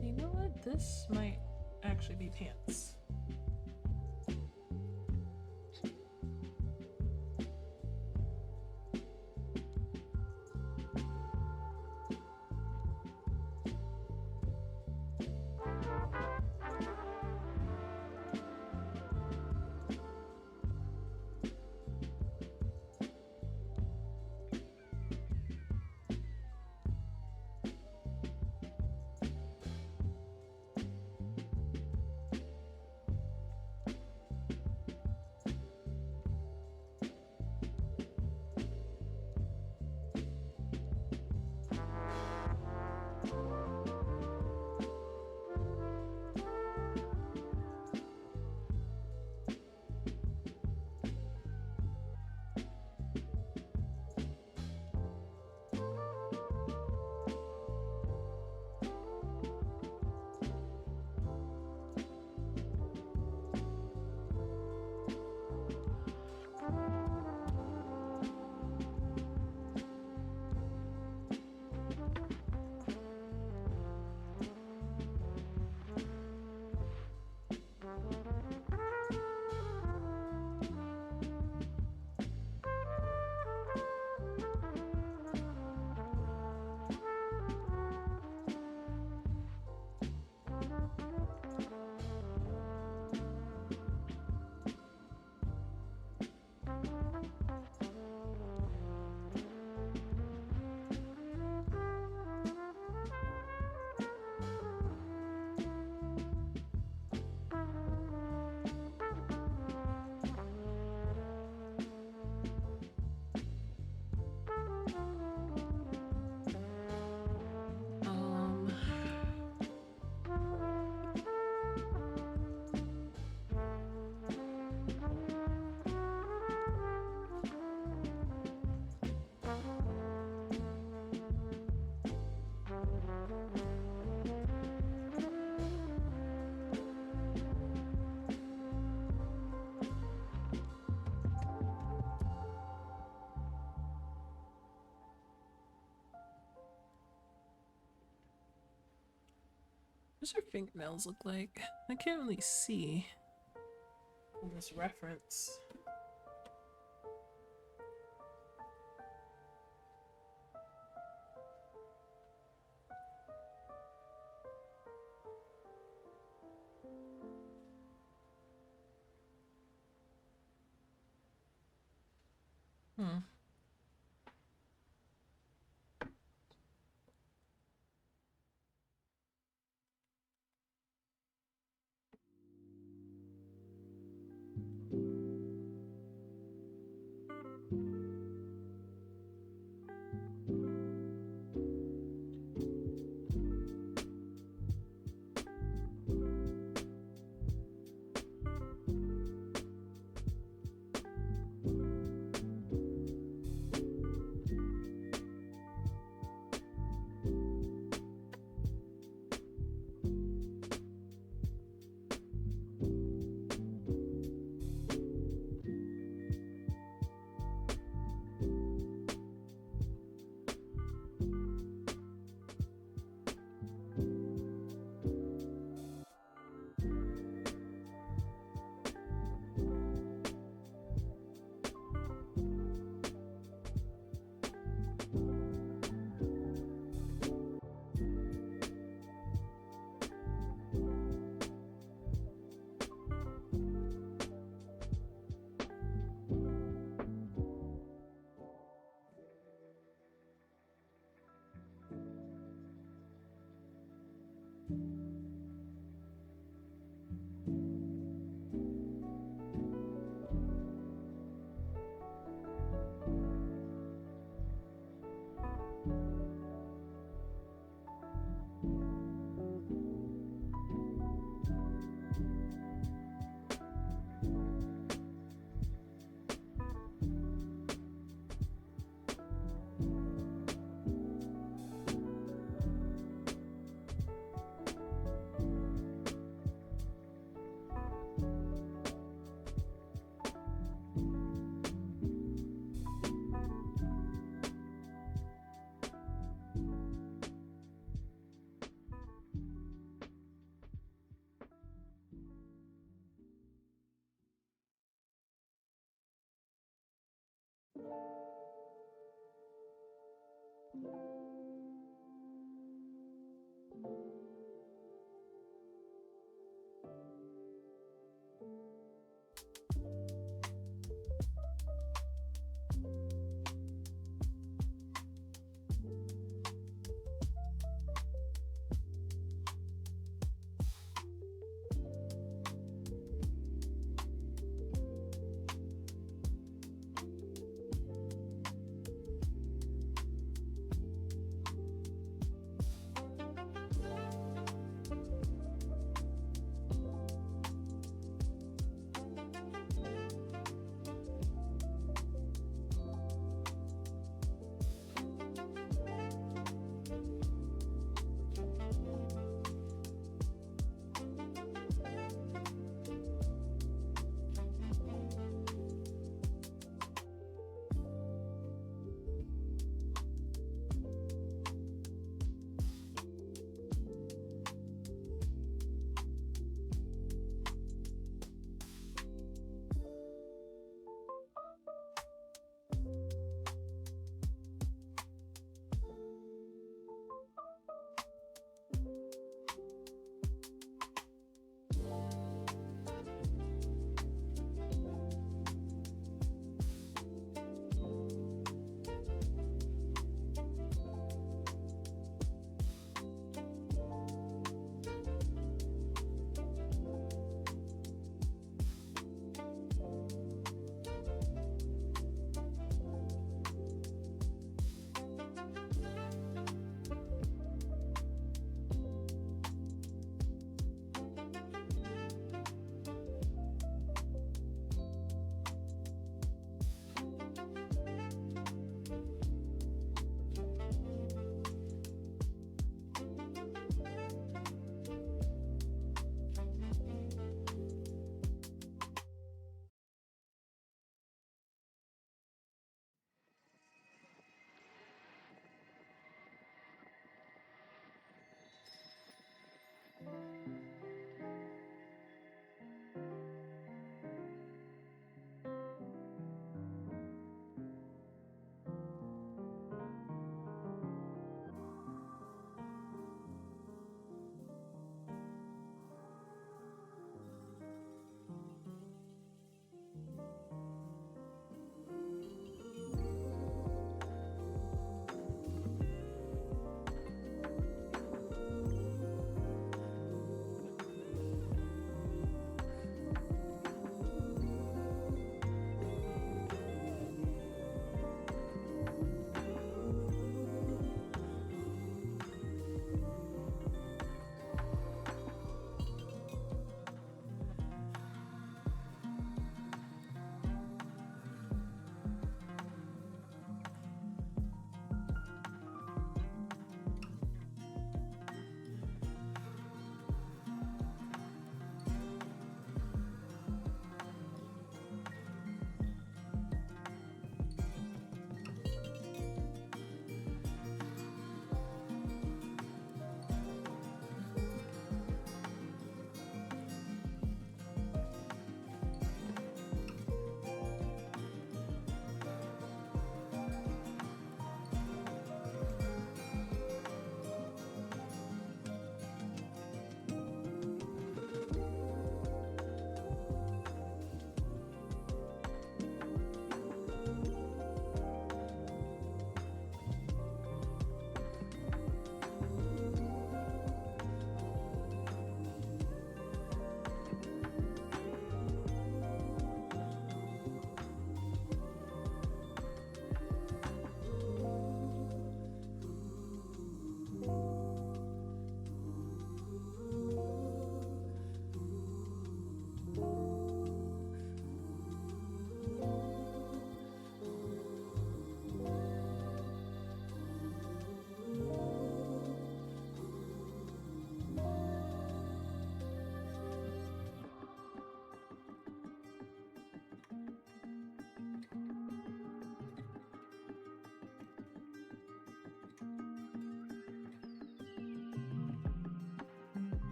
You know what? This might actually be pants. What does her fingernails look like? I can't really see in this reference. Hmm.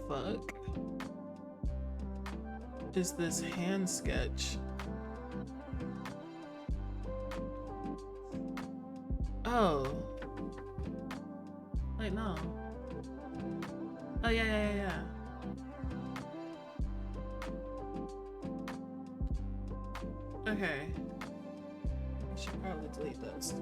fuck is this hand sketch? Oh. Wait, no. Oh, yeah. Okay. I should probably delete those.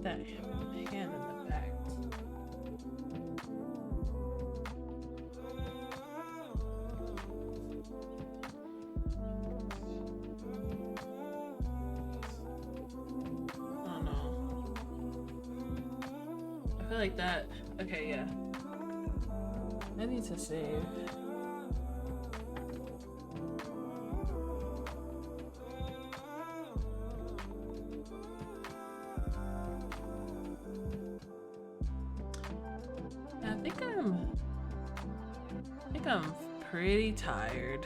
That hand in the back. Oh no. I feel like that. Okay, yeah. I need to save. I think I'm pretty tired.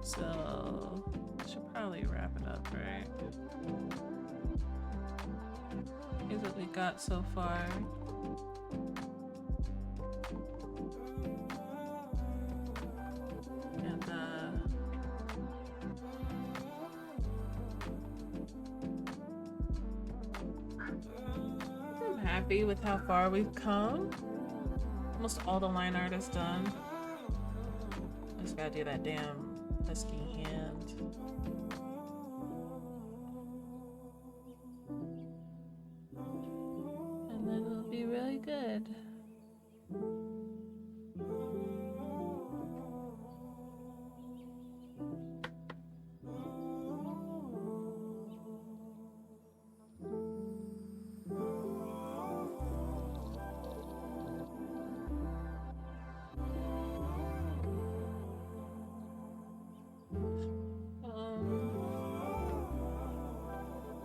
So I should probably wrap it up, right? Here's what we got so far. And I'm happy with how far we've come. Almost all the line art is done. I just gotta do that damn pesky hand. And then it'll be really good.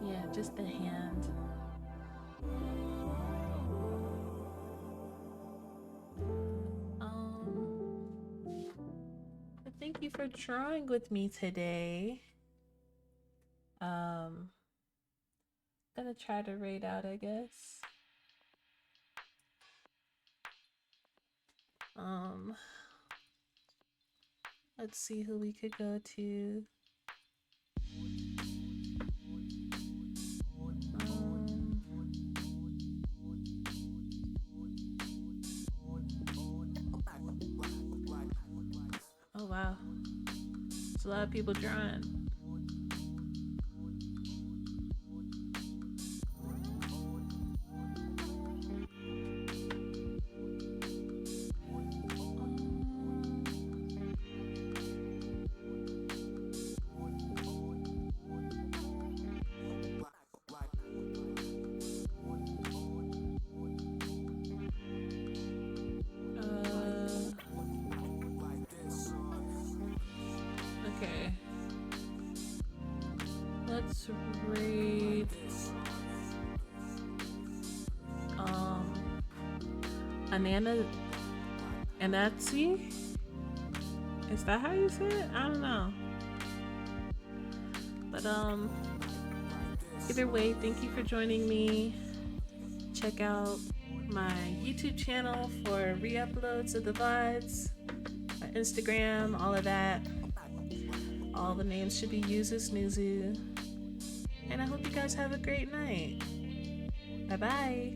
Yeah, just the hand. Thank you for drawing with me today. Gonna try to rate out, I guess. Let's see who we could go to. Oh wow, there's a lot of people drawing. Okay, let's read Anatsi? Is that how you say it? I don't know. But either way, thank you for joining me. Check out my YouTube channel for re-uploads of the VODs, my Instagram, all of that. All the names should be Yuzu. And I hope you guys have a great night. Bye bye.